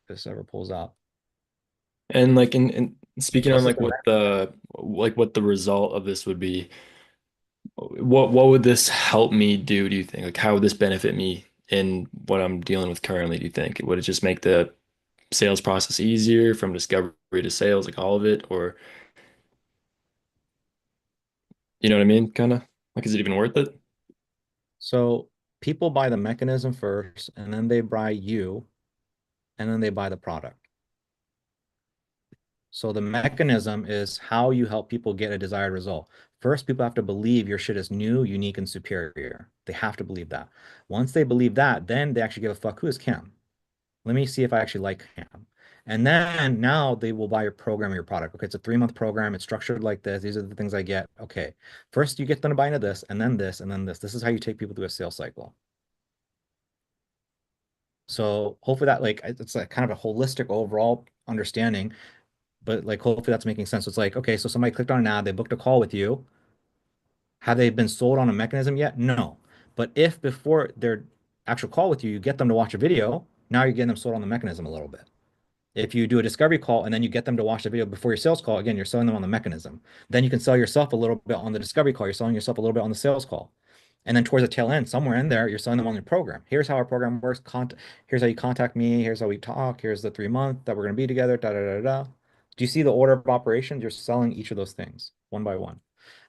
if this ever pulls out. And like in speaking So on this is like what the result of this would be, what would this help me do you think? Like how would this benefit me in what I'm dealing with currently, do you think? Would it just make the sales process easier from discovery to sales, like all of it? Or you know what I mean? Kind of like, is it even worth it? So people buy the mechanism first, and then they buy you, and then they buy the product. So the mechanism is how you help people get a desired result. First, people have to believe your shit is new, unique, and superior. They have to believe that. Once they believe that, then they actually give a fuck, who is Cam? Let me see if I actually like Cam. And then now they will buy your program or your product. Okay, it's a 3-month program. It's structured like this. These are the things I get. Okay. First, you get them to buy into this, and then this, and then this. This is how you take people through a sales cycle. So hopefully that like it's like kind of a holistic overall understanding, but like hopefully that's making sense. So it's like, okay, so somebody clicked on an ad, they booked a call with you. Have they been sold on a mechanism yet? No. But if before their actual call with you, you get them to watch a video, now you're getting them sold on the mechanism a little bit. If you do a discovery call and then you get them to watch the video before your sales call, again, you're selling them on the mechanism. Then you can sell yourself a little bit on the discovery call. You're selling yourself a little bit on the sales call. And then towards the tail end, somewhere in there, you're selling them on your program. Here's how our program works. Here's how you contact me. Here's how we talk. Here's the 3-month that we're going to be together. Da, da, da, da. Do you see the order of operations? You're selling each of those things one by one.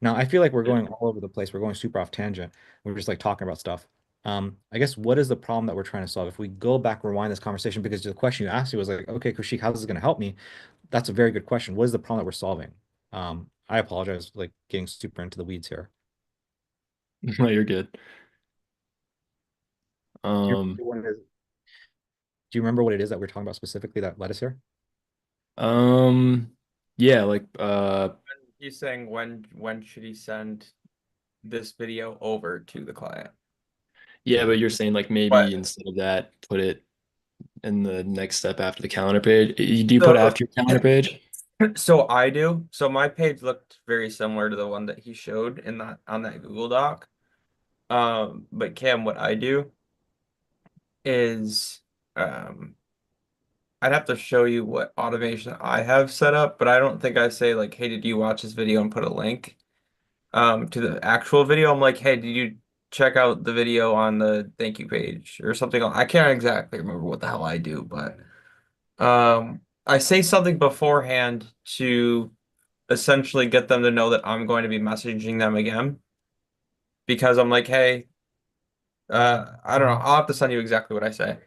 Now, I feel like we're going all over the place. We're going super off tangent. We're just like talking about stuff. I guess what is the problem that we're trying to solve? If we go back, rewind this conversation, because the question you asked me was like, okay, Kushik, how is this going to help me? That's a very good question. What is the problem that we're solving? I apologize, like getting super into the weeds here. No, you're good. Do you remember what it is that we're talking about specifically that led us here? Yeah, like He's saying when should he send this video over to the client? yeah, but you're saying like maybe But- instead of that, put it in the next step after the calendar page. Do you put it after your calendar page? So I do. So my page looked very similar to the one that he showed in that on that Google Doc. But Cam, what I do is I'd have to show you what automation I have set up, but I don't think I say like, hey, did you watch this video and put a link to the actual video? I'm like, hey, did you check out the video on the thank you page or something? I can't exactly remember what the hell I do, but I say something beforehand to essentially get them to know that I'm going to be messaging them again. Because I'm like, hey, I don't know. I'll have to send you exactly what I say.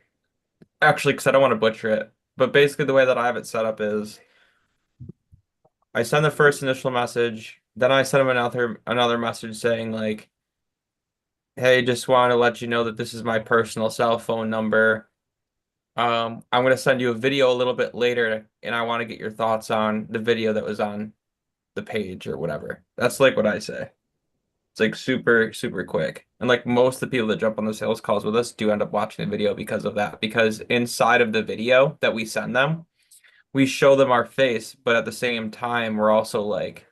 Actually, because I don't want to butcher it. But basically the way that I have it set up is I send the first initial message, then I send them another message saying like, hey, just want to let you know that this is my personal cell phone number. I'm going to send you a video a little bit later, and I want to get your thoughts on the video that was on the page or whatever. That's like what I say. It's like super, super quick. And like most of the people that jump on the sales calls with us do end up watching the video because of that. Because inside of the video that we send them, we show them our face, but at the same time, we're also like,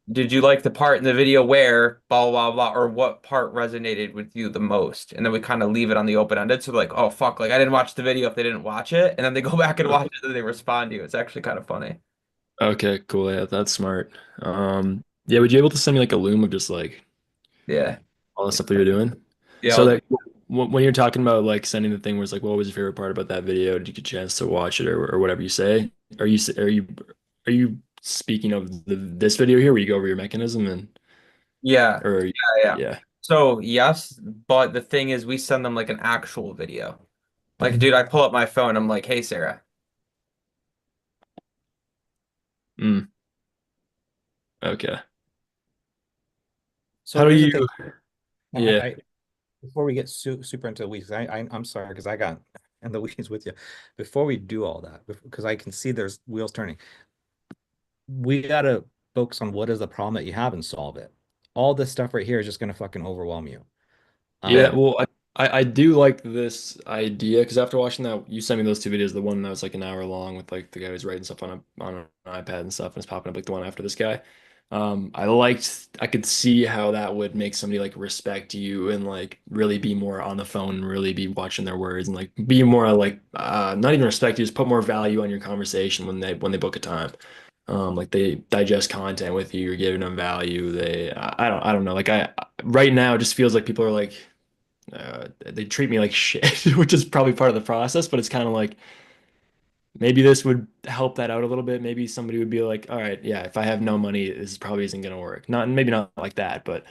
did you like the part in the video where blah blah blah, or what part resonated with you the most? And then we kind of leave it on the open ended. So like, oh fuck, like I didn't watch the video if they didn't watch it, and then they go back and watch it and they respond to you. It's actually kind of funny. Okay, cool. Yeah, that's smart. Yeah, would you able to send me like a loom of just like Yeah. all the stuff that you're doing? Yeah. So that when you're talking about like sending the thing where it's like, what was your favorite part about that video? Did you get a chance to watch it or whatever you say? Are you speaking of this video here where you go over your mechanism and yeah. or Yeah. yeah. So yes, but the thing is we send them like an actual video. Like, dude, I pull up my phone, I'm like, hey Sarah. Okay. So How do here's the you thing. yeah. Before we get super into the weeds, I'm sorry because I got in the weeds with you. Before we do all that, because I can see there's wheels turning, we gotta focus on what is the problem that you have and solve it. All this stuff right here is just gonna fucking overwhelm you. Yeah, well, I do like this idea because after watching that, you sent me those two videos, the one that was like an hour long with like the guy who's writing stuff on an iPad and stuff, and it's popping up like the one after this guy. I could see how that would make somebody like respect you and like really be more on the phone and really be watching their words and like be more like not even respect you, just put more value on your conversation when they book a time. Like they digest content with you, you're giving them value. I don't know. Like right now it just feels like people are like they treat me like shit, which is probably part of the process, but it's kind of like maybe this would help that out a little bit. Maybe somebody would be like, all right, yeah, if I have no money, this probably isn't going to work. Maybe not like that, but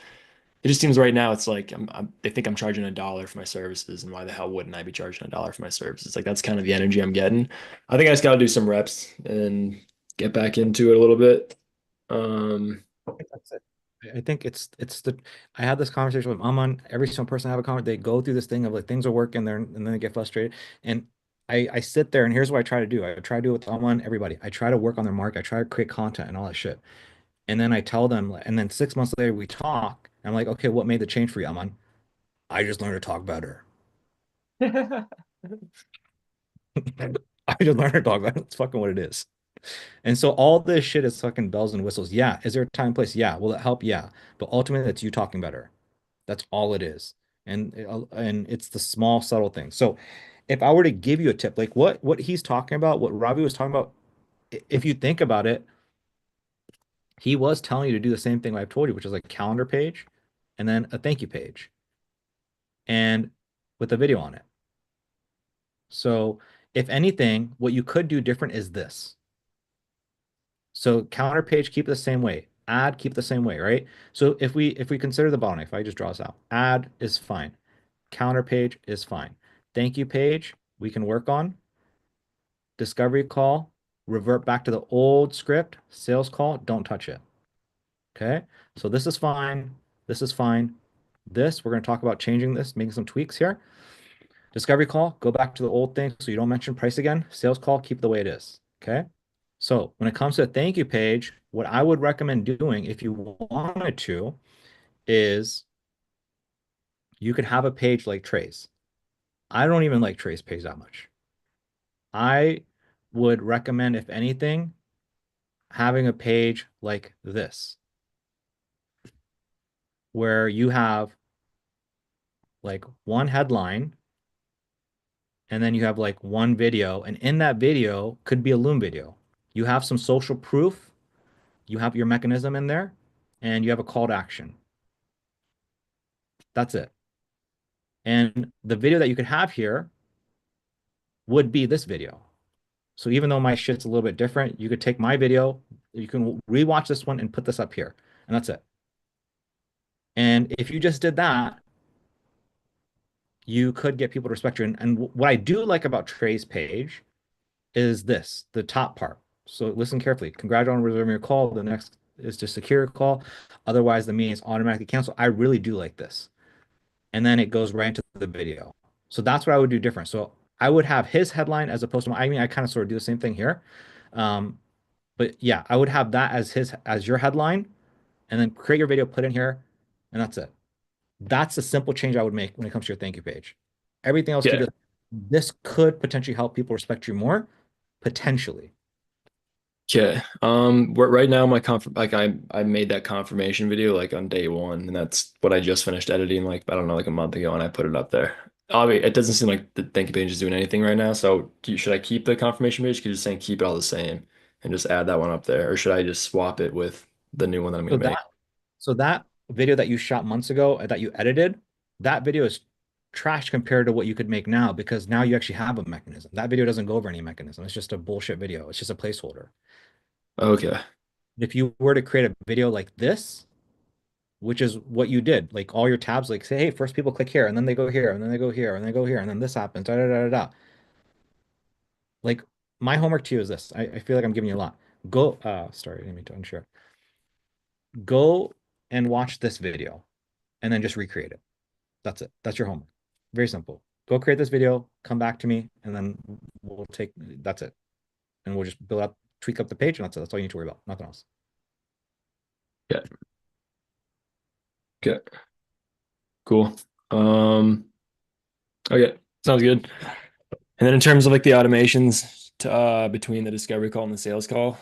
it just seems right now it's like they think I'm charging $1 for my services, and why the hell wouldn't I be charging $1 for my services? Like that's kind of the energy I'm getting. I think I just got to do some reps and get back into it a little bit. That's it. I think it's the I had this conversation with Aman. Every single person I have a conversation, they go through this thing of like things are working there, and then they get frustrated. And I sit there, and here's what I try to do. I try to do it with Aman, everybody. I try to work on their mark. I try to create content and all that shit. And then I tell them, and then 6 months later we talk. And I'm like, okay, what made the change for you, Aman? I just learned to talk better. I just learned to talk better. That's fucking what it is. And so all this shit is fucking bells and whistles. Yeah. Is there a time and place? Yeah. Will it help? Yeah. But ultimately, it's you talking better. That's all it is. And it's the small subtle things. So if I were to give you a tip, like what he's talking about, what Ravi was talking about, if you think about it, he was telling you to do the same thing I've told you, which is like calendar page and then a thank you page and with a video on it. So if anything, what you could do different is this. So counter page, keep it the same way. Add, keep it the same way, right? So if we consider the bottleneck, if I just draw this out, add is fine. Counter page is fine. Thank you page, we can work on. Discovery call, revert back to the old script. Sales call, don't touch it. Okay, so this is fine. This is fine. This, we're going to talk about changing this, making some tweaks here. Discovery call, go back to the old thing so you don't mention price again. Sales call, keep it the way it is. Okay. So when it comes to a thank you page, what I would recommend doing if you wanted to is you could have a page like Trey's. I don't even like Trey's page that much. I would recommend, if anything, having a page like this, where you have like one headline and then you have like one video, and in that video could be a Loom video. You have some social proof, you have your mechanism in there, and you have a call to action. That's it. And the video that you could have here would be this video. So even though my shit's a little bit different, you could take my video, you can rewatch this one and put this up here, and that's it. And if you just did that, you could get people to respect you. And what I do like about Trey's page is this, the top part. So listen carefully. Congratulations on reserving your call. The next is to secure a call. Otherwise, the meeting is automatically canceled. I really do like this. And then it goes right into the video. So that's what I would do different. So I would have his headline as opposed to I mean, I kind of sort of do the same thing here. But yeah, I would have that as your headline and then create your video, put in here, and that's it. That's a simple change I would make when it comes to your thank you page. Everything else, Yeah. this could potentially help people respect you more, potentially. Okay. Right now I made that confirmation video like on day one, and that's what I just finished editing like I don't know like a month ago, and I put it up there. Obviously, it doesn't seem like the thank you page is doing anything right now. So should I keep the confirmation page? Because you're saying keep it all the same and just add that one up there, or should I just swap it with the new one that I'm So gonna make? that video that you shot months ago that you edited, that video is trash compared to what you could make now because now you actually have a mechanism. That video doesn't go over any mechanism. It's just a bullshit video. It's just a placeholder. Okay. If you were to create a video like this, which is what you did, like all your tabs, like say, hey, first people click here, and then they go here, and then they go here, and they go here, and then this happens, da da da da da. Like my homework to you is this. I feel like I'm giving you a lot. Go, sorry, I didn't mean to unshare. Go and watch this video and then just recreate it. That's it. That's your homework. Very simple. Go create this video, come back to me, and then we'll take that's it. And we'll just build up, tweak up the page, and that's it. That's all you need to worry about. Nothing else. Yeah. Okay. Cool. Okay. Sounds good. And then in terms of like the automations between the discovery call and the sales call,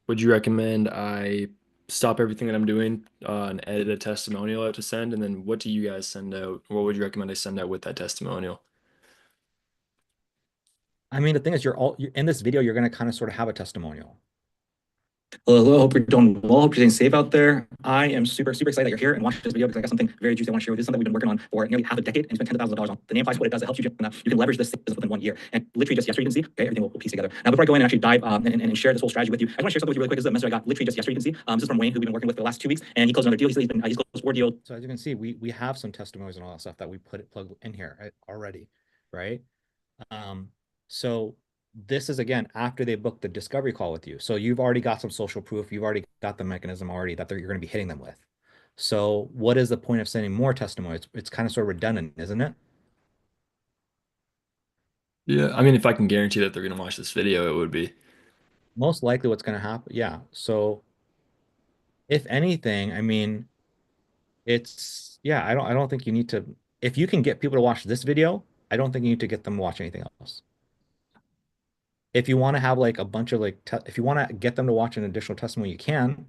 would you recommend I stop everything that I'm doing and edit a testimonial out to send? And then what do you guys send out? What would you recommend I send out with that testimonial? I mean, the thing is, you're in this video, you're going to kind of sort of have a testimonial. Hello, hope you're doing well. Hope you're staying safe out there. I am super excited that you're here and watching this video because I got something very juicy I want to share with you. This is something we've been working on for nearly half a decade and spent tens of thousands of dollars on. The name applies what it does. It helps you you can leverage this within 1 year. And literally just yesterday, you can see, okay, everything will piece together. Now, before I go in and actually dive and share this whole strategy with you, I want to share something with you really quick. This is a message I got literally just yesterday. You can see, this is from Wayne, who we've been working with for the last 2 weeks, and he closed another deal. He's closed 4 deals. So as you can see, we have some testimonials and all that stuff that we plug in here already, right? So this is again after they book the discovery call with you. So you've already got some social proof. You've already got the mechanism already that you're going to be hitting them with. So what is the point of sending more testimonies? It's kind of sort of redundant, isn't it? Yeah, I mean, if I can guarantee that they're gonna watch this video, it would be. Most likely what's going to happen. Yeah. So if anything, I mean, yeah, I don't think you need to, if you can get people to watch this video, I don't think you need to get them to watch anything else. If you want to have like a bunch of like, if you want to get them to watch an additional testimony, you can.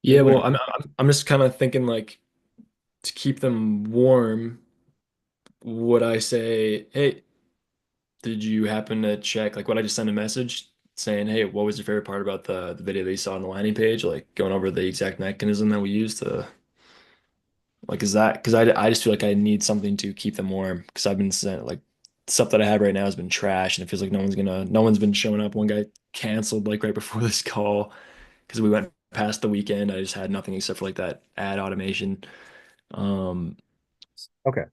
Yeah, well, wouldn't- I'm just kind of thinking like to keep them warm, would I say, hey, did you happen to check like would I just send a message saying, hey, what was your favorite part about the video that you saw on the landing page? Like going over the exact mechanism that we use to like is that because I just feel like I need something to keep them warm because I've been sent like stuff that I have right now has been trash and it feels like no one's been showing up. One guy canceled like right before this call because we went past the weekend. I just had nothing except for like that ad automation. Um, Okay.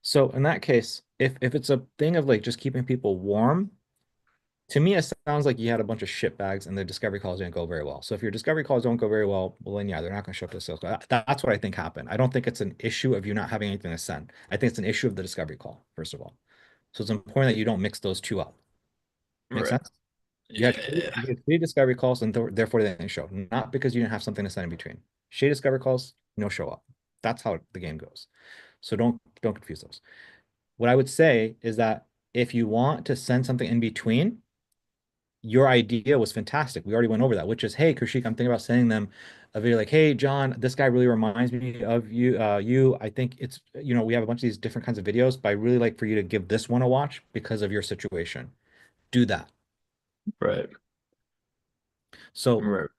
So in that case, if it's a thing of like just keeping people warm, to me, it sounds like you had a bunch of shit bags and the discovery calls didn't go very well. So if your discovery calls don't go very well, well, then yeah, they're not going to show up to the sales call. That's what I think happened. I don't think it's an issue of you not having anything to send. I think it's an issue of the discovery call, first of all. So it's important that you don't mix those two up. Make right. sense? You had Yeah. three discovery calls and therefore they didn't show. Not because you didn't have something to send in between. Shade discovery calls, no show up. That's how the game goes. So don't confuse those. What I would say is that if you want to send something in between, your idea was fantastic. We already went over that, which is, hey, Kaushik, I'm thinking about sending them a video like, hey, John, this guy really reminds me of you. I think it's, we have a bunch of these different kinds of videos, but I really like for you to give this one a watch because of your situation. Do that. Right. So Right.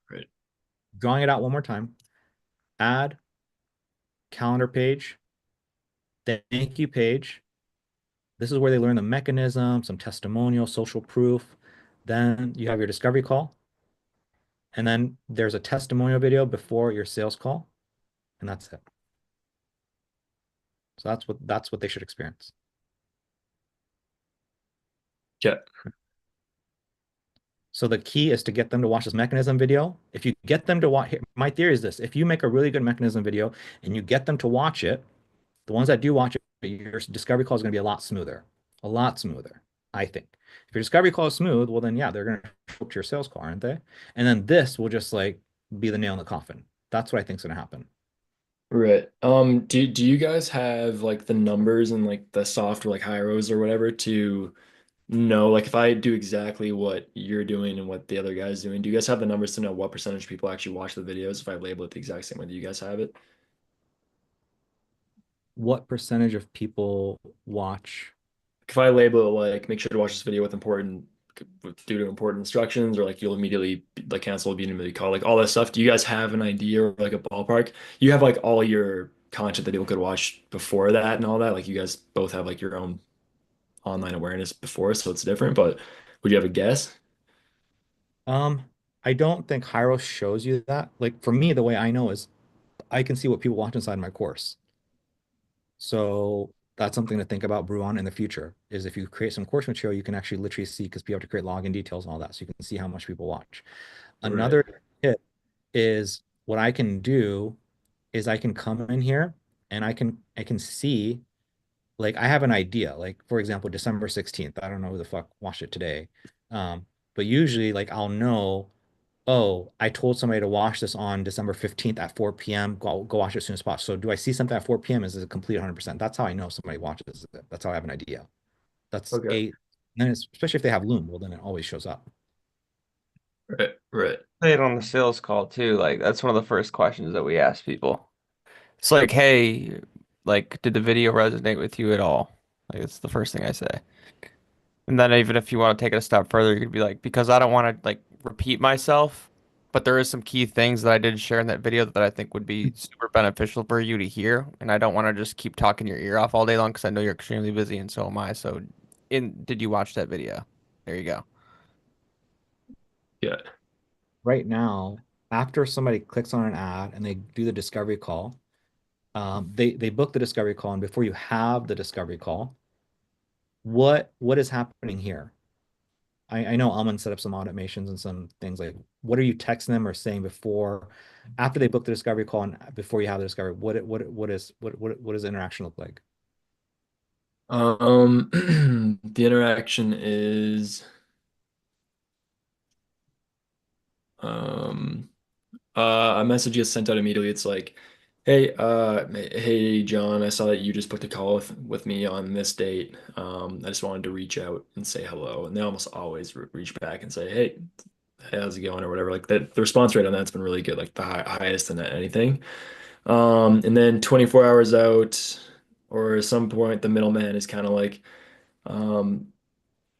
drawing it out one more time, add calendar page, thank you page. This is where they learn the mechanism, some testimonial, social proof. Then you have your discovery call. And then there's a testimonial video before your sales call. And that's it. So that's what they should experience. Yeah. So the key is to get them to watch this mechanism video. If you get them to watch, my theory is this: if you make a really good mechanism video and you get them to watch it, the ones that do watch it, your discovery call is going to be a lot smoother, I think. If your discovery call is smooth, well then yeah, they're going to show up to your sales call, aren't they? And then this will just like be the nail in the coffin. That's what I think is going to happen. Right. Do you guys have like the numbers and like the software like Hyros or whatever to know like if I do exactly what you're doing and what the other guy's doing, do you guys have the numbers to know what percentage of people actually watch the videos if I label it the exact same way that you guys have it? What percentage of people watch? If I label it like make sure to watch this video with important due to important instructions or like you'll immediately like cancel be immediately call like all that stuff, do you guys have an idea or like a ballpark? You have like all your content that people could watch before that and all that, like you guys both have like your own online awareness before, so it's different. But would you have a guess? Um, I don't think Hyros shows you that. Like for me, the way I know is I can see what people watch inside my course. So that's something to think about, brew on in the future, is if you create some course material, you can actually literally see because people have to create login details and all that. So you can see how much people watch. Right. Another tip is what I can do is I can come in here and I can see like I have an idea. Like for example, December 16th. I don't know who the fuck watched it today. But usually like I'll know, oh, I told somebody to watch this on December 15th at 4 p.m. Go watch it as soon as possible. So do I see something at 4 p.m.? Is it complete 100%? That's how I know somebody watches it. That's how I have an idea. That's Okay. then especially if they have Loom, well, then it always shows up. Right. Say it on the sales call too. Like that's one of the first questions that we ask people. It's like, hey, like, did the video resonate with you at all? Like, it's the first thing I say. And then even if you want to take it a step further, you could be like, because I don't want to like repeat myself, but there is some key things that I did share in that video that I think would be super beneficial for you to hear. And I don't want to just keep talking your ear off all day long because I know you're extremely busy and so am I. So, did you watch that video? There you go. Yeah. Right now, after somebody clicks on an ad and they do the discovery call, they book the discovery call, and before you have the discovery call, what is happening here? I know Almond set up some automations and some things like, what are you texting them or saying before, after they book the discovery call and before you have the discovery? What does the interaction look like? The interaction is a message gets sent out immediately. It's like, hey John, I saw that you just booked a call with me on this date. I just wanted to reach out and say hello. And they almost always reach back and say, hey, how's it going, or whatever. Like that, the response rate on that's been really good, like the highest than anything. And then 24 hours out, or at some point, the middleman is kind of like, um,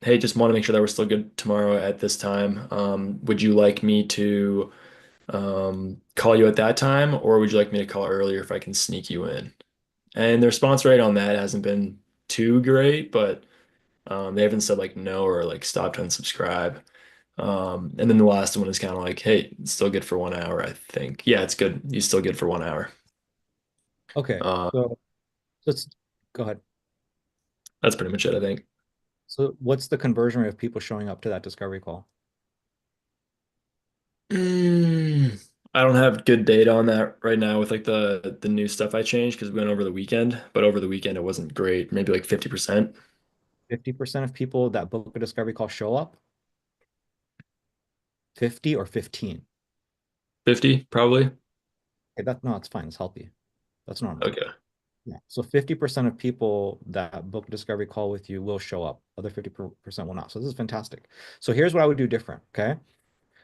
hey, just want to make sure that we're still good tomorrow at this time. Would you like me to call you at that time, or would you like me to call earlier if I can sneak you in? And the response rate on that hasn't been too great, but they haven't said like no or like stop to unsubscribe. And then the last one is kind of like, hey, it's still good for 1 hour, I think. Yeah, it's good. You're still good for 1 hour. Okay, Uh, so let's go ahead. that's pretty much it, I think. So what's the conversion rate of people showing up to that discovery call? I don't have good data on that right now with like the new stuff I changed because we went over the weekend, but over the weekend it wasn't great. Maybe like 50%. 50% of people that book a discovery call show up? 50 or 15? 50 probably. Okay, no, it's fine. It's healthy. That's normal. Okay. Yeah. So 50% of people that book a discovery call with you will show up. Other 50% will not. So this is fantastic. So here's what I would do different. Okay.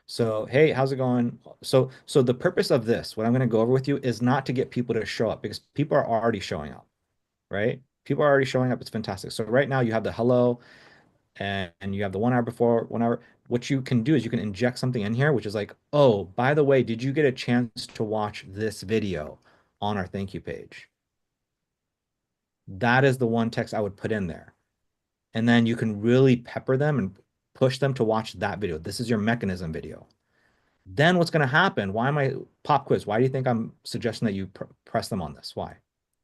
So, hey, how's it going? So the purpose of this, what I'm going to go over with you, is not to get people to show up, because people are already showing up, right? People are already showing up. It's fantastic. So right now you have the hello and you have the 1 hour before 1 hour. What you can do is you can inject something in here, which is like, oh, by the way, did you get a chance to watch this video on our thank you page? That is the one text I would put in there. And then you can really pepper them and push them to watch that video. This is your mechanism video. Then what's going to happen? Why am I pop quiz? Why do you think I'm suggesting that you press them on this? Why?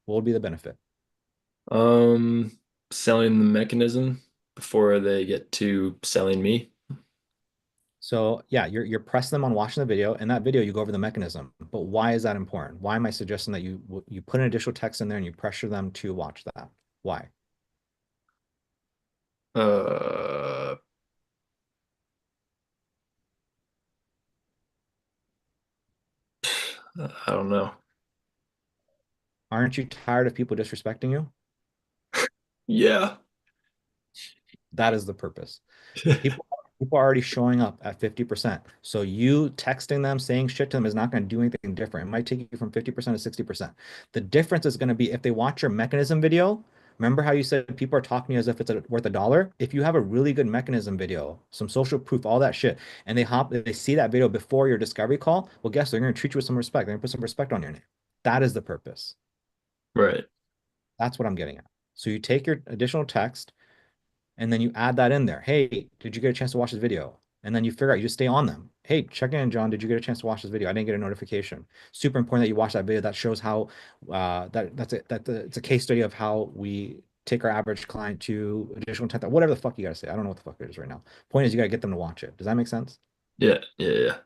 What would be the benefit? Um, Selling the mechanism before they get to selling me. So yeah, you're pressing them on watching the video. In that video, you go over the mechanism. But why is that important? Why am I suggesting that you put an additional text in there and you pressure them to watch that? Why? Uh, I don't know. Aren't you tired of people disrespecting you? Yeah. That is the purpose. People are already showing up at 50%. So you texting them, saying shit to them is not going to do anything different. It might take you from 50% to 60%. The difference is going to be if they watch your mechanism video. Remember how you said people are talking to you as if it's worth $1? If you have a really good mechanism video, some social proof, all that shit, and they see that video before your discovery call, well, guess they're going to treat you with some respect. They're going to put some respect on your name. That is the purpose. Right. That's what I'm getting at. So you take your additional text, and then you add that in there. Hey, did you get a chance to watch this video? And then you figure out, you just stay on them. Hey, check in, John. Did you get a chance to watch this video? I didn't get a notification. Super important that you watch that video. That shows how it's a case study of how we take our average client to additional 10, whatever the fuck you gotta say. I don't know what the fuck it is right now. Point is, you gotta get them to watch it. Does that make sense? Yeah. Yeah.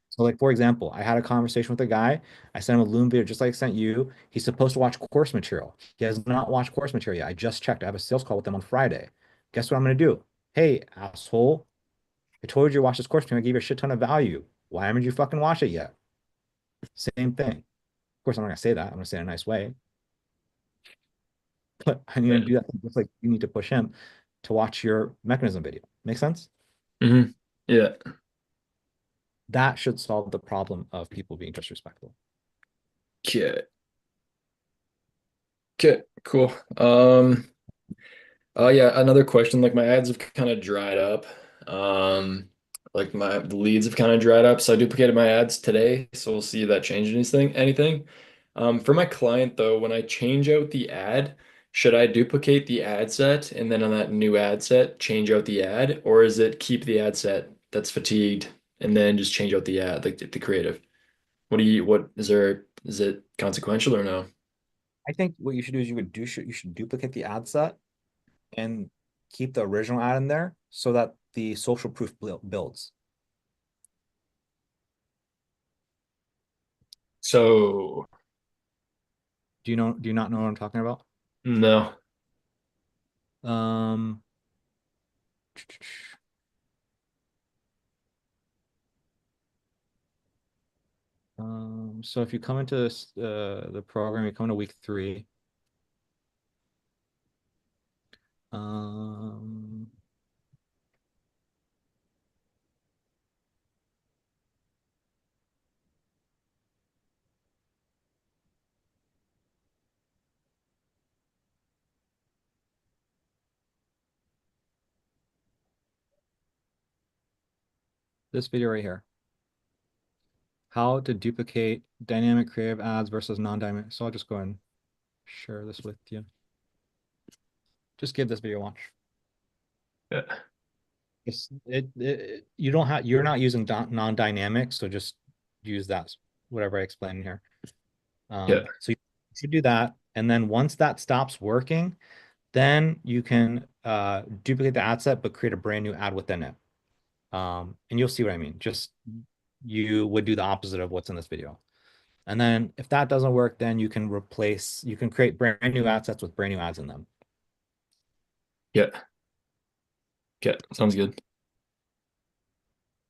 So, like, for example, I had a conversation with a guy. I sent him a Loom video just like I sent you. He's supposed to watch course material. He has not watched course material yet. I just checked. I have a sales call with him on Friday. Guess what I'm going to do? Hey, asshole. I told you to watch this course material. I gave you a shit ton of value. Why haven't you fucking watched it yet? Same thing. Of course, I'm not going to say that. I'm going to say it in a nice way. But I need to do that just like you need to push him to watch your mechanism video. Make sense? Mm-hmm. Yeah. That should solve the problem of people being disrespectful. Okay. Okay, cool. Yeah, another question. Like my ads have kind of dried up. Like the leads have kind of dried up. So I duplicated my ads today. So we'll see if that changes anything. For my client though, when I change out the ad, should I duplicate the ad set and then on that new ad set, change out the ad, or is it keep the ad set that's fatigued and then just change out the ad, like the creative? What is it consequential or no? I think what you should do is you should duplicate the ad set and keep the original ad in there so that the social proof builds. So Do you not know what I'm talking about? no. Um, so if you come into this, the program, you come to week 3. Um, this video right here. How to duplicate dynamic creative ads versus non-dynamic. So I'll just go and share this with you. Just give this video a watch. Yeah. You don't have, you're not using non-dynamic, so just use that, whatever I explained here. Yeah. So you should do that, and then once that stops working, then you can duplicate the ad set but create a brand new ad within it. And you'll see what I mean. Just you would do the opposite of what's in this video. And then if that doesn't work, then you can create brand new ad sets with brand new ads in them. Yeah. Okay, sounds good.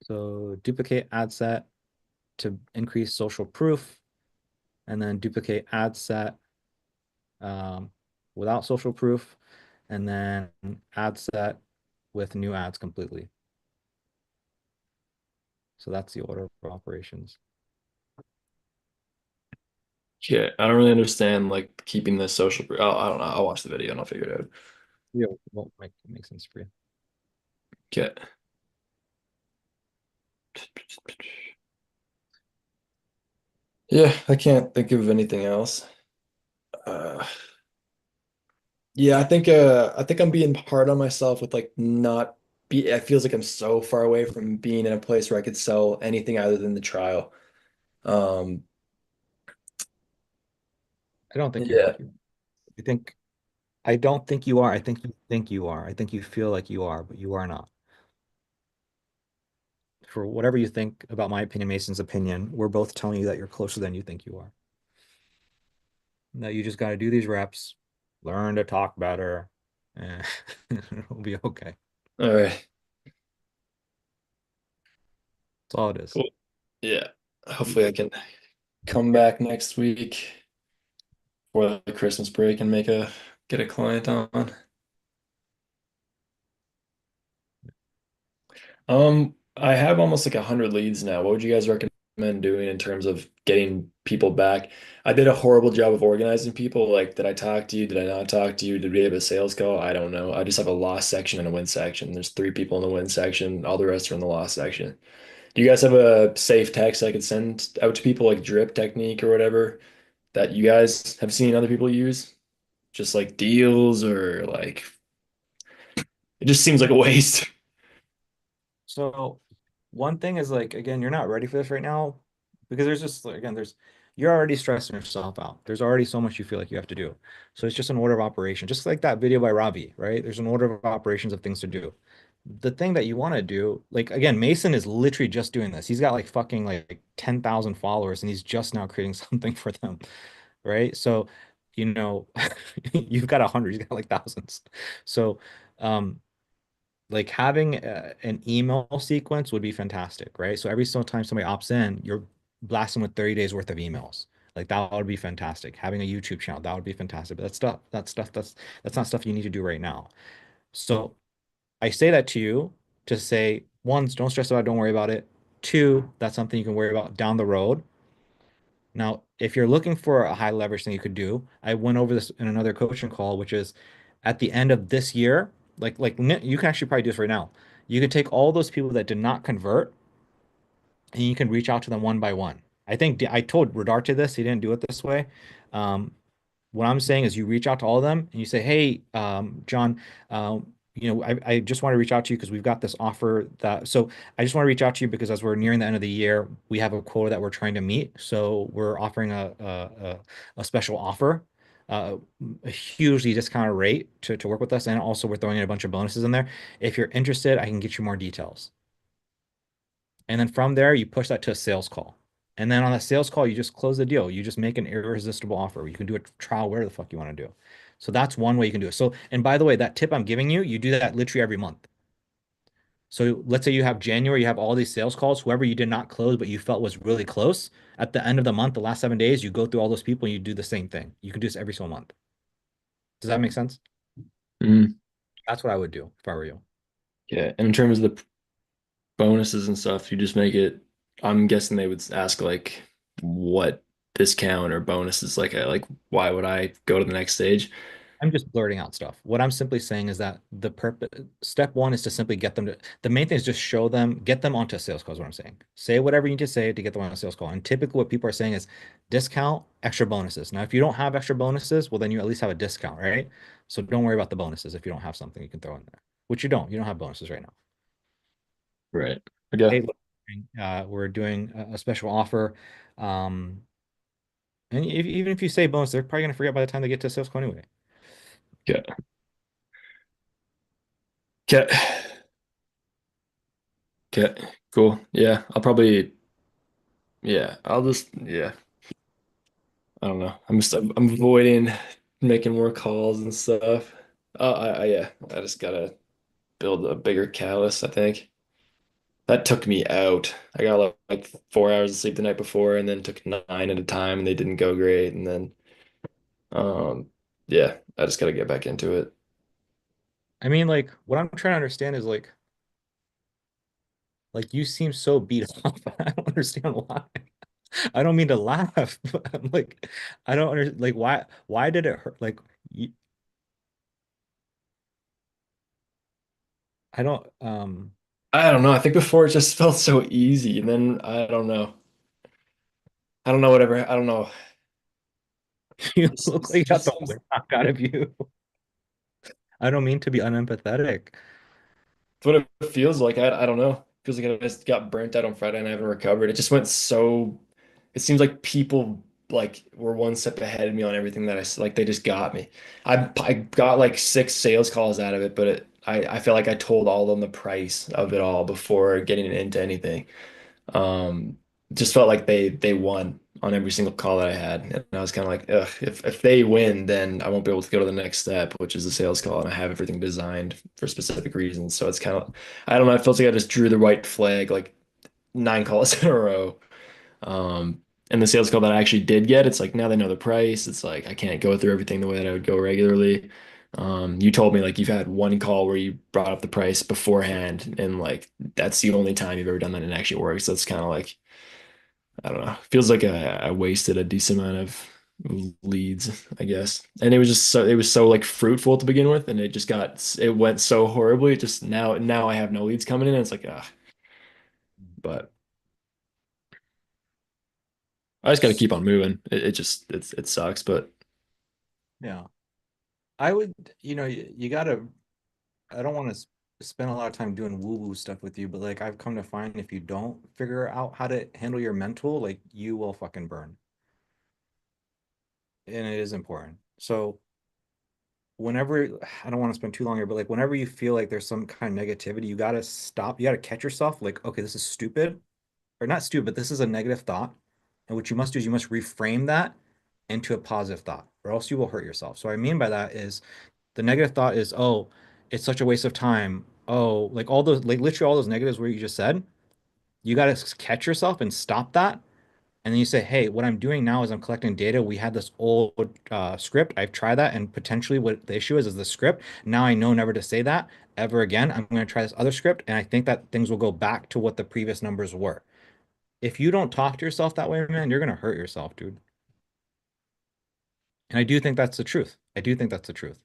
So duplicate ad set to increase social proof, and then duplicate ad set without social proof, and then ad set with new ads completely. So that's the order of operations. Yeah, I don't really understand like keeping the social. Oh, I don't know. I'll watch the video and I'll figure it out. Yeah, won't make sense for you. Okay. Yeah, I can't think of anything else. Yeah, I think I'm being hard on myself with like not be it feels like I'm so far away from being in a place where I could sell anything other than the trial. Um, I don't think yeah. you think I don't think you are. I think you are. I think you feel like you are, but you are not. For whatever you think about my opinion, Mason's opinion, we're both telling you that you're closer than you think you are. That you just got to do these reps, learn to talk better, and it'll be okay. All right. That's all it is. Cool. Yeah. Hopefully I can come back next week for the Christmas break and get a client on. I have almost like 100 leads now. What would you guys recommend doing in terms of getting people back? I did a horrible job of organizing people. Like, did I talk to you? Did I not talk to you? Did we have a sales call? I don't know. I just have a loss section and a win section. There's 3 people in the win section. All the rest are in the loss section. Do you guys have a safe text I could send out to people like drip technique or whatever that you guys have seen other people use? Just like deals or like it just seems like a waste. So one thing is like, again, you're not ready for this right now because there's just, again, you're already stressing yourself out. There's already so much you feel like you have to do. So it's just an order of operation, just like that video by Ravi, right? There's an order of operations of things to do. The thing that you want to do, like, again, Mason is literally just doing this. He's got like fucking like 10,000 followers and he's just now creating something for them, right? So, you've got 100, you've got like thousands. So, like having an email sequence would be fantastic, right? So every single time somebody opts in, you're blasting with 30 days worth of emails. Like that would be fantastic. Having a YouTube channel, that would be fantastic. But that's not stuff you need to do right now. So I say that to you to say, one, don't stress about it, don't worry about it. 2, that's something you can worry about down the road. Now, if you're looking for a high leverage thing you could do, I went over this in another coaching call, which is at the end of this year, like you can actually probably do this right now. You can take all those people that did not convert and you can reach out to them one by one. I think I told Rodarte this, he didn't do it this way. What I'm saying is you reach out to all of them and you say, hey, John, I just want to reach out to you because we've got this offer so I just want to reach out to you because as we're nearing the end of the year, we have a quota that we're trying to meet. So we're offering a special offer. a hugely discounted rate to work with us, and also we're throwing in a bunch of bonuses in there. If you're interested, I can get you more details. And then from there, you push that to a sales call. And then on that sales call, you just close the deal. You just make an irresistible offer. You can do a trial where the fuck you want to do. So that's one way you can do it. So, and by the way, that tip I'm giving you, you do that literally every month. So let's say you have January, you have all these sales calls, whoever you did not close, but you felt was really close. At the end of the month, the last 7 days, you go through all those people and you do the same thing. You can do this every single month. Does that make sense? Mhm. That's what I would do if I were you. Yeah, and in terms of the bonuses and stuff, you just make it. I'm guessing they would ask like what discount or bonuses like why would I go to the next stage? I'm just blurting out stuff. What I'm simply saying is that the purpose, step one is to simply get them to, the main thing is just show them, get them onto a sales call is what I'm saying. Say whatever you need to say to get them on a sales call. And typically what people are saying is discount, extra bonuses. Now, if you don't have extra bonuses, well, then you at least have a discount, right? So don't worry about the bonuses if you don't have something you can throw in there, which you don't. You don't have bonuses right now. Right. Okay. Hey, look, we're doing a special offer. And even if you say bonus, they're probably going to forget by the time they get to sales call anyway. Okay. Okay. Okay. Cool. Yeah. I'll probably. Yeah. I'll just. Yeah. I don't know. I'm avoiding making more calls and stuff. Yeah. I just gotta build a bigger callus, I think. That took me out. I got like 4 hours of sleep the night before and then took 9 at a time and they didn't go great. And then um yeah, I just gotta get back into it. I mean, like, what I'm trying to understand is like you seem so beat up. I don't understand why. I don't mean to laugh, but I'm like, I don't understand. Like, why did it hurt? Like, you, I don't, I don't know. I think before it just felt so easy and then I don't know. I don't know whatever. I don't know. you This, look this like you got just the seems whip knocked out of you. I don't mean to be unempathetic. it's what it feels like. I don't know. Feels like I just got burnt out on Friday and I haven't recovered. It just went so. It seems like people like were one step ahead of me on everything that like they just got me. I got like 6 sales calls out of it, but I feel like I told all of them the price of it all before getting into anything. Um, just felt like they won on every single call that I had, and I was kind of like, ugh, if they win, then I won't be able to go to the next step, which is a sales call, and I have everything designed for specific reasons. So it's kind of, I don't know, I felt like I just drew the white flag like 9 calls in a row. And the sales call that I actually did get, it's like now they know the price. It's like I can't go through everything the way that I would go regularly. You told me like you've had one call where you brought up the price beforehand, and like that's the only time you've ever done that and it actually works. That's kind of like I don't know. Feels like I wasted a decent amount of leads, I guess. And it was so like fruitful to begin with, and it went so horribly. It just now I have no leads coming in, and it's like but I just got to keep on moving. It just it sucks, but Yeah. I would, you gotta, I don't want to spend a lot of time doing woo-woo stuff with you, but like I've come to find if you don't figure out how to handle your mental, like you will fucking burn. And it is important. So whenever, I don't want to spend too long here, but like whenever you feel like there's some kind of negativity, you gotta stop. You gotta catch yourself like, okay, this is stupid, or not stupid, this is a negative thought. And what you must do is you must reframe that into a positive thought, or else you will hurt yourself. So what I mean by that is the negative thought is, oh, it's such a waste of time. Oh, like all those, like literally all those negatives where you just said, you got to catch yourself and stop that. And then you say, hey, what I'm doing now is I'm collecting data. We had this old script. I've tried that. And potentially what the issue is the script. Now I know never to say that ever again. I'm going to try this other script. And I think that things will go back to what the previous numbers were. If you don't talk to yourself that way, man, you're going to hurt yourself, dude. And I do think that's the truth. I do think that's the truth.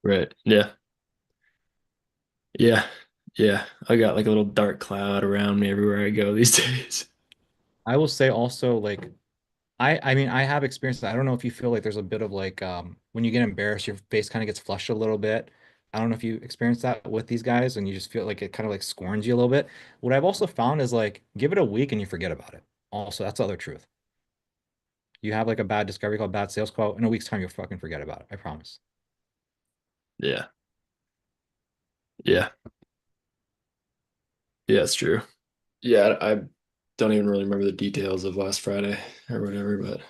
right. Yeah. Yeah. Yeah. I got like a little dark cloud around me everywhere I go these days. I will say also, like, I mean, I have experienced that. I don't know if you feel like there's a bit of like when you get embarrassed, your face kind of gets flushed a little bit. I don't know if you experience that with these guys and you just feel like it kind of like scorns you a little bit. What I've also found is like give it a week and you forget about it. Also, that's the other truth. You have like a bad discovery call, bad sales call. In a week's time, you'll fucking forget about it. I promise. Yeah. Yeah. Yeah, it's true. Yeah, I don't even really remember the details of last Friday or whatever, but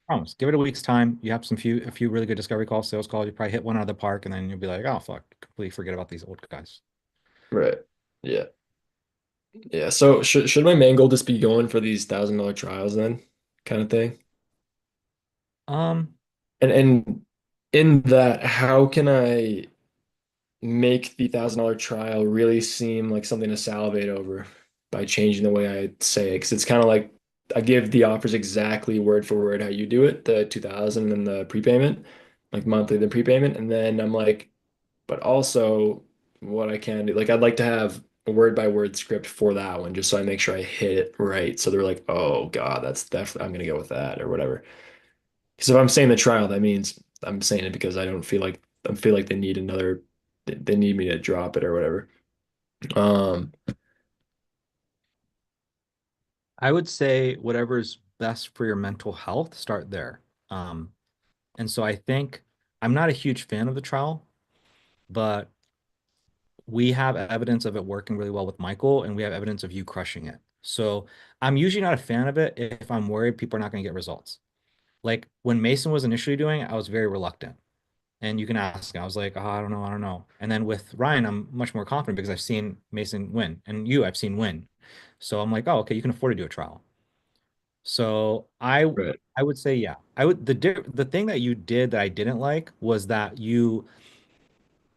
Promise. Give it a week's time. You have a few really good discovery calls, sales calls. You probably hit one out of the park, and then you'll be like, oh fuck, completely forget about these old guys. right. Yeah. Yeah. So should my main goal just be going for these $1,000 trials then, kind of thing? Um, And in that, how can I make the $1,000 trial really seem like something to salivate over by changing the way I say it? Because it's kind of like I give the offers exactly word for word how you do it, the 2,000 and the prepayment, like monthly the prepayment, and then I'm like, but also what I can do, like I'd like to have a word by word script for that one, just so I make sure I hit it right. So they're like, oh God, that's definitely I'm gonna go with that or whatever. Because if I'm saying the trial, that means I'm saying it because I don't feel like I feel like they need another, they need me to drop it or whatever. Um, I would say whatever's best for your mental health, start there. And so I think I'm not a huge fan of the trial, but we have evidence of it working really well with Michael, and we have evidence of you crushing it. So I'm usually not a fan of it if I'm worried people are not going to get results. Like when Mason was initially doing it, I was very reluctant. And you can ask, I was like, oh, I don't know, I don't know. And then with Ryan, I'm much more confident because I've seen Mason win, and you I've seen win. So I'm like, oh, okay, you can afford to do a trial. So right, I would say, yeah. I would the thing that you did that I didn't like was that you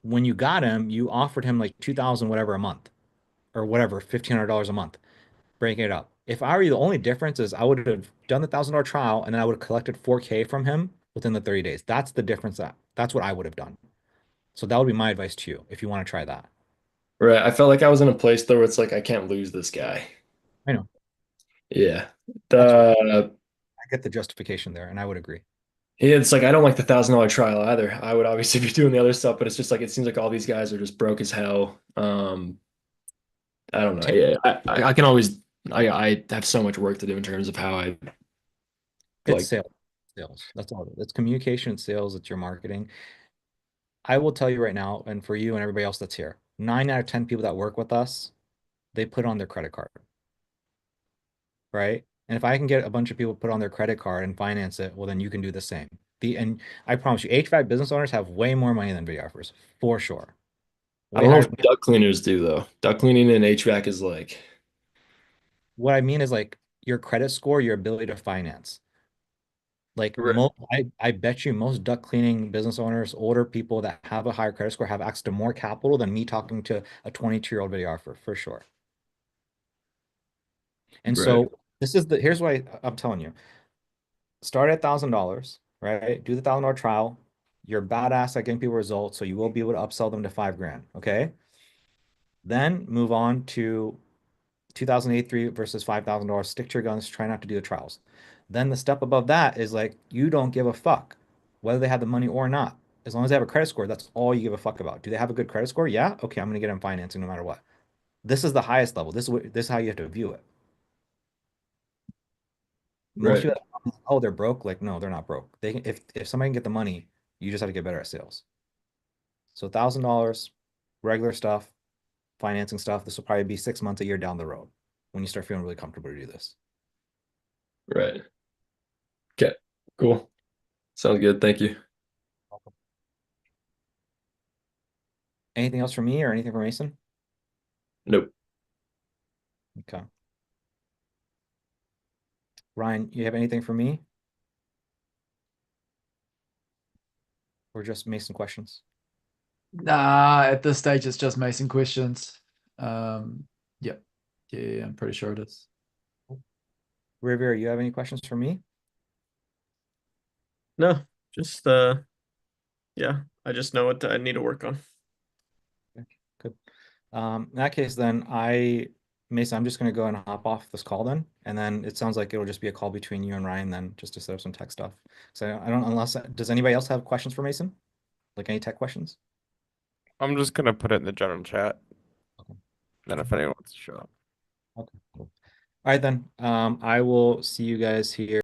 when you got him, you offered him like 2,000 whatever a month or whatever, $1,500 a month, breaking it up. If I were you, the only difference is I would have done the $1,000 trial and then I would have collected 4K from him within the 30 days. That's the difference that's what I would have done. So that would be my advice to you if you want to try that. right. I felt like I was in a place though where it's like I can't lose this guy. I know. Yeah. That's what The I get the justification there, and I would agree. Yeah, it's like I don't like the $1,000 trial either. I would obviously be doing the other stuff, but it's just like it seems like all these guys are just broke as hell. I don't know. Yeah, I can always I have so much work to do in terms of how I It's like. sales. Sales. That's all. It's communication, it's sales, it's your marketing. I will tell you right now, and for you and everybody else that's here, 9 out of 10 people that work with us, they put on their credit card, right? And if I can get a bunch of people to put on their credit card and finance it, well, then you can do the same. And I promise you, HVAC business owners have way more money than videographers, for sure. I Way don't know higher. if duct cleaners do though. Duct cleaning and HVAC is like What I mean is like your credit score, your ability to finance. Like right, I bet you most duct cleaning business owners, older people that have a higher credit score have access to more capital than me talking to a 22-year-old videographer, for sure. And right, so here's what I'm telling you. Start at $1,000, right? Do the $1,000 trial. You're badass at getting people results, so you will be able to upsell them to 5 grand. Okay. Then move on to 2083 versus $5,000. Stick to your guns. Try not to do the trials. Then the step above that is like you don't give a fuck whether they have the money or not. As long as they have a credit score, that's all you give a fuck about. Do they have a good credit score? Yeah. Okay, I'm gonna get them financing no matter what. This is the highest level. This is how you have to view it. Most right, people, oh, they're broke. Like, no, they're not broke. If somebody can get the money, you just have to get better at sales. So $1,000, regular stuff, financing stuff. This will probably be 6 months, a year down the road when you start feeling really comfortable to do this. right. Okay, cool. Sounds good. Thank you. Anything else from me or anything from Mason? Nope. Okay. Ryan, you have anything for me? Or just Mason questions? Nah, at this stage it's just Mason questions. Yep. Yeah, I'm pretty sure it is. Rivera, you have any questions for me? No, just yeah, I just know what I need to work on. Good. In that case, then Mason, I'm just gonna go and hop off this call then, and then it sounds like it'll just be a call between you and Ryan then, just to set up some tech stuff. So I don't unless does anybody else have questions for Mason? Like any tech questions? I'm just gonna put it in the general chat. Okay. Then if anyone wants to show up. Okay, cool. All right then. I will see you guys here.